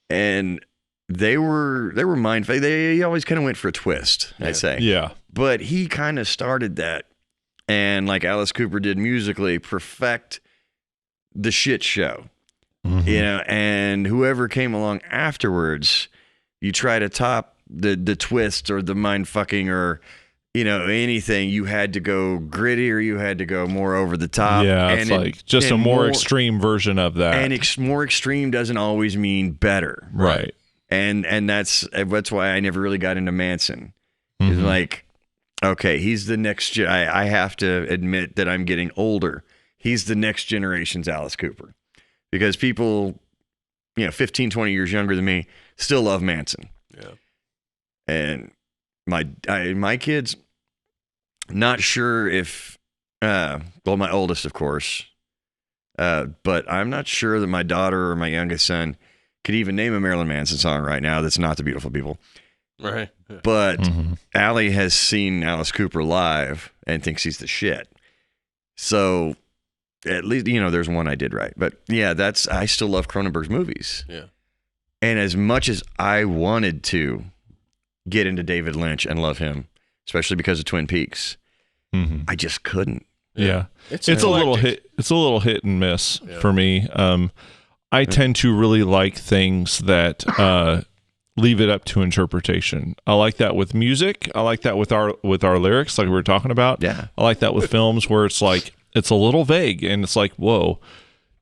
And they were mindful. They always kind of went for a twist, I'd say. Yeah. But he kind of started that, and like Alice Cooper did musically, perfect the shit show. You know, and whoever came along afterwards, you try to top the twist or the mind fucking or anything. You had to go gritty or you had to go more over the top. Yeah, it's like just a more extreme version of that. And more extreme doesn't always mean better, right? And that's why I never really got into Manson. It's like, okay, he's the next. I have to admit that I'm getting older. He's the next generation's Alice Cooper. Because people, 15, 20 years younger than me still love Manson. Yeah. And my kids, not sure if, my oldest, of course, but I'm not sure that my daughter or my youngest son could even name a Marilyn Manson song right now that's not The Beautiful People. Right. But Allie has seen Alice Cooper live and thinks he's the shit. So at least, there's one I did right. But yeah, I still love Cronenberg's movies. Yeah. And as much as I wanted to get into David Lynch and love him, especially because of Twin Peaks, I just couldn't. Yeah. It's a little hit and miss for me. I tend to really like things that leave it up to interpretation. I like that with music. I like that with our lyrics, like we were talking about. Yeah. I like that with films where it's like it's a little vague and it's like, whoa,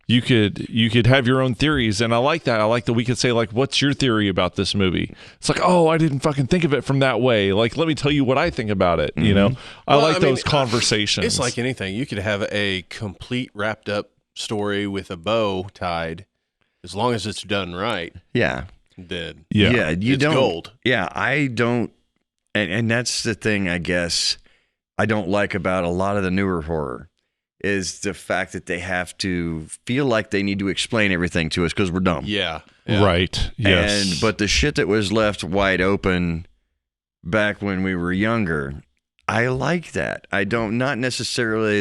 you could have your own theories, and I like that. I like that we could say, like, what's your theory about this movie? It's like, oh, I didn't fucking think of it from that way. Like, let me tell you what I think about it. I like those conversations. It's like anything. You could have a complete wrapped up story with a bow tied, as long as it's done right. Yeah. Then you don't gold. Yeah, I don't, and that's the thing I guess I don't like about a lot of the newer horror is the fact that they have to feel like they need to explain everything to us because we're dumb. Yeah. Right. Yes. But the shit that was left wide open back when we were younger, I like that. I don't, not necessarily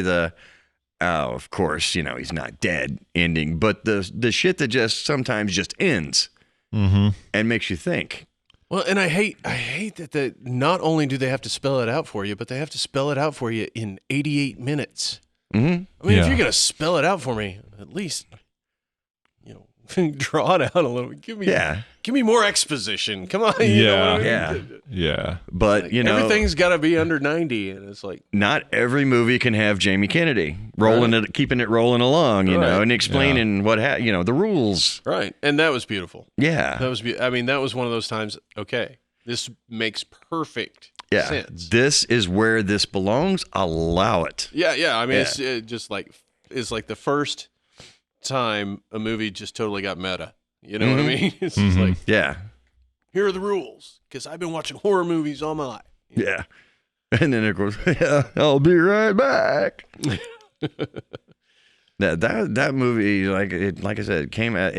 of course, he's not dead ending, but the shit that just sometimes just ends and makes you think. Well, and I hate that not only do they have to spell it out for you, but they have to spell it out for you in 88 minutes. I mean, if you're going to spell it out for me, at least, draw it out a little bit. Give me more exposition. Come on. Yeah. But, everything's got to be under 90. And it's like, not every movie can have Jamie Kennedy keeping it rolling along, and explaining the rules. Right. And that was beautiful. Yeah. That was one of those times, okay, this makes perfect sense. This is where this belongs. Allow it. Yeah. I mean, it's just like the first time a movie just totally got meta. You know what I mean? It's just like, here are the rules, because I've been watching horror movies all my life. Yeah. And then it goes, I'll be right back. that movie, like I said, came out.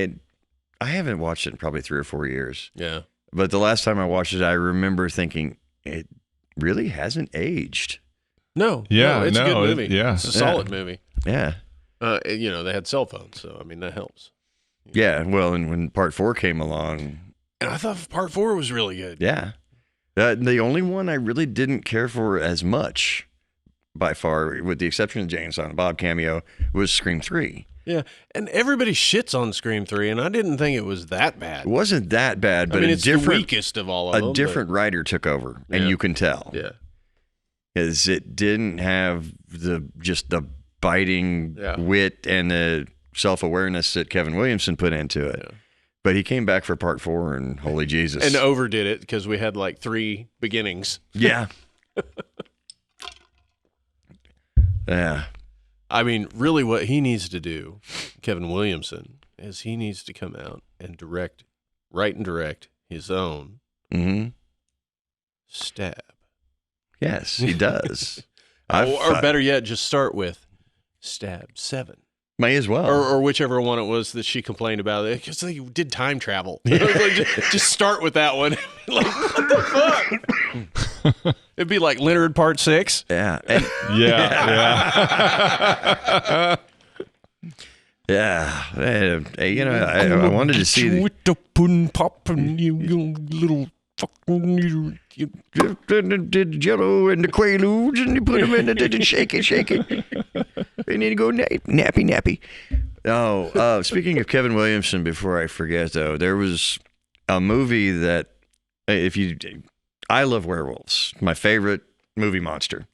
I haven't watched it in probably 3 or 4 years. Yeah. But the last time I watched it, I remember thinking it really hasn't aged. No. Yeah. It's a good movie. Yeah. It's a solid movie. Yeah. They had cell phones, so I mean that helps. Yeah. Well, and when part 4 came along, and I thought part 4 was really good. Yeah. The only one I really didn't care for as much, by far, with the exception of James and Bob cameo, was Scream 3. Yeah, and everybody shits on Scream 3, and I didn't think it was that bad. It wasn't that bad, but it's the weakest of all of them. A different writer took over, and you can tell. Yeah. Because it didn't have the biting wit and the self-awareness that Kevin Williamson put into it. Yeah. But he came back for part 4, and holy Jesus. And overdid it, because we had 3 beginnings. Yeah. Yeah. I mean, really what he needs to do, Kevin Williamson, is he needs to come out and write and direct his own stab. Yes, he does. Or better yet, just start with stab 7. May as well. Or whichever one it was that she complained about. Because they did time travel. Like, just start with that one. Like, what the fuck? It'd be like Leonard Part 6. Yeah. And, yeah. You know, I wanted to see with the pudding popping, you little fucking. the Jello and the Quaaludes, and you put them in and shake it, and then you go nappy. Oh, speaking of Kevin Williamson, before I forget though, there was a movie that I love werewolves, my favorite movie monster.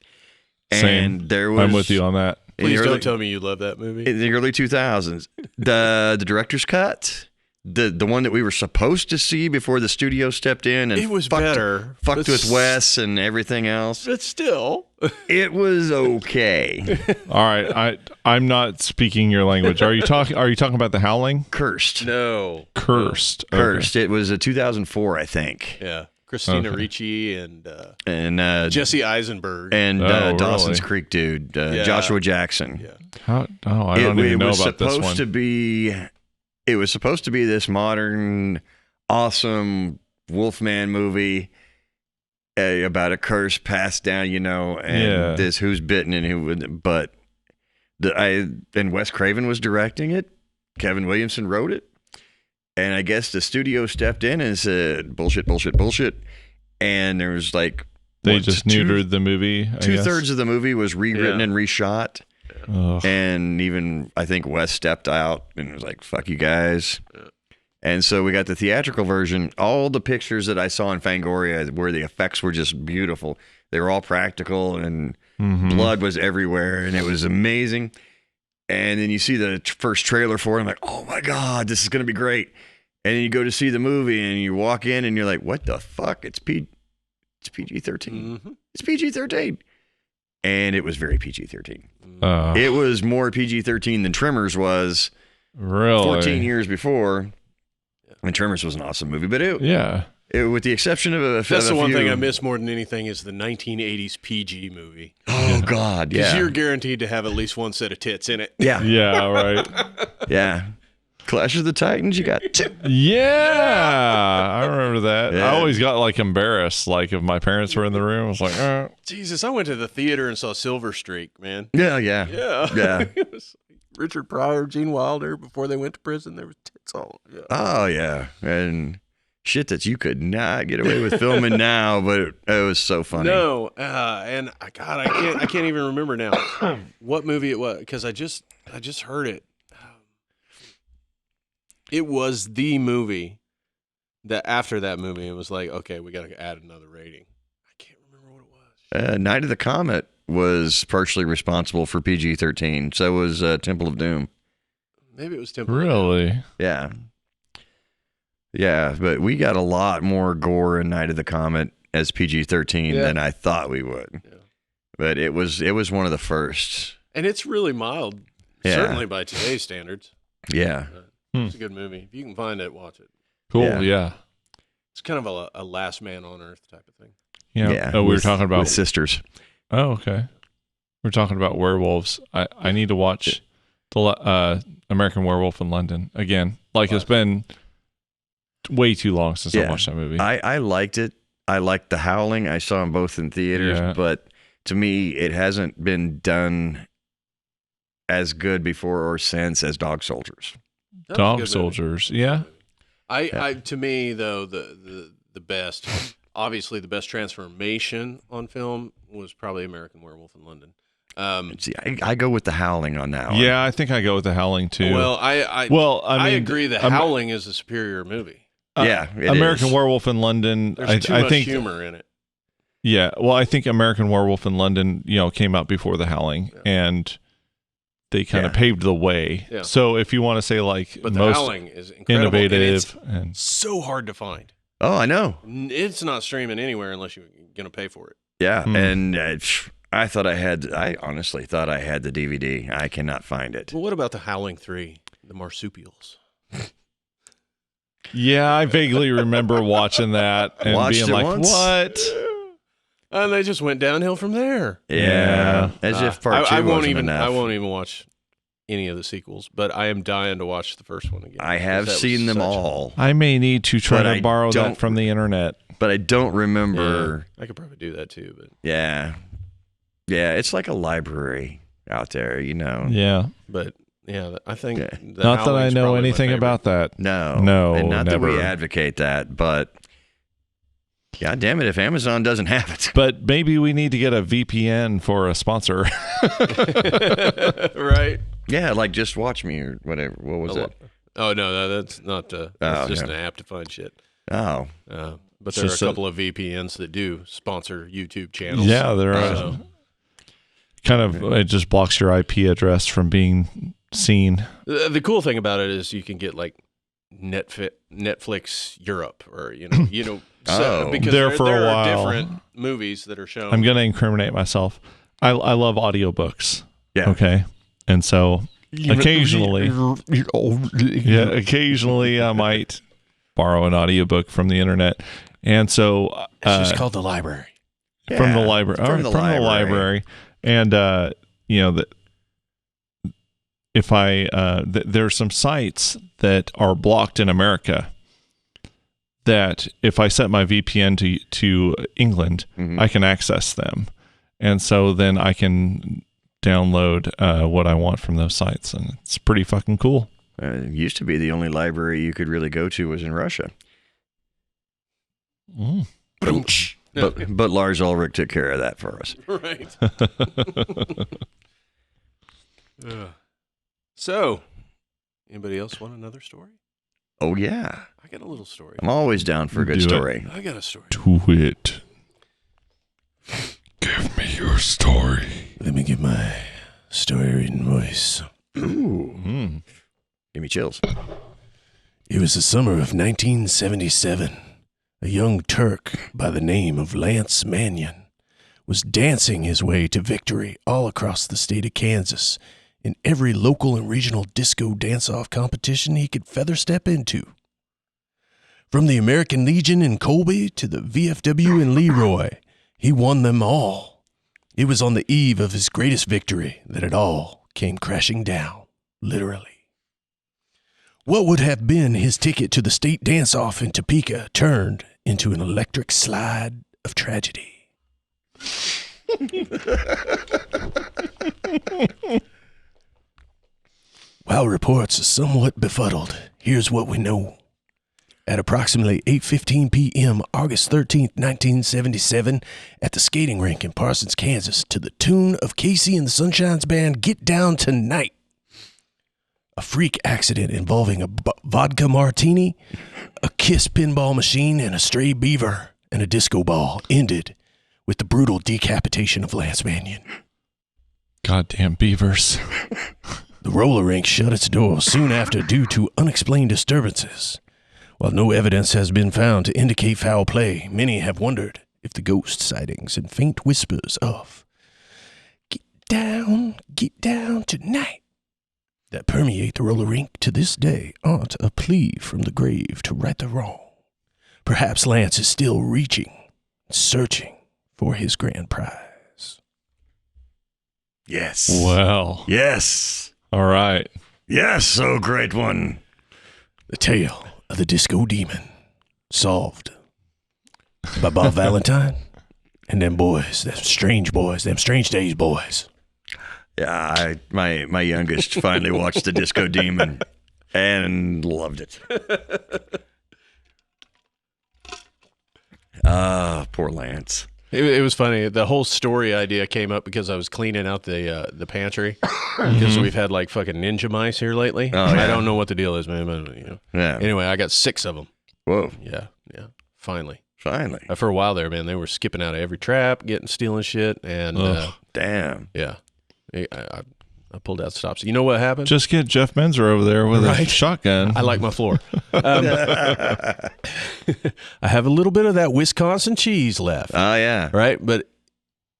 Same. And there was, I'm with you on that. Please don't tell me you love that movie. In the early 2000s, the director's cut, the one that we were supposed to see before the studio stepped in, and It was better. fucked with Wes and everything else. But still. It was okay. All right, I'm not speaking your language. Are you talking about The Howling? Cursed. No. Cursed. Cursed. It was a 2004, I think. Yeah. Christina Ricci and Jesse Eisenberg. And Oh, Dawson's really? Creek dude, Joshua Jackson. Yeah. I don't even know about this one. It was supposed to be this modern, awesome Wolfman movie about a curse passed down, and this who's bitten and who wouldn't. But and Wes Craven was directing it. Kevin Williamson wrote it. And I guess the studio stepped in and said, bullshit. And there was like... They just neutered the movie, I guess? 2/3 of the movie was rewritten and reshot. Ugh. And even, I think, Wes stepped out and was like, fuck you guys. And so we got the theatrical version. All the pictures that I saw in Fangoria where the effects were just beautiful. They were all practical and blood was everywhere. And it was amazing. And then you see the first trailer for it. I'm like, oh my God, this is going to be great. And then you go to see the movie and you walk in and you're like, what the fuck? It's PG-13. It's PG-13. And it was very PG-13. It was more PG-13 than Tremors was 14 years before. And Tremors was an awesome movie. But with the exception of that's the one thing I miss more than anything is the 1980s PG movie. Oh, God, Because you're guaranteed to have at least one set of tits in it. Yeah. Yeah, right. Yeah. Clash of the Titans, you got 2. Yeah, I remember that. Yeah. I always got like embarrassed, like if my parents were in the room. I was like, Jesus, I went to the theater and saw Silver Streak, man. Yeah. It was Richard Pryor, Gene Wilder. Before they went to prison, there was tits all. Yeah. Oh, yeah. And shit that you could not get away with filming now, but it was so funny. No, and God, I can't even remember now what movie it was because I just heard it. It was the movie that after that movie, it was like, okay, we got to add another rating. I can't remember what it was. Night of the Comet was partially responsible for PG-13. So was Temple of Doom. Maybe it was Temple. really? Yeah. Yeah, but we got a lot more gore in Night of the Comet as PG-13 than I thought we would. Yeah. But it was one of the first. And it's really mild, certainly by today's standards. Yeah. It's a good movie. If you can find it, watch it. Cool, yeah. It's kind of a last man on earth type of thing. Yeah. Oh, we were talking about... With sisters. Oh, okay. We're talking about werewolves. I need to watch the American Werewolf in London again. Like, it's been way too long since I watched that movie. I liked it. I liked The Howling. I saw them both in theaters, but to me, it hasn't been done as good before or since as Dog Soldiers. Dog Soldiers, yeah. I to me though the best, obviously the best transformation on film was probably American Werewolf in London. See, I go with The Howling on that one. Yeah, I think I go with The Howling too. Well, I agree. The Howling is a superior movie. American Werewolf in London. There's too much humor in it. Yeah, well, I think American Werewolf in London, came out before The Howling, and they kind of paved the way. Yeah. So if you want to say but The Howling is incredible, innovative and so hard to find. Oh, I know. It's not streaming anywhere unless you're going to pay for it. Yeah, and I honestly thought I had the DVD. I cannot find it. Well, what about The Howling 3, The Marsupials? Yeah, I vaguely remember watching that and Watched being it like, once? what? And they just went downhill from there. Yeah. As if part two I won't wasn't even. enough. I won't even watch any of the sequels, but I am dying to watch the first one again. I have seen them all, I may need to try But to I borrow don't- that from the internet. but I don't remember. I could probably do that too, but Yeah. Yeah, it's like a library out there, Yeah. I think Yeah. the Not that I Halloween's know probably my anything favorite. about that. No, and not that we never. advocate that, but God damn it, if Amazon doesn't have it, But maybe we need to get a VPN for a sponsor. Right? yeah, like Just Watch Me or whatever. What was it? Oh no, that's not. That's just an app to find shit. Oh, But there are a So- couple of VPNs that do sponsor YouTube channels. Yeah, there are. So, Kind of, it just blocks your IP address from being seen. the cool thing about it is you can get like Netflix Europe, or because There for a there are while. different movies that are shown. I'm going to incriminate myself. I love audiobooks. yeah. Okay. And so occasionally I might borrow an audiobook from the internet. And so It's just called the library. from the Yeah, library. from the library. And if I there's some sites that are blocked in America that if I set my VPN to England, I can access them. And so then I can download what I want from those sites, and it's pretty fucking cool. It used to be the only library you could really go to was in Russia. But Lars Ulrich took care of that for us. Right. So, anybody else want another story? Oh yeah, I got a little story. I'm always down for a good Do it. story. I got a story. Do it. Give me your story. Let me get my story in voice. Ooh, give me chills. It was the summer of 1977. A young Turk by the name of Lance Mannion was dancing his way to victory all across the state of Kansas in every local and regional disco dance-off competition he could feather step into. From the American Legion in Colby to the VFW in Leroy, he won them all. It was on the eve of his greatest victory that it all came crashing down, literally. What would have been his ticket to the state dance-off in Topeka turned into an electric slide of tragedy. While reports are somewhat befuddled, here's what we know. At approximately 8:15 p.m. August 13th, 1977, at the skating rink in Parsons, Kansas, to the tune of Casey and the Sunshines Band, Get Down Tonight, a freak accident involving a vodka martini, a Kiss pinball machine, and a stray beaver and a disco ball ended with the brutal decapitation of Lance Mannion. Goddamn beavers. The roller rink shut its doors soon after due to unexplained disturbances. While no evidence has been found to indicate foul play, many have wondered if the ghost sightings and faint whispers of get down tonight that permeate the roller rink to this day aren't a plea from the grave to right the wrong. Perhaps Lance is still reaching, searching for his grand prize. Yes. Well. Yes. All right. Yes, oh great one. The tale of the disco demon, solved by Bob Valentine and them boys, them strange days boys. Yeah, my youngest finally watched the Disco Demon and loved it. Poor Lance. It was funny. The whole story idea came up because I was cleaning out the pantry because we've had like fucking ninja mice here lately. Oh, yeah. I don't know what the deal is, man. But, Yeah. Anyway, I got 6 of them. Whoa. Yeah. Finally. Finally. For a while there, man, they were skipping out of every trap, stealing shit, and Damn. yeah, I pulled out stops. You know what happened? Just get Jeff Menzer over there with a shotgun. I like my floor. I have a little bit of that Wisconsin cheese left, Oh, yeah. right? But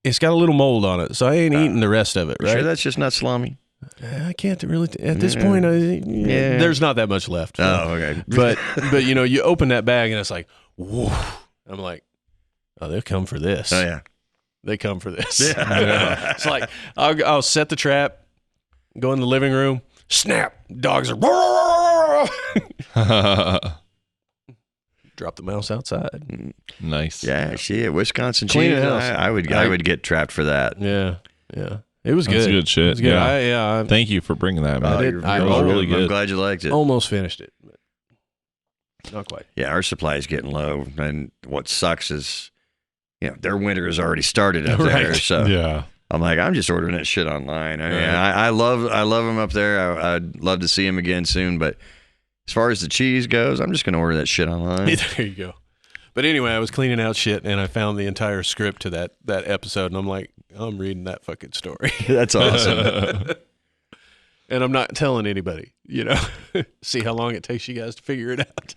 it's got a little mold on it, so I ain't eating the rest of it, right? Sure that's just not salami? I can't really. At this point, there's not that much left. So. Oh, okay. but you open that bag and it's like, whoa. I'm like, oh, they'll come for this. Oh yeah, they come for this. Yeah. It's like I'll set the trap, go in the living room, snap. Dogs are. Drop the mouse outside. Nice. Yeah, shit. Wisconsin Clean cheese. the house. I would get trapped for that. Yeah. It was That's good. good shit. It was good. Yeah. Thank you for bringing that, man. You're I really good. I'm glad you liked it. Almost finished it, but not quite. Yeah, our supply is getting low, and what sucks is, their winter has already started up there. So Yeah. I'm like, I'm just ordering that shit online. I mean, I love them up there. I'd love to see them again soon, but as far as the cheese goes, I'm just going to order that shit online. There you go. But anyway, I was cleaning out shit and I found the entire script to that episode, and I'm like, I'm reading that fucking story. That's awesome. And I'm not telling anybody, see how long it takes you guys to figure it out.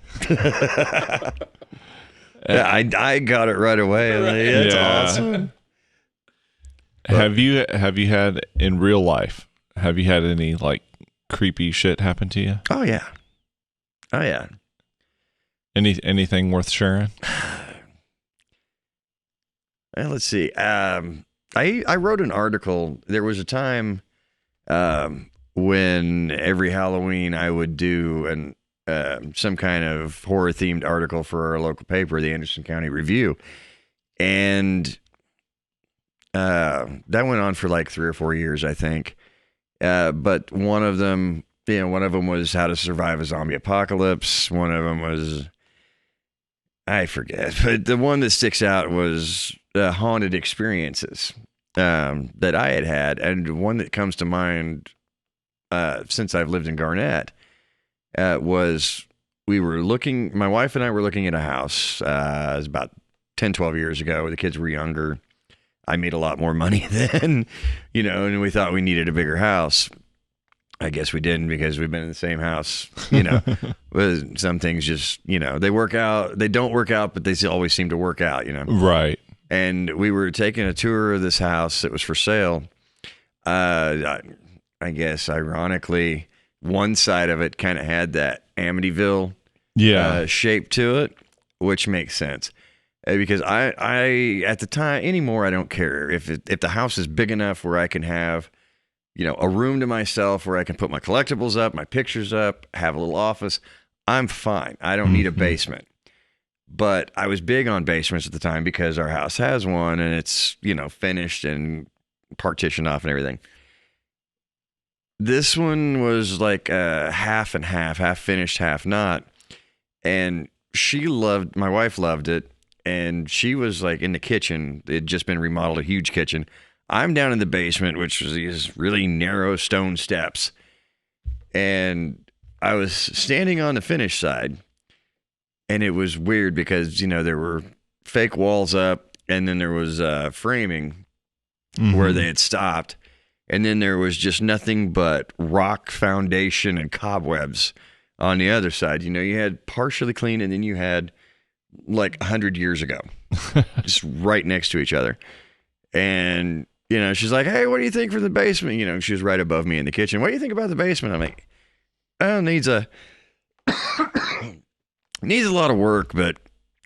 Yeah, I got it right away. Like, that's awesome. Have you had in real life? Have you had any like creepy shit happen to you? Oh yeah. Anything worth sharing? Let's see. I wrote an article. There was a time when every Halloween I would do some kind of horror themed article for our local paper, the Anderson County Review, and that went on for like 3 or 4 years, I think. But one of them was how to survive a zombie apocalypse. One of them was, I forget, but the one that sticks out was haunted experiences that I had. And one that comes to mind since I've lived in Garnett was my wife and I were looking at a house. It was about 10, 12 years ago. The kids were younger. I made a lot more money then, and we thought we needed a bigger house. I guess we didn't, because we've been in the same house, But some things just, they work out. They don't work out, but they always seem to work out, Right. And we were taking a tour of this house that was for sale. I guess, ironically, one side of it kind of had that Amityville shape to it, which makes sense. Because I at the time anymore, I don't care if the house is big enough where I can have, a room to myself where I can put my collectibles up, my pictures up, have a little office. I'm fine. I don't need a basement. But I was big on basements at the time because our house has one and it's, finished and partitioned off and everything. This one was like half and half finished, half not. And my wife loved it. And she was like in the kitchen. It had just been remodeled, a huge kitchen. I'm down in the basement, which was these really narrow stone steps. And I was standing on the finished side. And it was weird because, there were fake walls up. And then there was framing where they had stopped. And then there was just nothing but rock foundation and cobwebs on the other side. You had partially clean, and then you had like 100 years ago, just right next to each other. And, she's like, hey, what do you think for the basement? She was right above me in the kitchen. What do you think about the basement? I'm like, oh, needs a lot of work, but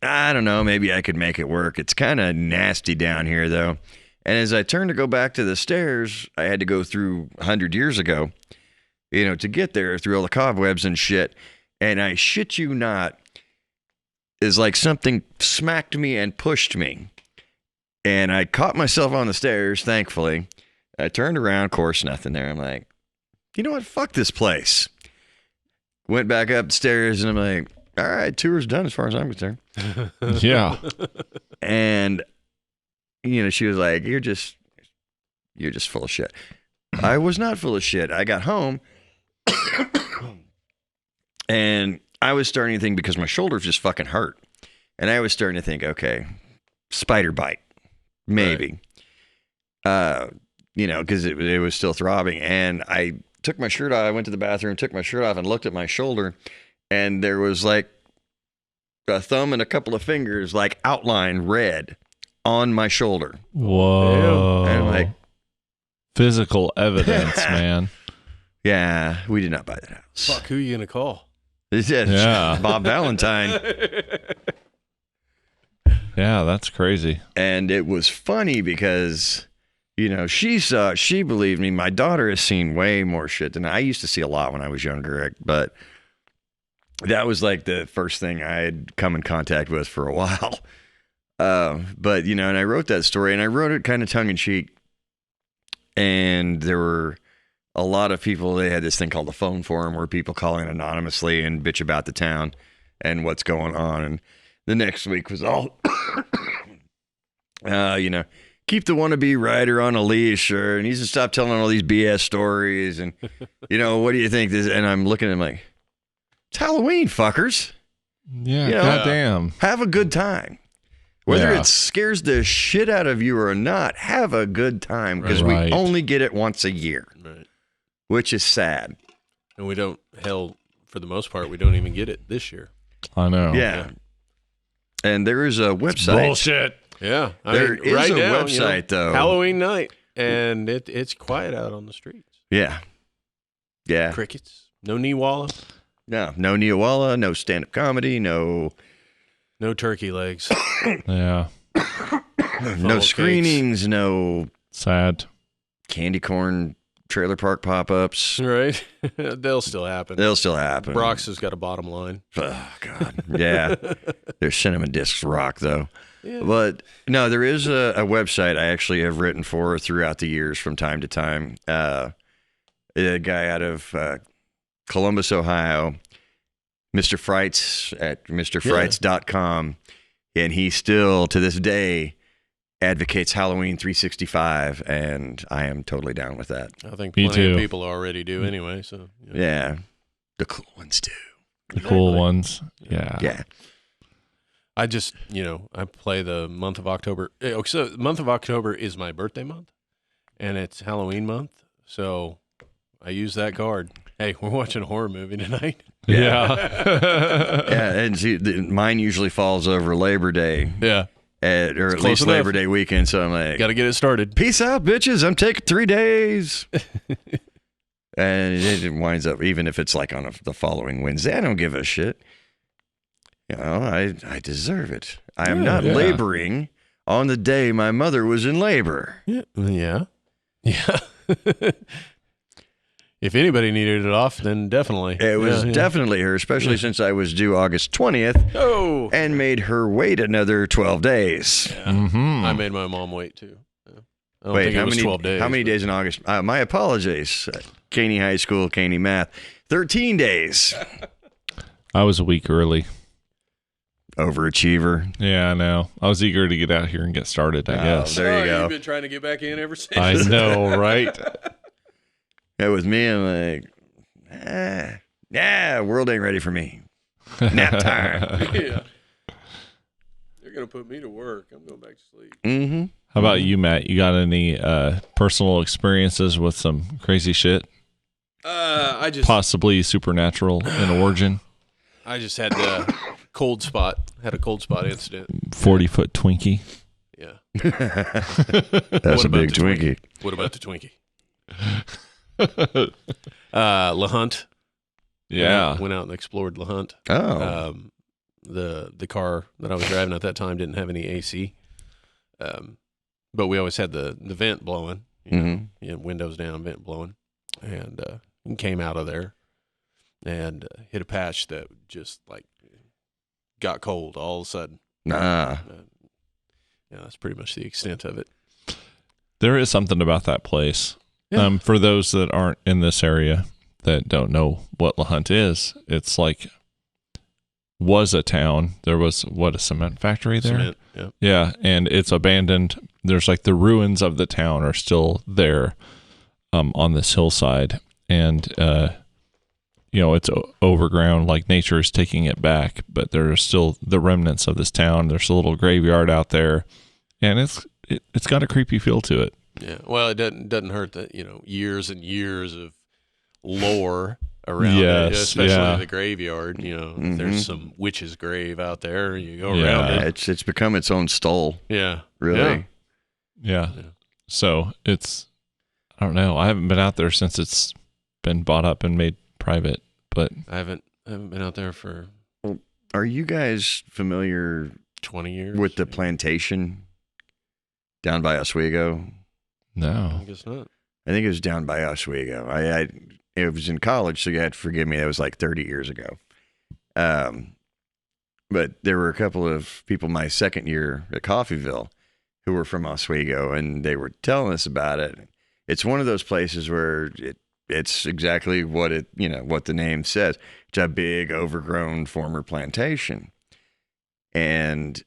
I don't know. Maybe I could make it work. It's kind of nasty down here, though. And as I turned to go back to the stairs, I had to go through 100 years ago, to get there, through all the cobwebs and shit. And I shit you not, is like something smacked me and pushed me. And I caught myself on the stairs, thankfully. I turned around, of course, nothing there. I'm like, you know what? Fuck this place. Went back up the stairs, and I'm like, all right, tour's done as far as I'm concerned. Yeah. And, she was like, you're just full of shit. I was not full of shit. I got home, and I was starting to think, because my shoulders just fucking hurt. And I was starting to think, okay, spider bite, maybe. Right. Because it was still throbbing. And I took my shirt off. I went to the bathroom, took my shirt off, and looked at my shoulder. And there was like a thumb and a couple of fingers, like outline red on my shoulder. Whoa. And I'm like, physical evidence, man. Yeah, we did not buy that house. Fuck, who are you going to call? Yeah. Bob Valentine. Yeah, that's crazy. And it was funny because, you know, she believed me. My daughter has seen way more shit than I used to see a lot when I was younger, but that was like the first thing I had come in contact with for a while. But, you know, and I wrote that story, and I wrote it kind of tongue in cheek. And there were a lot of people, they had this thing called the phone forum where people call in anonymously and bitch about the town and what's going on. And the next week was all, you know, keep the wannabe rider on a leash, or needs to stop telling all these BS stories. And, you know, what do you think? And I'm looking at him like, it's Halloween, fuckers. Yeah, You know, goddamn. Have a good time. Whether Yeah. it scares the shit out of you or not, have a good time, because Right. we only get it once a year, Right. which is sad. And we don't, for the most part, we don't even get it this year. I know. Yeah. And there is a website. Bullshit. Yeah. There is right a now, website, though. Halloween night, and it's quiet out on the streets. Yeah. Yeah. Crickets. No Niwala. No Neowalla, no stand-up comedy, no turkey legs. Yeah. no screenings, no Sad. candy corn trailer park pop-ups. Right? They'll still happen. They'll still happen. Brock's has got a bottom line. Oh, God. Yeah. Their cinnamon discs rock, though. Yeah. But no, there is a website I actually have written for throughout the years from time to time. A guy out of Columbus, Ohio, Mr. Frights at MrFrights.com. And he still, to this day, advocates Halloween 365. And I am totally down with that. I think Me plenty of too. people already do anyway. So Yeah. The cool ones do. The cool Exactly. ones. Yeah. Yeah. I just, I play the month of October. So the month of October is my birthday month, and it's Halloween month. So I use that card. Hey, we're watching a horror movie tonight. Yeah. Yeah. And see, mine usually falls over Labor Day. Yeah. Or at close least enough. Labor Day weekend. So I'm like, Got to get it started. peace out, bitches. I'm taking 3 days. And it winds up, even if it's like on the following Wednesday, I don't give a shit. You know, I deserve it. I am not yeah. laboring on the day my mother was in labor. Yeah. Yeah. Yeah. If anybody needed it off, then definitely. It was Yeah. definitely her, especially since I was due August 20th Oh. and made her wait another 12 days. Yeah. Mm-hmm. I made my mom wait too. Yeah. I don't Wait, think it was 12 days. How many but- days in August? My apologies. Caney High School, Caney Math. 13 days. I was a week early. Overachiever. Yeah, I know. I was eager to get out here and get started, I guess. There you go. You've been trying to get back in ever since. I know, right? Yeah, with me, I'm like, world ain't ready for me. Nap time. Yeah. They're going to put me to work. I'm going back to sleep. Mm-hmm. How about you, Matt? You got any personal experiences with some crazy shit? I just Possibly supernatural in origin? I just had a cold spot. Had a cold spot incident. 40-foot Twinkie? Yeah. That's a about big the Twinkie. What about the Twinkie? LaHunt. Yeah. Went out and explored LaHunt. Oh. The car that I was driving at that time didn't have any AC. But we always had the vent blowing. Windows down, vent blowing. And came out of there and hit a patch that just like got cold all of a sudden. Yeah, That's pretty much the extent of it. There is something about that place. Yeah. For those that aren't in this area that don't know what LaHunt is, it's like was a town. There was a cement factory there? Cement, yeah. Yeah, and it's abandoned. There's like the ruins of the town are still there on this hillside. And, it's overground, like nature is taking it back, but there are still the remnants of this town. There's a little graveyard out there, and it's got a creepy feel to it. Yeah. Well, it doesn't hurt that, years and years of lore around it, especially the graveyard. If there's some witch's grave out there, you go around it. it's become its own stole. Yeah. Really. Yeah. So I don't know. I haven't been out there since it's been bought up and made private. But I haven't been out there for Are you guys familiar 20 years with the plantation down by Oswego? no. I guess not. I think it was down by Oswego. It was in college, so you had to forgive me. That was like 30 years ago. But there were a couple of people my second year at Coffeyville who were from Oswego, and they were telling us about it. It's one of those places where it's exactly what what the name says. It's a big, overgrown former plantation, and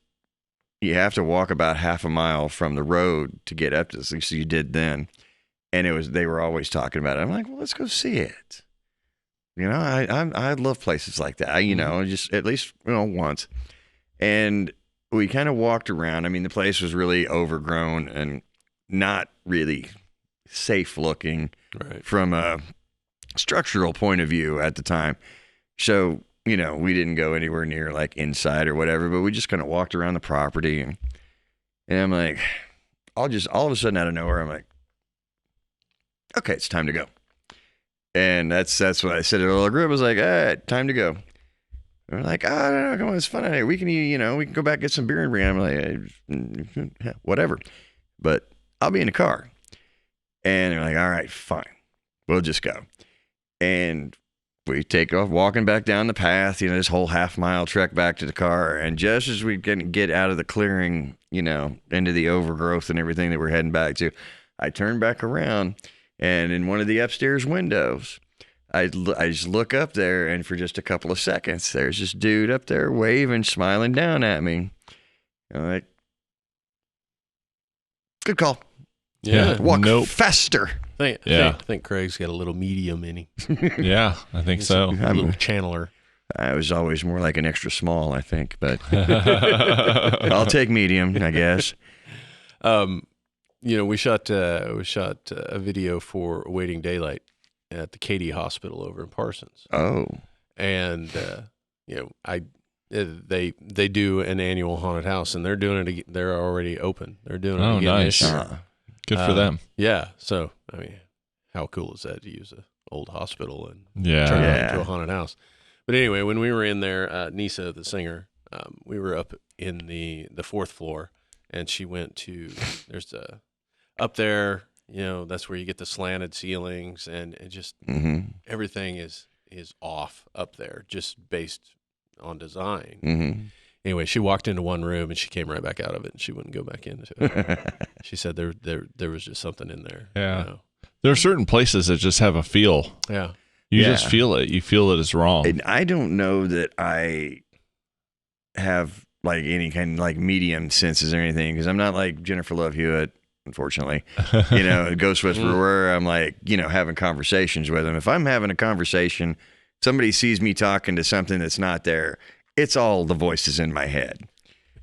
you have to walk about half a mile from the road to get up to this. At least you did then. And they were always talking about it. I'm like, well, let's go see it. I love places like that. Just at least once. And we kind of walked around. I mean, the place was really overgrown and not really safe looking from a structural point of view at the time. So, we didn't go anywhere near like inside or whatever, but we just kind of walked around the property and I'm like, all of a sudden out of nowhere, I'm like, okay, it's time to go. And that's what I said to the little group. I was like, time to go. And we're like, no, come on, it's fun out here. We can, we can go back, get some beer and bring it. I'm like, whatever. But I'll be in the car. And they're like, all right, fine. We'll just go. And we take off walking back down the path, this whole half-mile trek back to the car. And just as we get out of the clearing, into the overgrowth and everything that we're heading back to, I turn back around, and in one of the upstairs windows, I just look up there, and for just a couple of seconds, there's this dude up there waving, smiling down at me. I'm like, good call. Yeah. Walk faster. I think Craig's got a little medium in him. Yeah, I think so. A little channeler. I was always more like an extra small, I think, but I'll take medium, I guess. We shot a video for Awaiting Daylight at the Katy Hospital over in Parsons. Oh, and they do an annual haunted house, and they're doing it. They're already open. They're doing it again nice. this year. Good for them. Yeah. So I mean, how cool is that to use an old hospital and Yeah. turn it into a haunted house? But anyway, when we were in there, Nisa, the singer, we were up in the fourth floor, and she went to up there, that's where you get the slanted ceilings, and it just everything is off up there, just based on design. Mm-hmm. Anyway, she walked into one room and she came right back out of it, and she wouldn't go back into it. She said there was just something in there. Yeah. There are certain places that just have a feel. Yeah. You just feel it. You feel it is wrong. And I don't know that I have like any kind of like medium senses or anything, because I'm not like Jennifer Love Hewitt, unfortunately. Ghost Whisperer, where I'm like, having conversations with them. If I'm having a conversation, somebody sees me talking to something that's not there, it's all the voices in my head.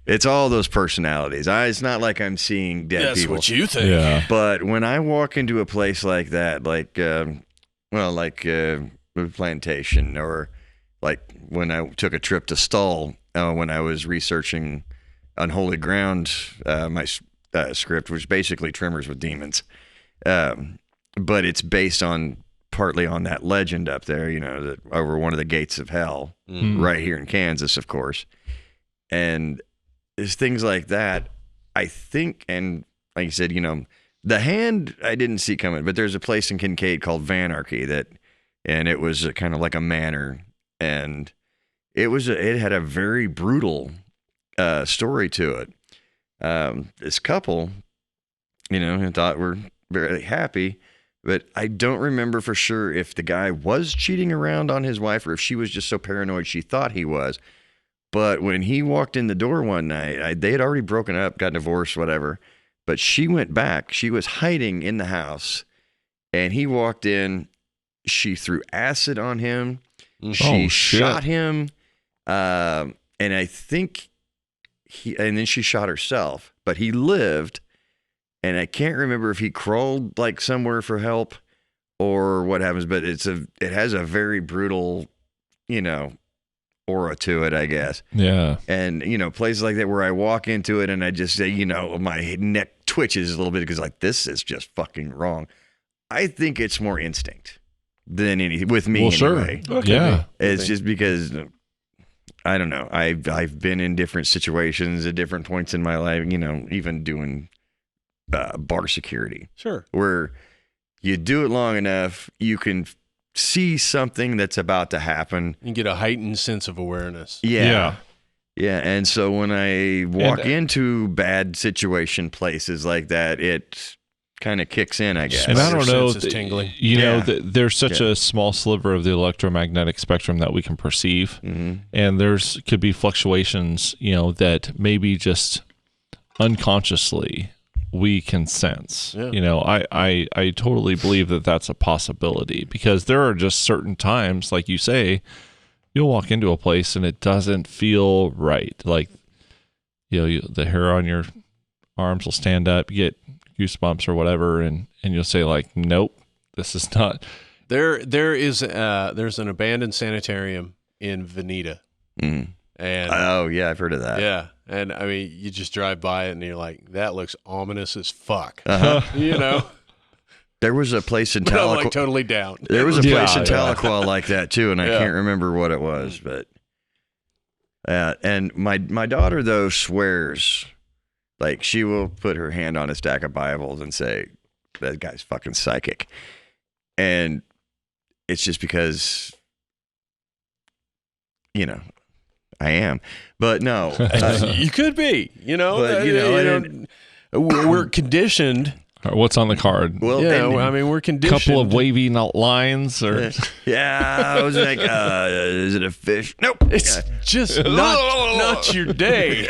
It's all those personalities. It's not like I'm seeing dead people. That's what you think. Yeah. But when I walk into a place like that, like a plantation, or like when I took a trip to Stull, when I was researching Unholy Ground, my script was basically Tremors with Demons. But it's based partly on that legend up there, that over one of the gates of hell, right here in Kansas, of course. And there's things like that, I think, and like you said, the Hand I didn't see coming, but there's a place in Kincaid called Vanarchy and it was kind of like a manor, and it had a very brutal story to it. This couple, I thought were very happy, but I don't remember for sure if the guy was cheating around on his wife or if she was just so paranoid she thought he was. But when he walked in the door one night, they had already broken up, got divorced, whatever. But she went back. She was hiding in the house, and he walked in. She threw acid on him. She shot him. And I think and then she shot herself, but he lived. And I can't remember if he crawled like somewhere for help or what happens, but it has a very brutal, aura to it, I guess. Yeah. And, places like that where I walk into it and I just say, my neck twitches a little bit because like, this is just fucking wrong. I think it's more instinct. than anything with me. Well, sure. Anyway. Okay. Yeah. It's just because I don't know. I've been in different situations at different points in my life. Even doing bar security, Sure. where you do it long enough, you can see something that's about to happen. You get a heightened sense of awareness. Yeah. And so when I walk into bad situation places like that, it kind of kicks in, I guess. And I don't know, sense is tingling. There's such a small sliver of the electromagnetic spectrum that we can perceive, Mhm. and there's could be fluctuations, that maybe just unconsciously we can sense. Yeah. I totally believe that that's a possibility, because there are just certain times, like you say, you'll walk into a place and it doesn't feel right. Like, the hair on your arms will stand up, you get goosebumps or whatever, and you'll say like, nope, this is not. There's an abandoned sanitarium in Veneta. Mm. And Oh, yeah, I've heard of that. yeah. And I mean, you just drive by it and you're like, that looks ominous as fuck. Uh-huh. There was a place in But I'm Tahlequah. like totally down. There was a place in Yeah. Tahlequah like that too, and I Yeah. can't remember what it was, but and my daughter though swears, like she will put her hand on a stack of Bibles and say, "That guy's fucking psychic," and it's just because I am, but no, You could be, But, we're conditioned. What's on the card? well, Yeah, and- I mean, we're conditioned. Couple of wavy lines, or yeah, I was like, is it a fish? Nope. It's Yeah. just not your day.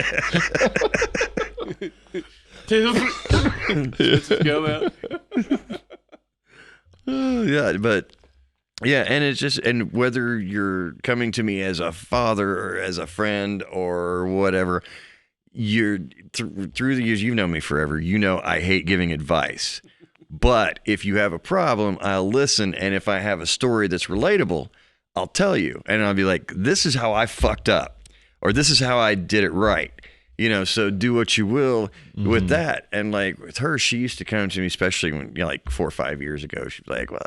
Come out. Yeah, but yeah, and it's just, and whether you're coming to me as a father or as a friend or whatever, you're through the years, you've known me forever. I hate giving advice, but if you have a problem, I'll listen, and if I have a story that's relatable, I'll tell you, and I'll be like, this is how I fucked up, or this is how I did it right. So do what you will with that. And like with her, she used to come to me, especially when, like 4 or 5 years ago, she's like, well,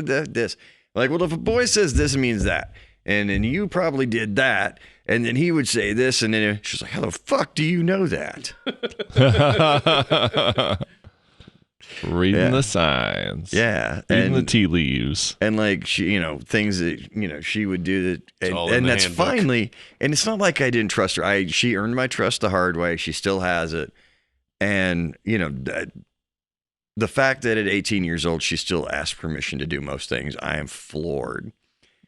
this, like, well, if a boy says this, it means that. And then you probably did that. And then he would say this. And then she's like, how the fuck do you know that? reading the signs. Yeah. Reading the tea leaves. And like she, things that, she would do that. all in And the that's handbook. finally, and it's not like I didn't trust her. She earned my trust the hard way. She still has it. And, the fact that at 18 years old, she still asked permission to do most things, I am floored.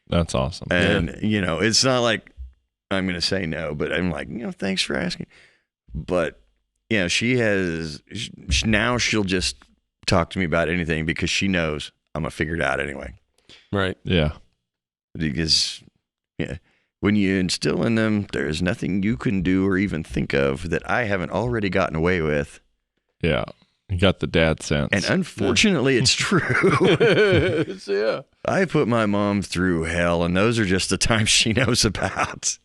That's awesome. And, it's not like I'm going to say no, but I'm like, thanks for asking. But, now she'll just talk to me about anything because she knows I'm going to figure it out anyway. Right. Yeah. Because, when you instill in them, there's nothing you can do or even think of that I haven't already gotten away with. Yeah. You got the dad sense. And unfortunately, it's true. Yeah. I put my mom through hell, and those are just the times she knows about.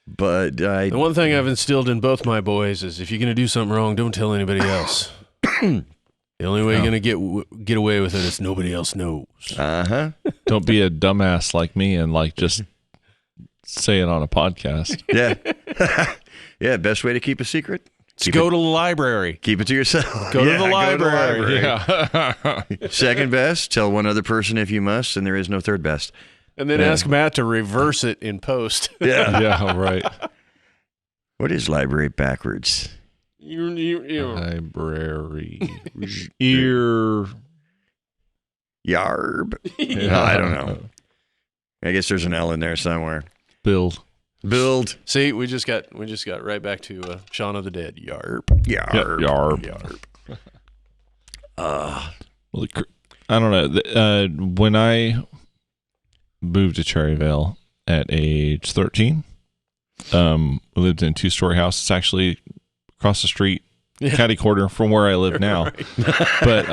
But The one thing I've instilled in both my boys is if you're going to do something wrong, don't tell anybody else. The only way you're going to get away with it is nobody else knows. Don't be a dumbass like me and like just say it on a podcast. Yeah. Yeah, best way to keep a secret? Go to the library. Keep it to yourself. Go to the library. Yeah. Second best, tell one other person if you must, and there is no third best. And then ask Matt to reverse it in post. Yeah. Yeah, right. What is library backwards? Library. Ear. Yarb. Yeah. No, I don't know. I guess there's an L in there somewhere. Build. Build. See, we just got right back to Shaun of the Dead. Yarp. Yarb. Yarb. Well, I don't know. When I moved to Cherryvale at age 13, we lived in a 2-story house. It's actually across the street, catty corner from where I live now. But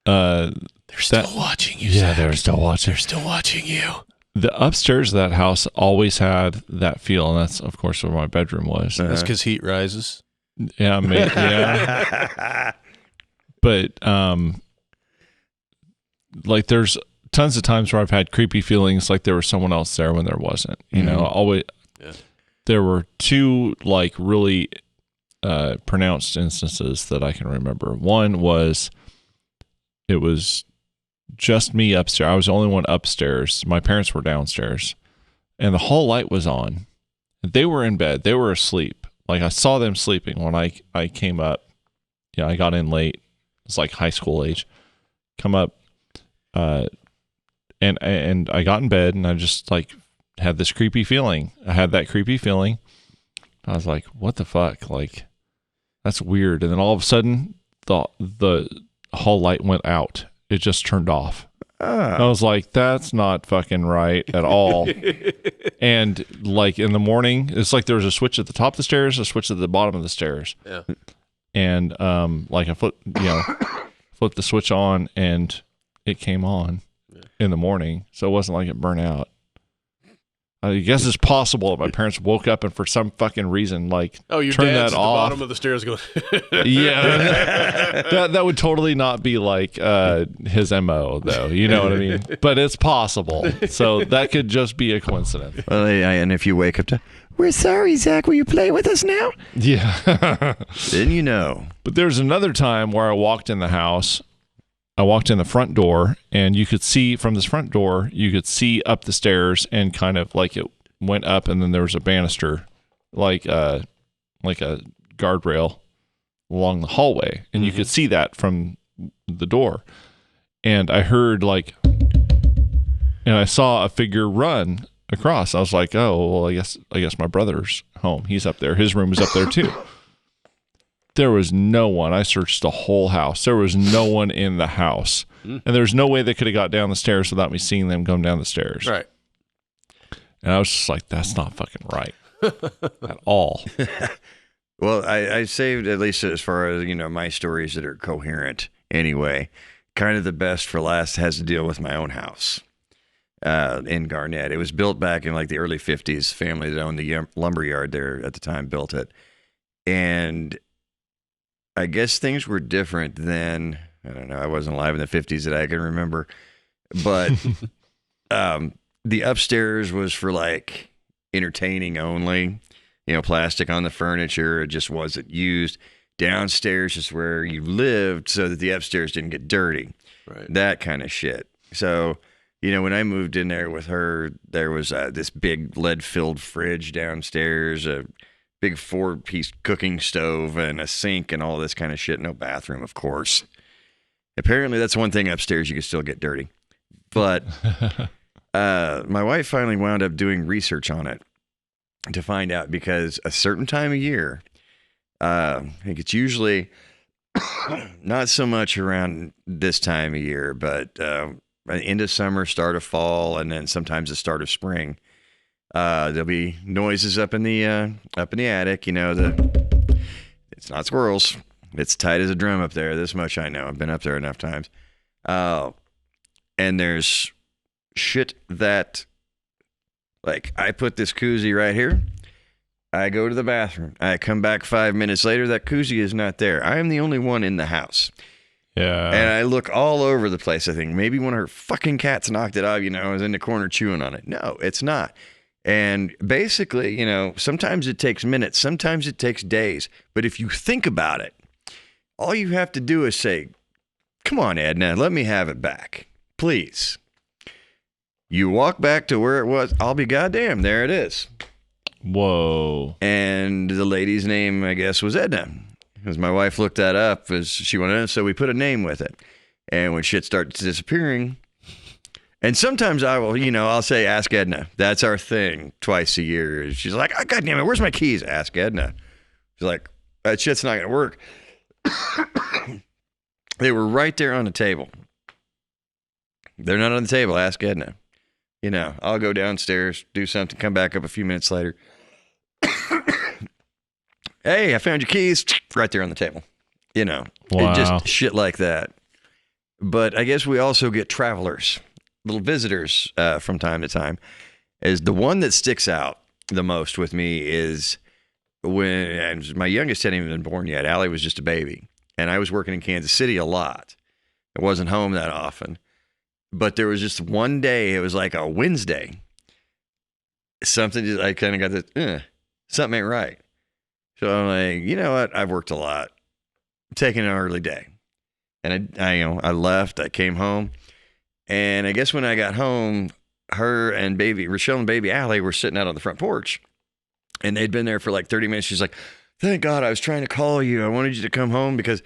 They're still watching you. yeah, Zach. they're still watching. They're still watching you. The upstairs of that house always had that feel, and that's of course where my bedroom was. That's because heat rises. Yeah, yeah. But like there's tons of times where I've had creepy feelings like there was someone else there when there wasn't. You know, always. Yeah. There were two like really pronounced instances that I can remember. One was it was just me upstairs. I was the only one upstairs. My parents were downstairs, and the hall light was on. They were in bed. They were asleep. Like I saw them sleeping when I came up. Yeah, I got in late. It's like high school age. Come up, and I got in bed, and I just like had this creepy feeling. I had that creepy feeling. I was like, "What the fuck?" Like, that's weird. And then all of a sudden, the hall light went out. It just turned off. I was like, "That's not fucking right at all." And like in the morning, it's like there was a switch at the top of the stairs, a switch at the bottom of the stairs. Yeah. And like I flipped the switch on, and it came on in the morning. So it wasn't like it burnt out. I guess it's possible that my parents woke up and for some fucking reason, like, your turned dad's that at off. the bottom of the stairs going, yeah. That would totally not be like his MO, though. You know what I mean? But it's possible. So that could just be a coincidence. Well, and if you wake up to, "We're sorry, Zach, will you play with us now?" Yeah. Then you know. But there's another time where I walked in the house. I walked in the front door, and you could see from this front door, you could see up the stairs, and kind of like it went up, and then there was a banister, like a guardrail along the hallway, and you could see that from the door. And I heard and I saw a figure run across. I was like, "Oh, well, I guess my brother's home. He's up there. His room is up there too." There was no one. I searched the whole house. There was no one in the house. And there's no way they could have got down the stairs without me seeing them come down the stairs. right. And I was just like, that's not fucking right at all. Well, I saved, at least as far as, my stories that are coherent anyway, kind of the best for last has to deal with my own house in Garnett. It was built back in like the early 50s. Family that owned the lumberyard there at the time built it. And I guess things were different then. I don't know. I wasn't alive in the 50s that I can remember. But the upstairs was for like entertaining only. Plastic on the furniture. It just wasn't used. Downstairs is where you lived so that the upstairs didn't get dirty. Right. That kind of shit. So, when I moved in there with her, there was this big lead-filled fridge downstairs, a big 4-piece cooking stove and a sink and all this kind of shit. No bathroom, of course. Apparently, that's one thing upstairs you can still get dirty. But my wife finally wound up doing research on it to find out, because a certain time of year, I think it's usually not so much around this time of year, but end of summer, start of fall, and then sometimes the start of spring. There'll be noises up in the attic. It's not squirrels. It's tight as a drum up there. This much I know. I've been up there enough times. And there's shit that, like, I put this koozie right here. I go to the bathroom. I come back 5 minutes later. That koozie is not there. I am the only one in the house. Yeah. And I look all over the place. I think maybe one of her fucking cats knocked it off, was in the corner chewing on it. No, it's not. And basically, sometimes it takes minutes, sometimes it takes days. But if you think about it, all you have to do is say, "Come on, Edna, let me have it back, please." You walk back to where it was. I'll be goddamn, there it is. Whoa. And the lady's name, I guess, was Edna. Because my wife looked that up as she wanted to, so we put a name with it. And when shit starts disappearing, and sometimes I will, I'll say, "Ask Edna." That's our thing twice a year. She's like, "Oh, God damn it, where's my keys?" Ask Edna. She's like, "That shit's not going to work." They were right there on the table. They're not on the table. Ask Edna. I'll go downstairs, do something, come back up a few minutes later. "Hey, I found your keys." Right there on the table. Wow. Just shit like that. But I guess we also get travelers, little visitors from time to time. As the one that sticks out the most with me is when my youngest hadn't even been born yet. Allie was just a baby. And I was working in Kansas City a lot. I wasn't home that often. But there was just one day, it was like a Wednesday. I kind of got this, something ain't right. So I'm like, you know what? I've worked a lot. I'm taking an early day. And I left, I came home. And I guess when I got home, her and Rochelle and baby Allie were sitting out on the front porch. And they'd been there for like 30 minutes. She's like, thank God I was trying to call you. I wanted you to come home because,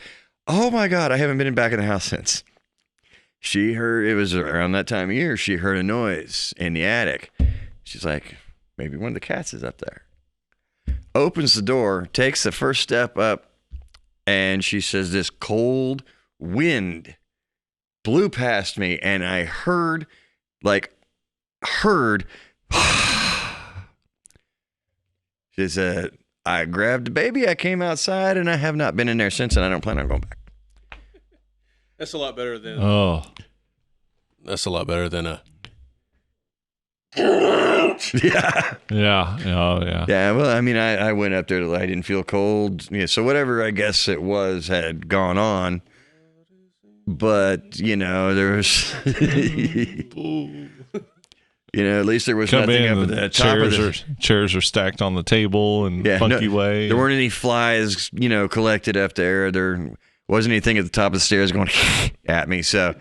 oh my God, I haven't been back in the house since. She heard, it was around that time of year, she heard a noise in the attic. She's like, maybe one of the cats is up there. Opens the door, takes the first step up, and she says this cold wind blew past me, and I heard. She said, I grabbed the baby, I came outside, and I have not been in there since, and I don't plan on going back. That's a lot better than. Oh, That's a lot better than a. Yeah. yeah. Oh, yeah. Yeah, well, I mean, I went up there, I didn't feel cold. Yeah, so whatever I guess it was had gone on. But, there was, at least there was nothing up at the top of the... Chairs are stacked on the table in funky way. There weren't any flies, collected up there. There wasn't anything at the top of the stairs going at me, so...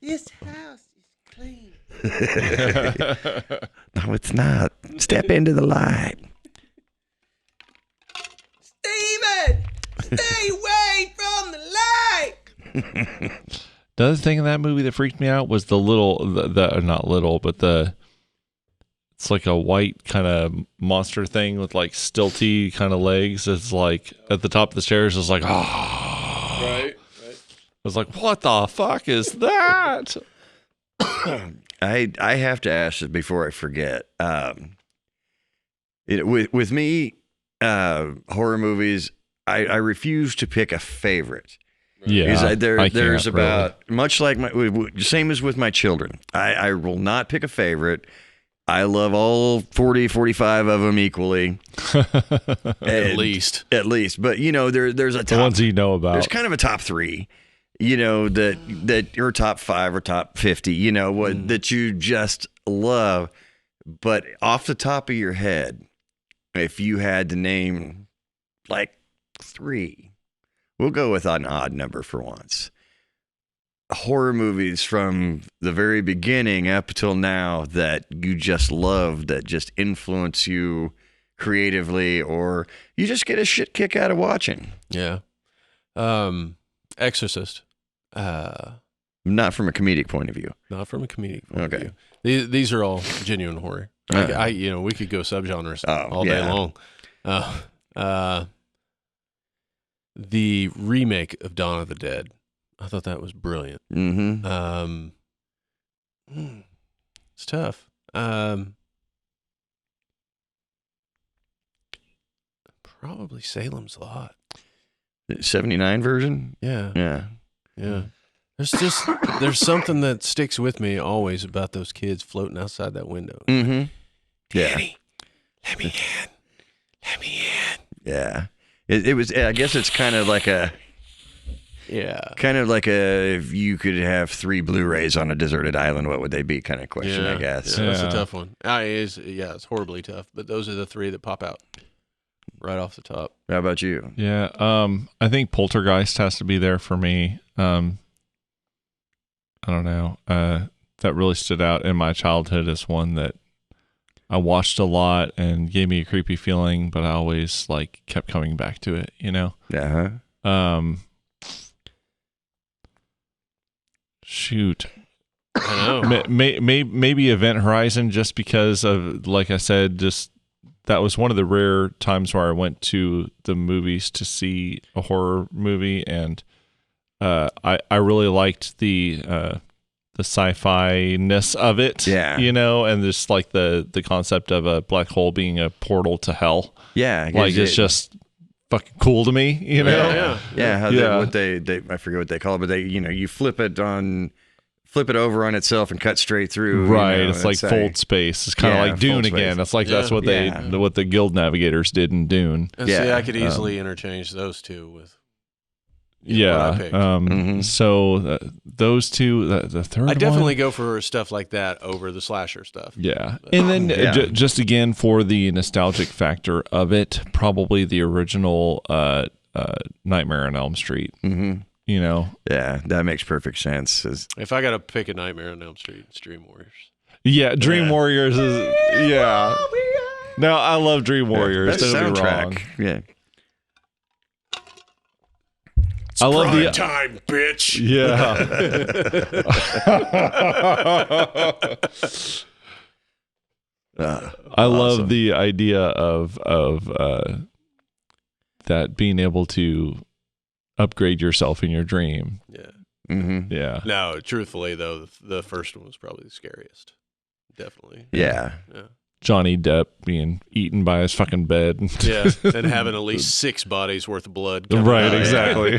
This house is clean. No, it's not. Step into the light. Steven! Stay away from the light! The other thing in that movie that freaked me out was the not little, but it's like a white kind of monster thing with like stilty kind of legs. It's like at the top of the stairs. It's like, Right. I was like, what the fuck is that? I have to ask this before I forget. With me, horror movies, I refuse to pick a favorite. Yeah, there's about really. Much like same as with my children. I will not pick a favorite. I love all 40, 45 of them equally. At least. But there's a top. The ones you know about. There's kind of a top 3. That or top 5 or top 50. That you just love. But off the top of your head, if you had to name like 3. We'll go with an odd number for once. Horror movies from the very beginning up till now that you just love, that just influence you creatively, or you just get a shit kick out of watching. Yeah. Exorcist. Not from a comedic point of view. Not from a comedic point of view. These are all genuine horror. We could go subgenres all day long. The remake of Dawn of the Dead, I thought that was brilliant. Mm-hmm. It's tough. Probably Salem's Lot. 79 version? Yeah. There's something that sticks with me always about those kids floating outside that window. Mm-hmm. Yeah. Daddy, let me in. Yeah. It was, I guess it's kind of like if you could have 3 Blu-rays on a deserted island, what would they be kind of question, I guess. Yeah, that's a tough one. It's horribly tough, but those are the 3 that pop out right off the top. How about you? Yeah, I think Poltergeist has to be there for me. I don't know. That really stood out in my childhood as one that I watched a lot and gave me a creepy feeling, but I always kept coming back to it, Uh-huh. Shoot. I know. Maybe Event Horizon, just because of, like I said, just that was one of the rare times where I went to the movies to see a horror movie, and I really liked the sci-fi-ness of it, and just like the concept of a black hole being a portal to hell. Yeah. It's just fucking cool to me, Yeah. What they I forget what they call it, but you flip it over on itself and cut straight through. Right. It's like fold space. It's kind of like Dune again. It's like that's what what the Guild Navigators did in Dune. And see, I could easily interchange those two with Yeah. what I picked. So those two, the third I definitely one, go for stuff like that over the slasher stuff. yeah. And then just again for the nostalgic factor of it, probably the original Nightmare on Elm Street. Mm-hmm. You know? Yeah, that makes perfect sense. If I got to pick a Nightmare on Elm Street, it's Dream Warriors. Yeah, Dream Warriors is No, I love Dream Warriors. Best Don't get me soundtrack. wrong. Yeah. I love the time, bitch. Yeah. I love the idea of that being able to upgrade yourself in your dream. Yeah. Mm-hmm. Yeah. No, truthfully though, the first one was probably the scariest. Definitely. Yeah. Yeah. Johnny Depp being eaten by his fucking bed. Yeah, and having at least 6 bodies worth of blood. Right, out. exactly.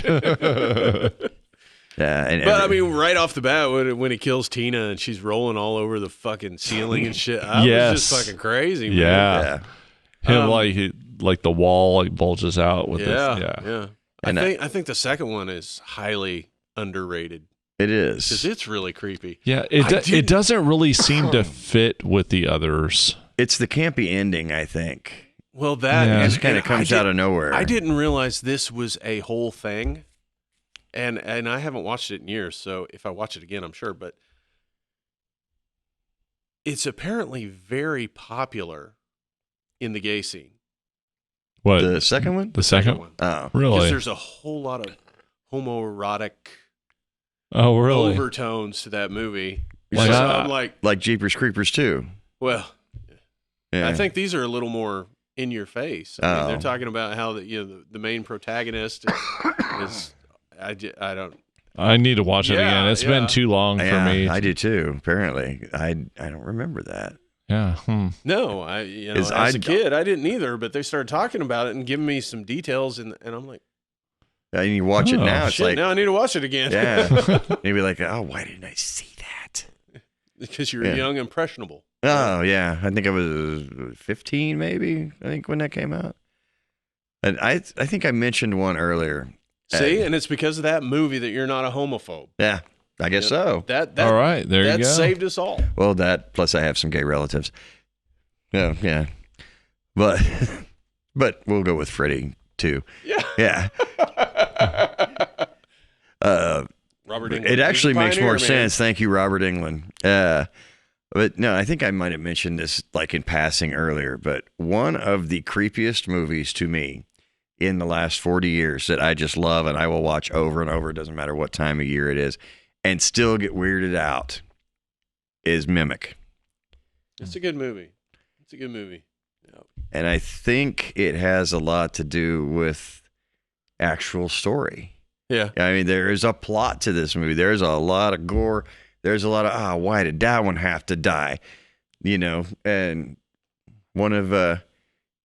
Yeah, But I mean, right off the bat, when he kills Tina and she's rolling all over the fucking ceiling and shit, I was just fucking crazy, man. Yeah. Him like the wall like bulges out with this. Yeah. I think the second one is highly underrated it because is. it's really creepy. Yeah, it doesn't really seem to fit with the others. It's the campy ending, I think. Well, that Yeah. It just kind of comes out of nowhere. I didn't realize this was a whole thing, and I haven't watched it in years. So if I watch it again, I'm sure. But it's apparently very popular in the gay scene. What? The second one? The second one. Oh. Because Really? there's a whole lot of homoerotic Oh, really? overtones to that movie. Like, So I'm like, Jeepers Creepers too. well, Yeah. I think these are a little more in your face. I mean, they're Oh. talking about how the main protagonist is I don't. I need to watch it Yeah, again. It's yeah. been too long for me. I do too. Apparently, I don't remember that. Yeah. No, as I- a kid, I didn't either. But they started talking about it and giving me some details, and I'm like, And you watch it Oh, now, it's shit, like, now I need to watch it again. yeah, maybe like, oh, why didn't I see that? Because you're Yeah. young, impressionable. Oh yeah, I think I was 15, maybe. I think when that came out, and I think I mentioned one earlier. See, and it's because of that movie that you're not a homophobe. Yeah, I guess so. That All right, there you that go. saved us all. Well, that plus I have some gay relatives. Yeah, but we'll go with Freddie too. Yeah. Yeah. Robert Englund. It actually He's a makes more pioneer, man. sense. Thank you, Robert Englund. But no, I think I might have mentioned this like in passing earlier, but one of the creepiest movies to me in the last 40 years that I just love and I will watch over and over, it doesn't matter what time of year it is, and still get weirded out is Mimic. It's a good movie. Yep. And I think it has a lot to do with actual story. Yeah. I mean, there is a plot to this movie. There's a lot of gore. There's a lot of, why did that one have to die? You know, and one of, I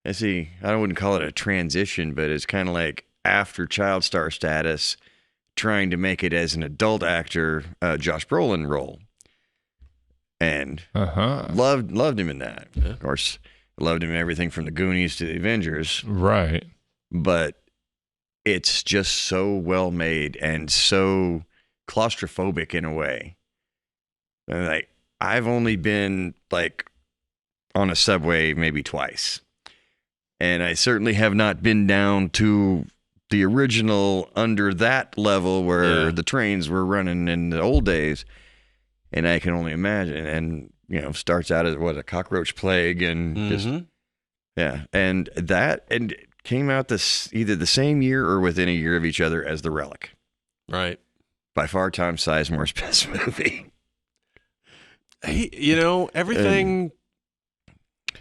wouldn't call it a transition, but it's kind of like after child star status, trying to make it as an adult actor, Josh Brolin role. And loved him in that. Yeah. Of course, loved him in everything from the Goonies to the Avengers. Right. But it's just so well made and so claustrophobic in a way. And like, I've only been like on a subway maybe twice. And I certainly have not been down to the original under that level where the trains were running in the old days. And I can only imagine. And, you know, starts out as a cockroach plague and just, and that, and it came out either the same year or within a year of each other as The Relic. Right. By far, Tom Sizemore's best movie. Everything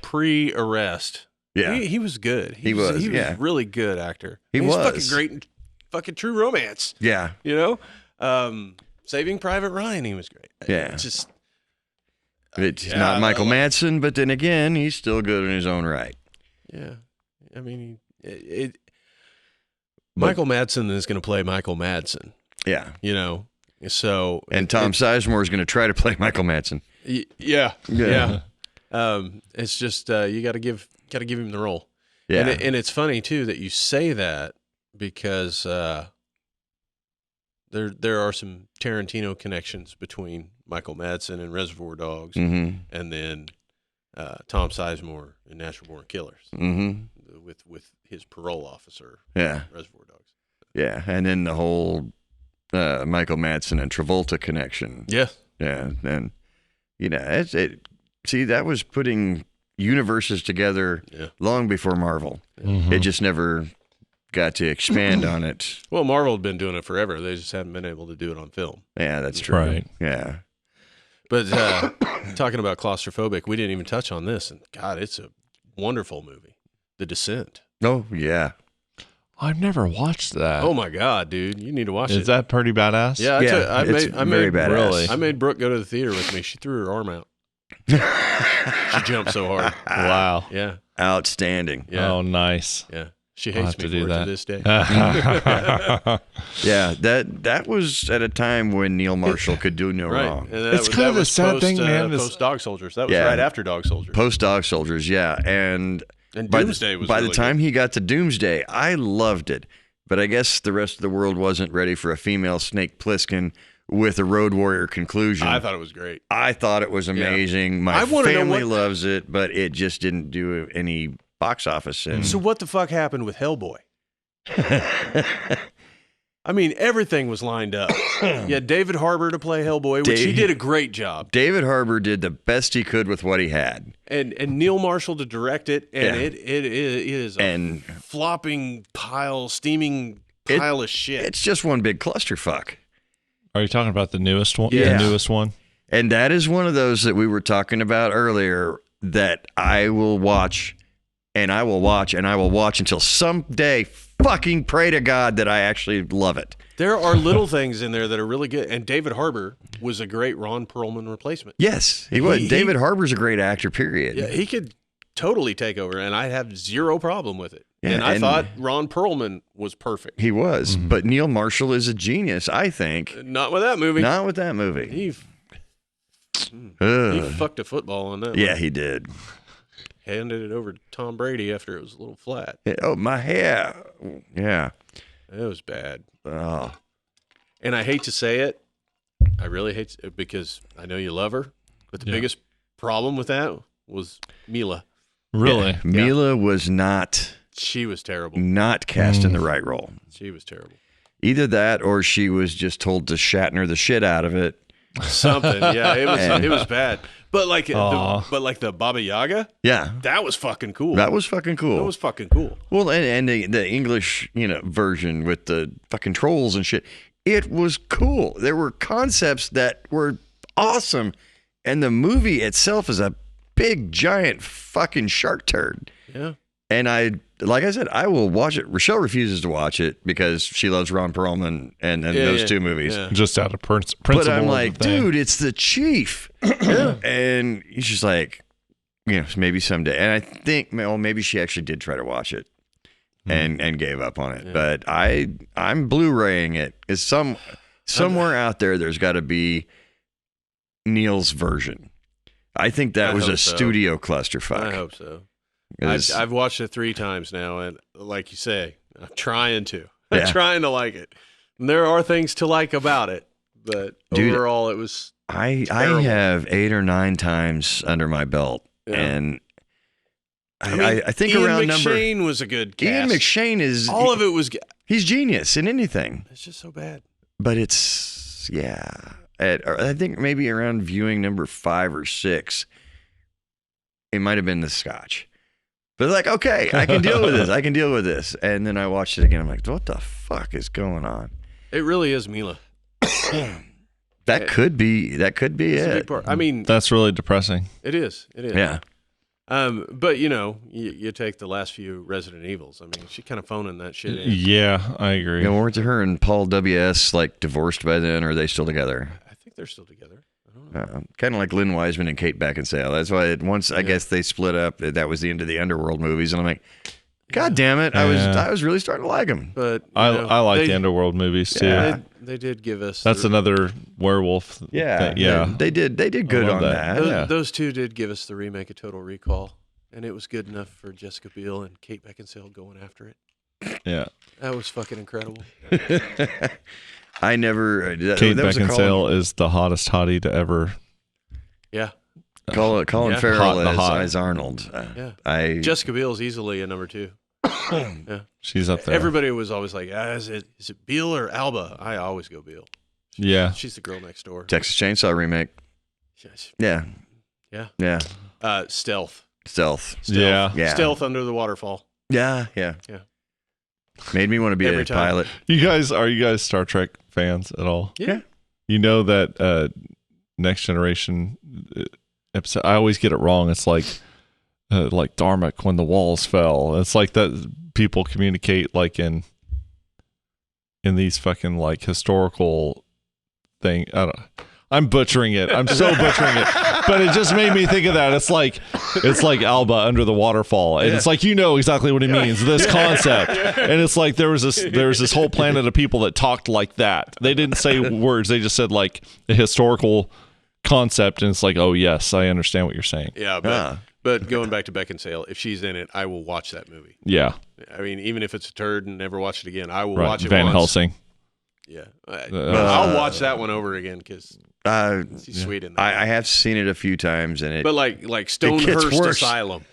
pre-arrest. Yeah. He was good. He was a really good actor. He He's was. fucking great in fucking True Romance. Yeah. You know? Saving Private Ryan, he was great. Yeah. It's not Michael Madsen, but then again, he's still good in his own right. Yeah. I mean, Michael Madsen is going to play Michael Madsen, Yeah. you know? So. And Tom Sizemore is going to try to play Michael Madsen. Yeah. It's just, you got to give him the role. Yeah. And it's funny too that you say that because there are some Tarantino connections between Michael Madsen and Reservoir Dogs, Mm-hmm. and then Tom Sizemore in Natural Born Killers Mm-hmm. with his parole officer. Yeah. Reservoir Dogs. Yeah. And then the whole Michael Madsen and Travolta connection. Yeah. Yeah. And, see, that was putting universes together long before Marvel. Mhm. It just never got to expand on it. Well, Marvel had been doing it forever. They just haven't been able to do it on film. Yeah, that's true. Right. Yeah. But talking about claustrophobic, we didn't even touch on this. And God, it's a wonderful movie, The Descent. Oh, yeah. I've never watched that. Oh my God, dude, you need to watch it. Is that pretty badass? Yeah, it's very badass. really. I made Brooke go to the theater with me. She threw her arm out. She jumped so hard. Wow. Yeah, Outstanding. yeah, Oh, nice. yeah. She I'll hates have to me do for it that. to this day. Yeah, that was at a time when Neil Marshall could do no Right. wrong. And It's kind of the sad thing, man, is- Post Dog Soldiers. That was Yeah. right after Dog Soldiers. Post Dog Soldiers, yeah. And And by Doomsday was by really the time he got to Doomsday, I loved it. But I guess the rest of the world wasn't ready for a female Snake Plissken with a Road Warrior conclusion. good. I thought it was great. I thought it was amazing. My I wanna know family what- loves it, but it just didn't do any box office. And So what the fuck happened with Hellboy? I mean, everything was lined up. You had David Harbour to play Hellboy, which he Dave- did a great job, David Harbour did the best he could with what he had. and Neil Marshall to direct it, and Yeah. it is a And flopping steaming pile of shit. it's just one big clusterfuck. Are you talking about the newest one? Yeah. The newest one? And that is one of those that we were talking about earlier that I will watch and I will watch and I will watch until someday fucking pray to God that I actually love it. There are little things in there that are really good, and David Harbour was a great Ron Perlman replacement. Yes, he was. He- David Harbour's a great actor, period. Yeah, he could totally take over, and I have zero problem with it. Yeah, and I and- thought Ron Perlman was perfect. He was. But Neil Marshall is a genius, I think. Not with that movie. Not with that movie. He Ugh. fucked a football on that. Yeah, one. he did. Handed it over to Tom Brady after it was a little flat. Oh, my hair. Yeah. It was bad. Oh. And I hate to say it. I really hate to, because I know you love her, but the Yeah. biggest problem with that was Mila. Really? Yeah. Mila was not She was terrible. cast in the right role. She was terrible. Either that or she was just told to Shatner the shit out of it. Something. Yeah, And- it was bad. But like Aw. the Baba Yaga, Yeah. that was fucking cool. That was fucking cool. That was fucking cool. Well, and the English, version with the fucking trolls and shit, it was cool. There were concepts that were awesome, and the movie itself is a big, giant fucking shark turd. Yeah. And like I said, I will watch it. Rochelle refuses to watch it because she loves Ron Perlman and those two movies. Yeah. Just out of principle. But I'm of the like, thing. dude, it's the chief. And he's just like, maybe someday. And I think, well, maybe she actually did try to watch it and gave up on it. Yeah. But I'm Blu-raying it. It's somewhere out there. There's got to be Neil's version. I think that I was hope a so. studio clusterfuck. I hope so. It was- I've watched it 3 times now, and like you say, I'm trying to. Yeah. I'm trying to like it. And there are things to like about it, but Dude, overall, it was I terrible. have 8 or 9 times under my belt, Yeah. and I, mean, I think Ian around McShane was a good cast. Ian McShane is All of it was. he's genius in anything, It's just so bad. but it's I think maybe around viewing number 5 or 6, it might have been the Scotch. But like, okay, I can deal with this. I can deal with this. And then I watched it again. I'm like, what the fuck is going on? It really is Mila. That could be It's a big it. part. I mean, That's really depressing. it is. It is. Yeah. But you take the last few Resident Evils. I mean, she kind of phoning that shit in. Yeah, I agree. Weren't her and Paul W.S. like divorced by then, or are they still together? I think they're still together. I don't know. Kind of like Lynn Wiseman and Kate Beckinsale. That's why I guess they split up. That was the end of the Underworld movies, and I'm like, God damn it! Yeah. I was really starting to like them. But I like the Underworld movies too. Yeah. They did give us. That's another werewolf. Yeah, thing. Yeah. They did good love on that. that. Yeah. Those two did give us the remake of Total Recall, and it was good enough for Jessica Biel and Kate Beckinsale going after it. Yeah. That was fucking incredible. I never. Kate that was a Beckinsale is the hottest hottie to ever. Yeah. Colin Yeah. Farrell Hot. as Arnold. Yeah. Jessica Biel's easily a number 2. Yeah. She's up there. Everybody was always like, is it Beale or Alba? I always go Beale. Yeah. She's the girl next door. Texas Chainsaw remake. Yes. Yeah. Yeah. Stealth. Stealth. Yeah. Stealth under the waterfall. Yeah. Made me want to be Every a time. pilot. Are you guys Star Trek fans at all? Yeah. You know that Next Generation episode, I always get it wrong. It's like Darmok when the walls fell. It's like that people communicate like in these fucking like historical thing. I'm butchering it. I'm so butchering it. But it just made me think of that. It's like Alba under the waterfall. And it's like, exactly what he means, this concept. And it's like there was this whole planet of people that talked like that. They didn't say words. They just said like a historical concept. And it's like, oh yes, I understand what you're saying. Yeah, but going back to Beckinsale, if she's in it, I will watch that movie. Yeah. I mean, even if it's a turd and never watch it again, I will Right. watch it Van once. Helsing. Yeah. I'll watch that one over again because she's sweet in that. I have seen it a few times, and But like Stonehurst worse. Asylum.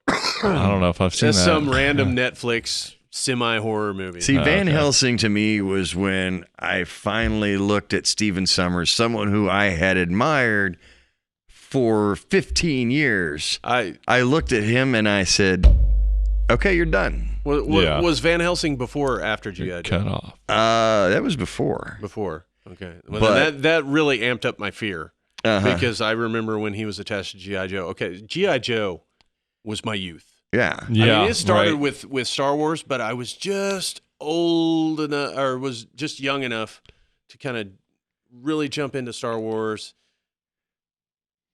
I don't know if I've seen That's that. some random Netflix semi-horror movie. See, Van okay. Helsing to me was when I finally looked at Stephen Sommers, someone who I had admired for 15 years. I I looked at him and I said, okay, you're done. Yeah. Was Van Helsing before or after G.I. Joe? Cut off. That was before. Before. Okay. Well, But- then that really amped up my fear Uh-huh. because I remember when he was attached to G.I. Joe. Okay, G.I. Joe was my youth. Yeah. Yeah. I mean, it started right. with Star Wars, but I was just old enough, or was just young enough to kind of really jump into Star Wars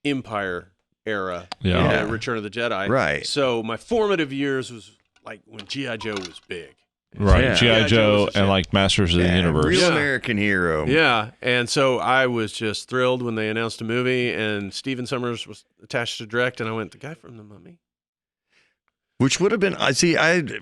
Empire era, Yeah. Return of the Jedi. Right. So my formative years was like when G.I. Joe was big. Right. Yeah. G.I. G.I. Joe Joe was a shit. and like Masters of the Yeah, Universe. Real Yeah. American hero. Yeah, and so I was just thrilled when they announced a movie, and Stephen Sommers was attached to direct, and I went, the guy from The Mummy? Which would have been,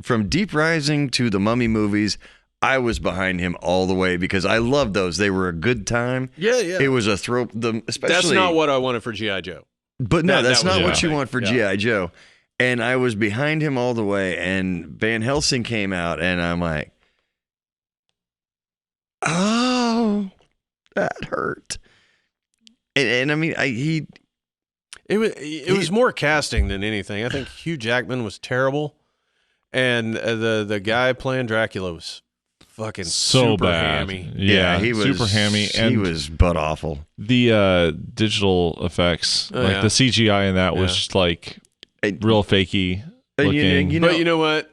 from Deep Rising to the Mummy movies, I was behind him all the way because I loved those. They were a good time. Yeah. It was a throw. Especially That's not what I wanted for G.I. Joe. But no, That that's was not the what you thing. want for Yeah. G.I. Joe. And I was behind him all the way. And Van Helsing came out, and I'm like, oh, that hurt. And I mean, It was more casting than anything. I think Hugh Jackman was terrible, and the guy playing Dracula was fucking So super bad. hammy. Yeah, he was super hammy. And he was butt awful. the digital effects, Oh, like yeah. the CGI in that was Yeah. just like And- real fakey and looking. you know, But you know what?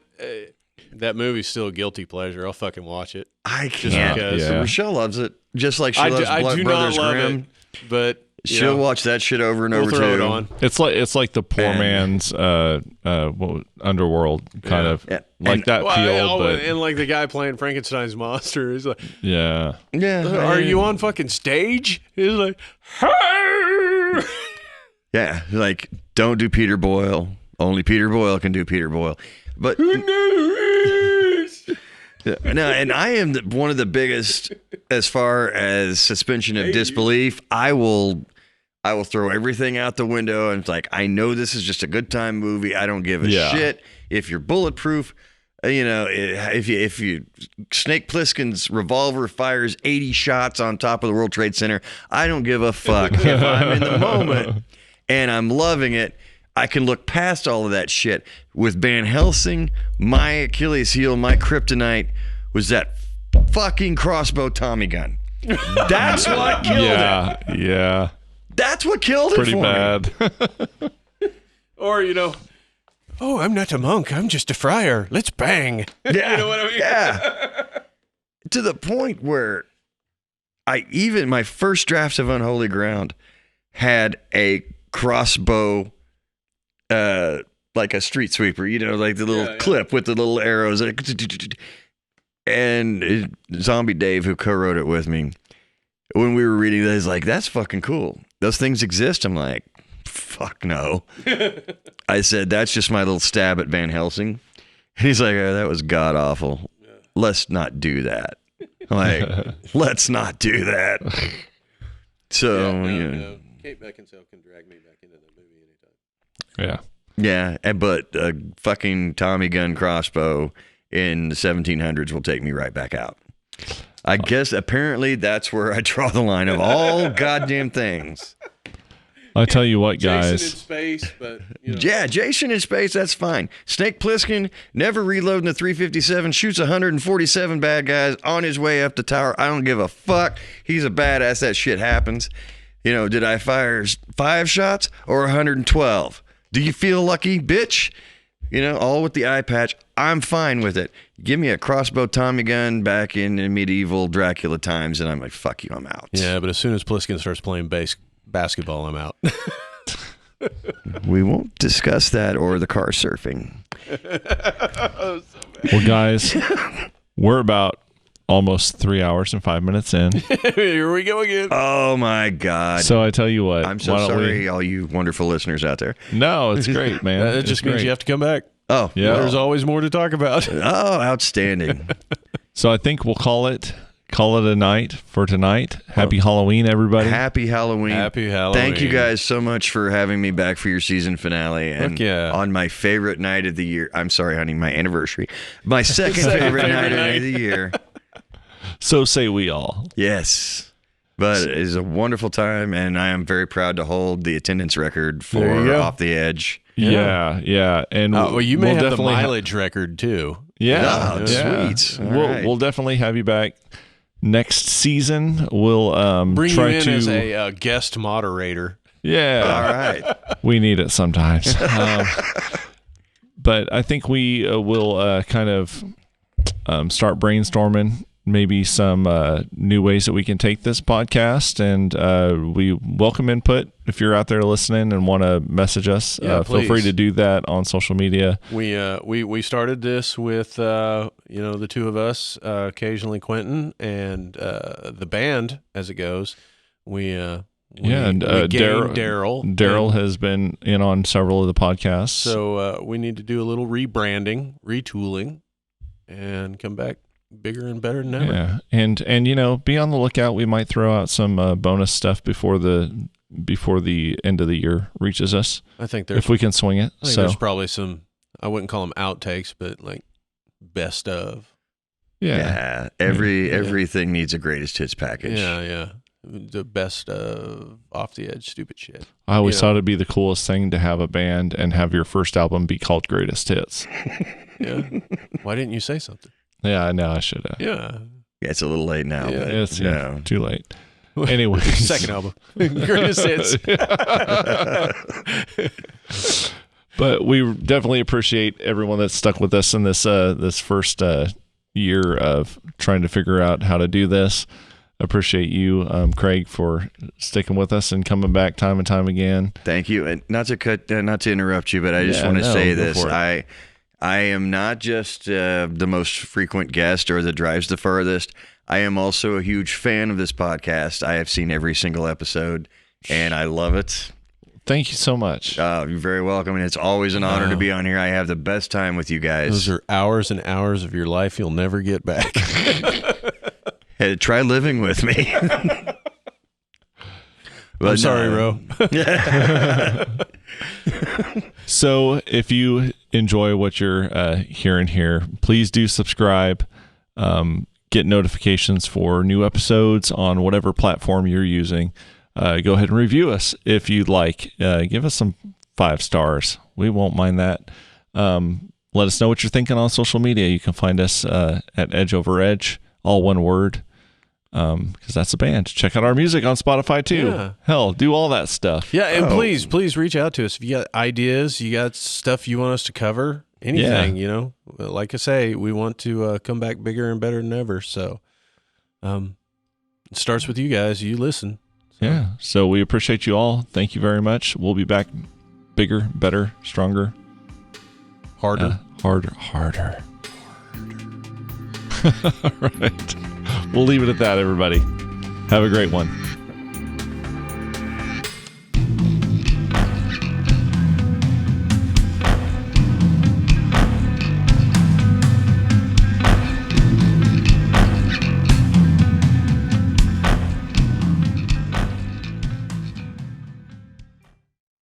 That movie's still a guilty pleasure. I'll fucking watch it. I Just can't. because. Yeah. Rochelle loves it, just like she I loves do Brothers not love Grimm. it, but you She'll know, watch that shit over and we'll over throw too. it on. It's like the poor And- man's underworld kind Yeah. of Yeah. like And- that feel, but and like the guy playing Frankenstein's monster is like, yeah. Yeah. "Are you on fucking stage?" He's like, "Hey!" Yeah, like don't do Peter Boyle. Only Peter Boyle can do Peter Boyle. But no, and I am one of the biggest as far as suspension of disbelief. I will throw everything out the window, and it's like I know this is just a good time movie. I don't give a Yeah. shit if you're bulletproof. You know, if you Snake Plissken's revolver fires 80 shots on top of the World Trade Center, I don't give a fuck if I'm in the moment and I'm loving it. I can look past all of that shit. With Van Helsing, my Achilles heel, my kryptonite was that fucking crossbow Tommy gun. That's what killed it. Yeah. That's what killed Pretty it for me. bad. Or oh, I'm not a monk. I'm just a friar. Let's bang. Yeah, You know what I mean? Yeah. To the point where my first draft of Unholy Ground had a crossbow, like a street sweeper, like the little clip with the little arrows. And Zombie Dave, who co-wrote it with me, when we were reading that, he's like, that's fucking cool. Those things exist. I'm like, fuck no. I said, that's just my little stab at Van Helsing. And he's like, oh, that was god awful. Let's not do that. Like, let's not do that. So, no. Kate Beckinsale can drag me back into the movie anytime. Yeah. yeah, but a fucking Tommy gun crossbow in the 1700s will take me right back out. I guess apparently that's where I draw the line of all goddamn things. I tell you what, Jason in guys. space, but you know. Yeah, Jason in space, that's fine. Snake Plissken, never reloading the 357, shoots 147 bad guys on his way up the tower. I don't give a fuck. He's a badass. That shit happens. You know, did I fire 5 shots or 112? Do you feel lucky, bitch? You know, all with the eye patch. I'm fine with it. Give me a crossbow Tommy gun back in medieval Dracula times, and I'm like, fuck you, I'm out. Yeah, but as soon as Pliskin starts playing basketball, I'm out. We won't discuss that or the car surfing. Well, guys, we're about almost 3 hours and 5 minutes in. Here we go again. Oh, my God. So I tell you what. I'm so why don't sorry, all you wonderful listeners out there. No, it's great, man. It It's just means great. you have to come back. Oh, Yeah. There's always more to talk about. Oh, outstanding. So I think we'll call it a night for tonight. Happy Halloween, everybody. Happy Halloween. Happy Halloween. Thank you guys so much for having me back for your season finale. And Heck yeah. on my favorite night of the year. I'm sorry, honey, my anniversary. My second favorite night of the year. So say we all. Yes. But it is a wonderful time, and I am very proud to hold the attendance record There you for go. Off the Edge. Yeah. And Well, you may we'll have the definitely mileage record, too. Yeah, Oh, yeah. sweet. All We'll right. we'll definitely have you back next season. We'll Bring try you in to as a guest moderator. yeah. All right. We need it sometimes. But I think we will kind of start brainstorming maybe some new ways that we can take this podcast, and we welcome input. If you're out there listening and want to message us, Yeah, feel free please. to do that on social media. We started this with the two of us, occasionally Quentin, and the band as it goes. We and gained Daryl. Daryl has been in on several of the podcasts. So we need to do a little rebranding, retooling, and come back bigger and better than ever. yeah, and be on the lookout. We might throw out some bonus stuff before the end of the year reaches us, I think there's if we can swing it. there's probably some, I wouldn't call them outtakes, but like best of. yeah. Everything needs a greatest hits package. Yeah. The best of Off the Edge stupid shit. I always You know. thought it'd be the coolest thing to have a band and have your first album be called Greatest Hits. Yeah. Why didn't you say something? Yeah, I know I should have. Yeah. Yeah, it's a little late now. Yeah. But It's no. too late. Anyway, Second album. Greatest hits. But we definitely appreciate everyone that's stuck with us in this first year of trying to figure out how to do this. Appreciate you, Craig, for sticking with us and coming back time and time again. Thank you. And not to interrupt you, but I just Yeah, want to no, say go this. for it. I am not just the most frequent guest or that drives the furthest. I am also a huge fan of this podcast. I have seen every single episode, and I love it. Thank you so much. You're very welcome, and it's always an honor to be on here. I have the best time with you guys. Those are hours and hours of your life you'll never get back. Hey, try living with me. But I'm sorry, no. Ro. So if you enjoy what you're hearing here, please do subscribe. Get notifications for new episodes on whatever platform you're using. Go ahead and review us if you'd like. Give us some 5 stars. We won't mind that. Let us know what you're thinking on social media. You can find us at Edge Over Edge, all one word, because that's a band. Check out our music on Spotify too. Yeah. Hell, do all that stuff. Yeah, and please reach out to us if you got ideas, you got stuff you want us to cover, anything, Like I say, we want to come back bigger and better than ever. So it starts with you guys. You listen. Yeah. So we appreciate you all. Thank you very much. We'll be back bigger, better, stronger, Harder. harder. All right. We'll leave it at that, everybody. Have a great one.